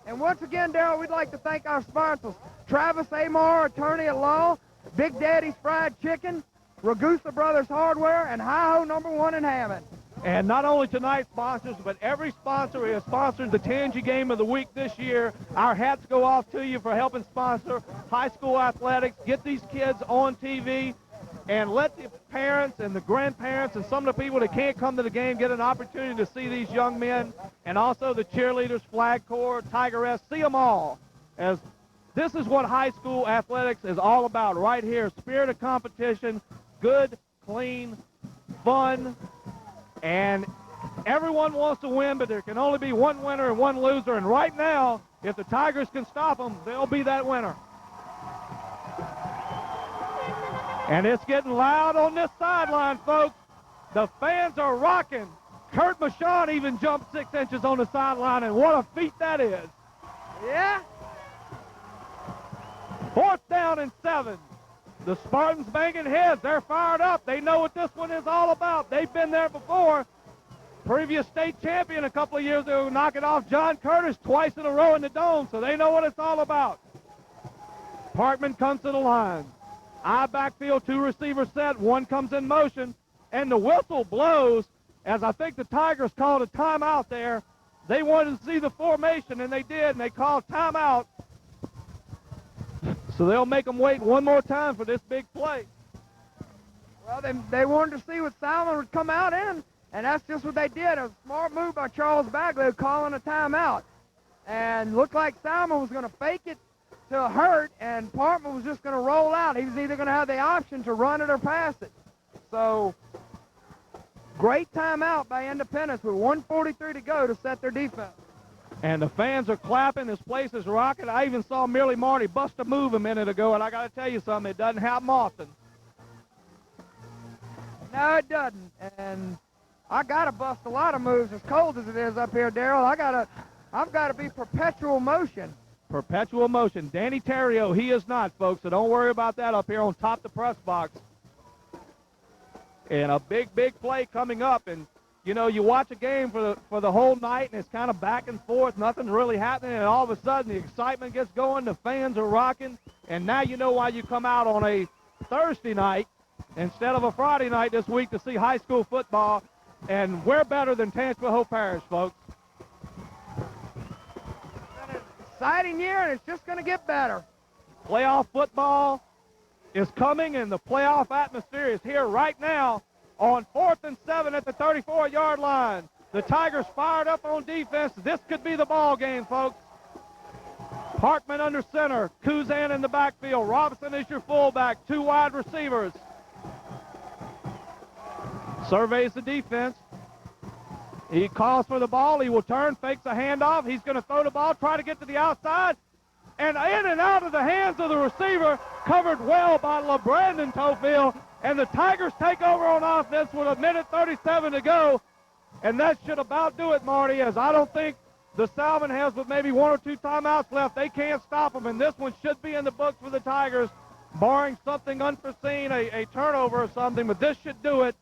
And once again, Darrell, we'd like to thank our sponsors, Travis Amar, attorney at law, Big Daddy's Fried Chicken, Ragusa Brothers Hardware, and Hi-Ho #1 in Hammond. And not only tonight's sponsors, but every sponsor who has sponsored the Tangy Game of the Week this year. Our hats go off to you for helping sponsor high school athletics, get these kids on TV. and let the parents and the grandparents and some of the people that can't come to the game get an opportunity to see these young men, and also the cheerleaders, flag corps, Tigerettes, see them all, as this is what high school athletics is all about right here. Spirit of competition, good, clean, fun, and everyone wants to win, but there can only be one winner and one loser, and right now, if the Tigers can stop them, they'll be that winner. And it's getting loud on this sideline, folks. The fans are rocking. Kurt Michon even jumped 6 inches on the sideline, and what a feat that is. Yeah. 4th down and 7. The Spartans banging heads. They're fired up. They know what this one is all about. They've been there before. Previous state champion a couple of years ago, knocking off John Curtis twice in a row in the Dome, so they know what it's all about. Parkman comes to the line. I backfield, 2 receivers set, 1 comes in motion, and the whistle blows as I think the Tigers called a timeout there. They wanted to see the formation, and they did, and they called timeout. So they'll make them wait one more time for this big play. Well, they wanted to see what Salmen would come out in, and that's just what they did. A smart move by Charles Bagley calling a timeout. And looked like Salmen was going to fake it to Hurt, and Parkman was just going to roll out. He was either going to have the option to run it or pass it. So, great timeout by Independence with 1:43 to go to set their defense. And the fans are clapping. This place is rocking. I even saw Merely Marty bust a move a minute ago, and I got to tell you something, it doesn't happen often. No, it doesn't. And I got to bust a lot of moves as cold as it is up here, Darrell. I've got to be perpetual motion. Perpetual motion. Danny Terrio, he is not, folks, so don't worry about that up here on top of the press box. And a big, big play coming up. And, you know, you watch a game for the whole night, and it's kind of back and forth. Nothing's really happening, and all of a sudden the excitement gets going. The fans are rocking. And now you know why you come out on a Thursday night instead of a Friday night this week to see high school football. And we're better than Tangipahoa Parish, folks. Exciting year, and it's just going to get better. Playoff football is coming, and the playoff atmosphere is here right now on 4th and 7 at the 34-yard line. The Tigers fired up on defense. This could be the ball game, folks. Parkman under center. Kuzan in the backfield. Robinson is your fullback. 2 wide receivers. Surveys the defense. He calls for the ball. He will turn, fakes a handoff. He's going to throw the ball, try to get to the outside. And in and out of the hands of the receiver, covered well by LeBrandon Tofield. And the Tigers take over on offense with 1:37 to go. And that should about do it, Marty, as I don't think the Salmen has but maybe 1 or 2 timeouts left. They can't stop them, and this one should be in the books for the Tigers, barring something unforeseen, a turnover or something, but this should do it.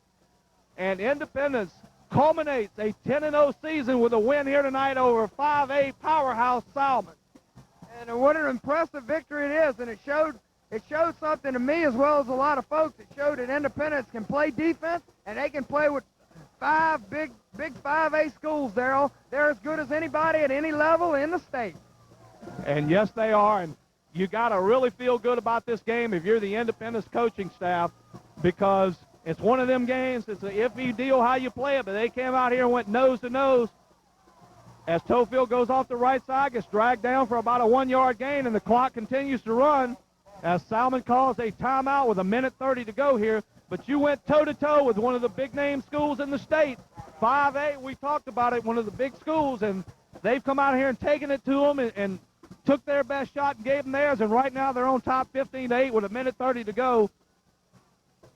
And Independence culminates a 10-0 season with a win here tonight over 5A powerhouse Salmen. And what an impressive victory it is, and it showed something to me as well as a lot of folks. It showed that Independence can play defense, and they can play with 5 big 5A schools, Darrell. They're as good as anybody at any level in the state. And yes, they are, and you got to really feel good about this game if you're the Independence coaching staff, because it's one of them games. It's an iffy deal how you play it, but they came out here and went nose to nose. As Tofield goes off the right side, gets dragged down for about a 1-yard gain, and the clock continues to run as Salmen calls a timeout with 1:30 to go here. But you went toe-to-toe with one of the big-name schools in the state. 5A, we talked about it, one of the big schools, and they've come out here and taken it to them and took their best shot and gave them theirs, and right now they're on top 15-8 with 1:30 to go.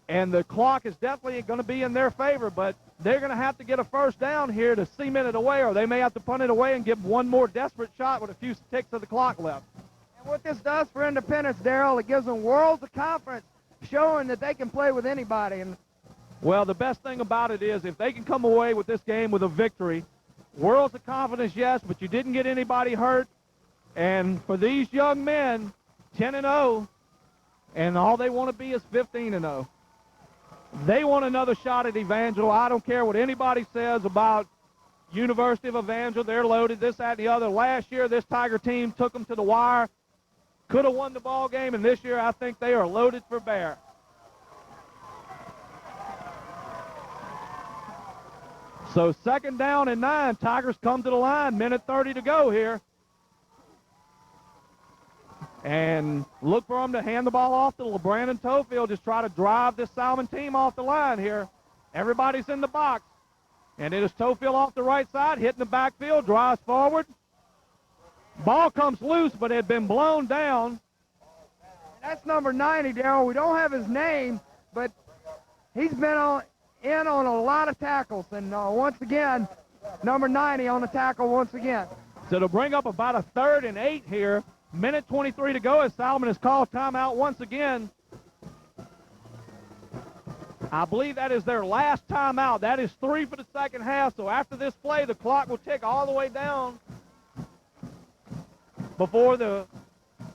And the clock is definitely going to be in their favor, but they're going to have to get a first down here to cement it away, or they may have to punt it away and give one more desperate shot with a few ticks of the clock left. And what this does for Independence, Darrell, it gives them worlds of confidence, showing that they can play with anybody. And well, the best thing about it is if they can come away with this game with a victory, worlds of confidence, yes, but you didn't get anybody hurt. And for these young men, 10-0, and all they want to be is 15-0. They want another shot at Evangel. I don't care what anybody says about University of Evangel. They're loaded, this, that, and the other. Last year, this Tiger team took them to the wire, could have won the ball game, and this year I think they are loaded for bear. So 2nd down and 9. Tigers come to the line. Minute 30 to go here. And look for them to hand the ball off to LeBrandon Tofield. Just try to drive this Salmen team off the line here. Everybody's in the box. And it is Tofield off the right side, hitting the backfield, drives forward. Ball comes loose, but it had been blown down. That's number 90, Darrell. We don't have his name, but he's been in on a lot of tackles. And once again, number 90 on the tackle once again. So to bring up about a 3rd and 8 here. Minute 23 to go as Salmen has called timeout once again. I believe that is their last timeout. That is 3 for the second half. So after this play, the clock will tick all the way down before the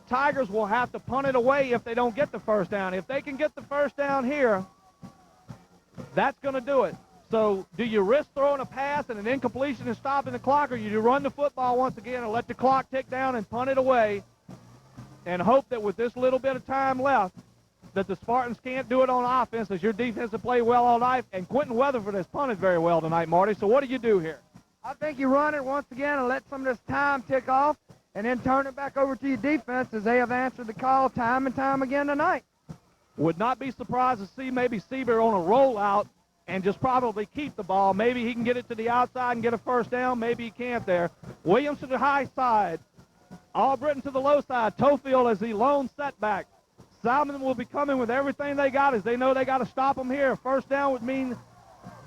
Tigers will have to punt it away if they don't get the first down. If they can get the first down here, that's going to do it. So do you risk throwing a pass and an incompletion and stopping the clock, or you run the football once again and let the clock tick down and punt it away and hope that with this little bit of time left that the Spartans can't do it on offense as your defense has played well all night, and Quentin Weatherford has punted very well tonight, Marty. So what do you do here? I think you run it once again and let some of this time tick off and then turn it back over to your defense as they have answered the call time and time again tonight. Would not be surprised to see maybe Seaver on a rollout and just probably keep the ball. Maybe he can get it to the outside and get a first down. Maybe he can't there. Williams to the high side. Albritton to the low side. Tofield as the lone setback. Salmen will be coming with everything they got as they know they got to stop them here. First down would mean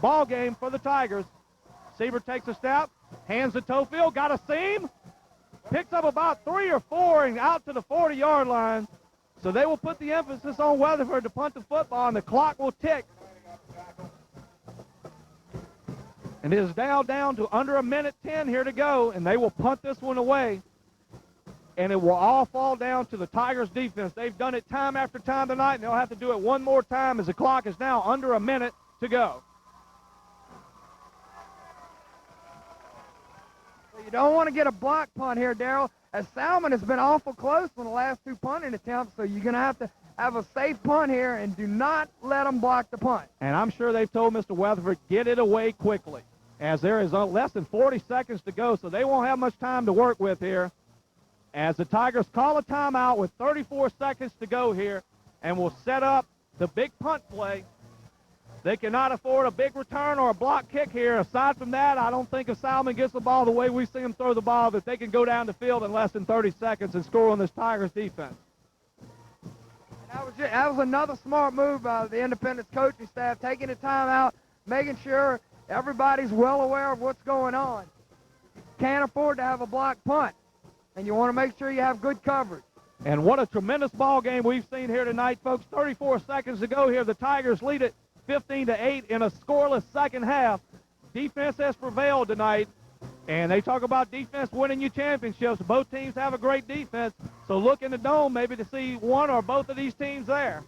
ball game for the Tigers. Seaver takes a step, hands to Tofield, got a seam, picks up about 3 or 4 and out to the 40-yard line. So they will put the emphasis on Weatherford to punt the football, and the clock will tick. And it is now down to under a minute 10 here to go, and they will punt this one away. And it will all fall down to the Tigers' defense. They've done it time after time tonight, and they'll have to do it one more time as the clock is now under a minute to go. You don't want to get a block punt here, Darrell, as Salmen has been awful close on the last 2 punting attempts, so you're going to have a safe punt here and do not let them block the punt. And I'm sure they've told Mr. Weatherford, get it away quickly, as there is less than 40 seconds to go, so they won't have much time to work with here. As the Tigers call a timeout with 34 seconds to go here and will set up the big punt play. They cannot afford a big return or a block kick here. Aside from that, I don't think if Salmen gets the ball the way we see him throw the ball that they can go down the field in less than 30 seconds and score on this Tigers defense. That was another smart move by the Independence coaching staff, taking the timeout, making sure everybody's well aware of what's going on. You can't afford to have a block punt, and you want to make sure you have good coverage. And what a tremendous ball game we've seen here tonight, folks. 34 seconds to go here. The Tigers lead it 15-8 in a scoreless second half. Defense has prevailed tonight, and they talk about defense winning you championships. Both teams have a great defense, so look in the dome maybe to see one or both of these teams there.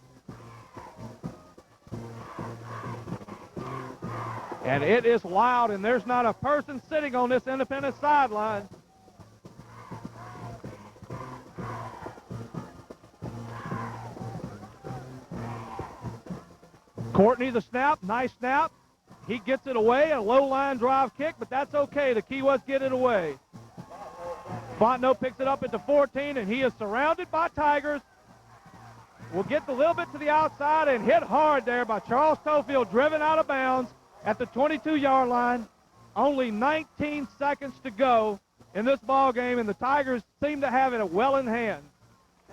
And it is loud, and there's not a person sitting on this Independence sideline. Courtney the snap, nice snap. He gets it away, a low line drive kick, but that's okay. The key was get it away. Fontenot picks it up at the 14, and he is surrounded by Tigers. Will get a little bit to the outside and hit hard there by Charles Tofield, driven out of bounds at the 22-yard line. Only 19 seconds to go in this ball game, and the Tigers seem to have it well in hand.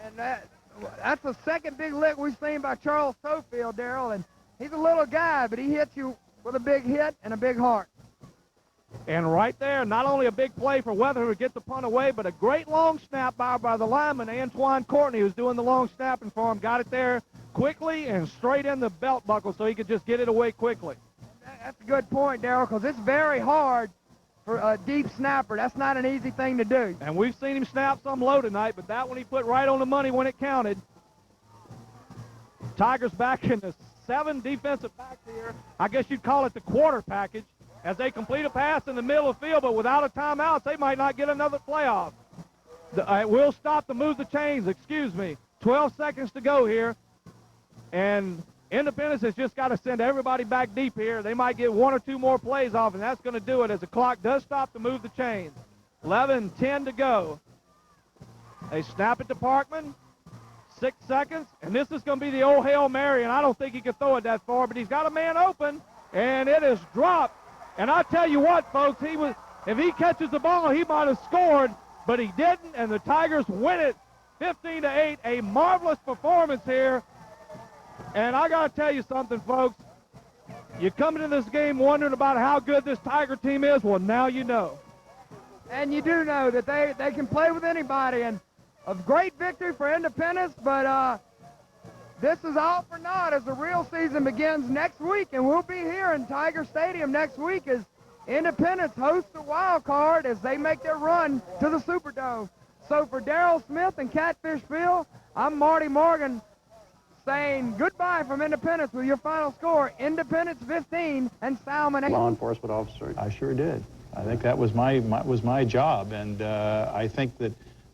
And that's the second big lick we've seen by Charles Tofield, Darrell, and he's a little guy, but he hits you with a big hit and a big heart. And right there, not only a big play for Weatherford to get the punt away, but a great long snap by the lineman, Antoine Courtney, who's doing the long snapping for him. Got it there quickly and straight in the belt buckle so he could just get it away quickly. That's a good point, Darrell, because it's very hard for a deep snapper. That's not an easy thing to do. And we've seen him snap some low tonight, but that one he put right on the money when it counted. Tigers back in the 7 defensive backs here. I guess you'd call it the quarter package as they complete a pass in the middle of the field, but without a timeout, they might not get another playoff. We'll stop to move the chains, 12 seconds to go here. And Independence has just got to send everybody back deep here. They might get 1 or 2 more plays off, and that's going to do it as the clock does stop to move the chains. 11:10 to go. They snap it to Parkman. 6 seconds, and this is going to be the old Hail Mary, and I don't think he can throw it that far, but he's got a man open, and it is dropped. And I tell you what, folks, if he catches the ball, he might have scored, but he didn't, and the Tigers win it 15-8. A marvelous performance here. And I got to tell you something, folks. You come into this game wondering about how good this Tiger team is, well, now you know. And you do know that they can play with anybody, and a great victory for Independence, but this is all for naught as the real season begins next week, and we'll be here in Tiger Stadium next week as Independence hosts the wild card as they make their run to the Superdome. So for Darrell Smith and Catfish Phil, I'm Marty Morgan saying goodbye from Independence with your final score, Independence 15 and Salmen 8. Law enforcement officer. I sure did. I think that was my job, and I think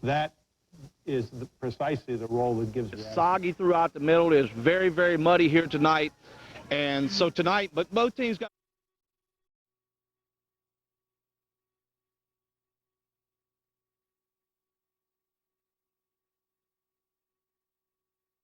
that is precisely the role that gives. It's soggy throughout the middle. It is very, very muddy here tonight, and so tonight, but both teams got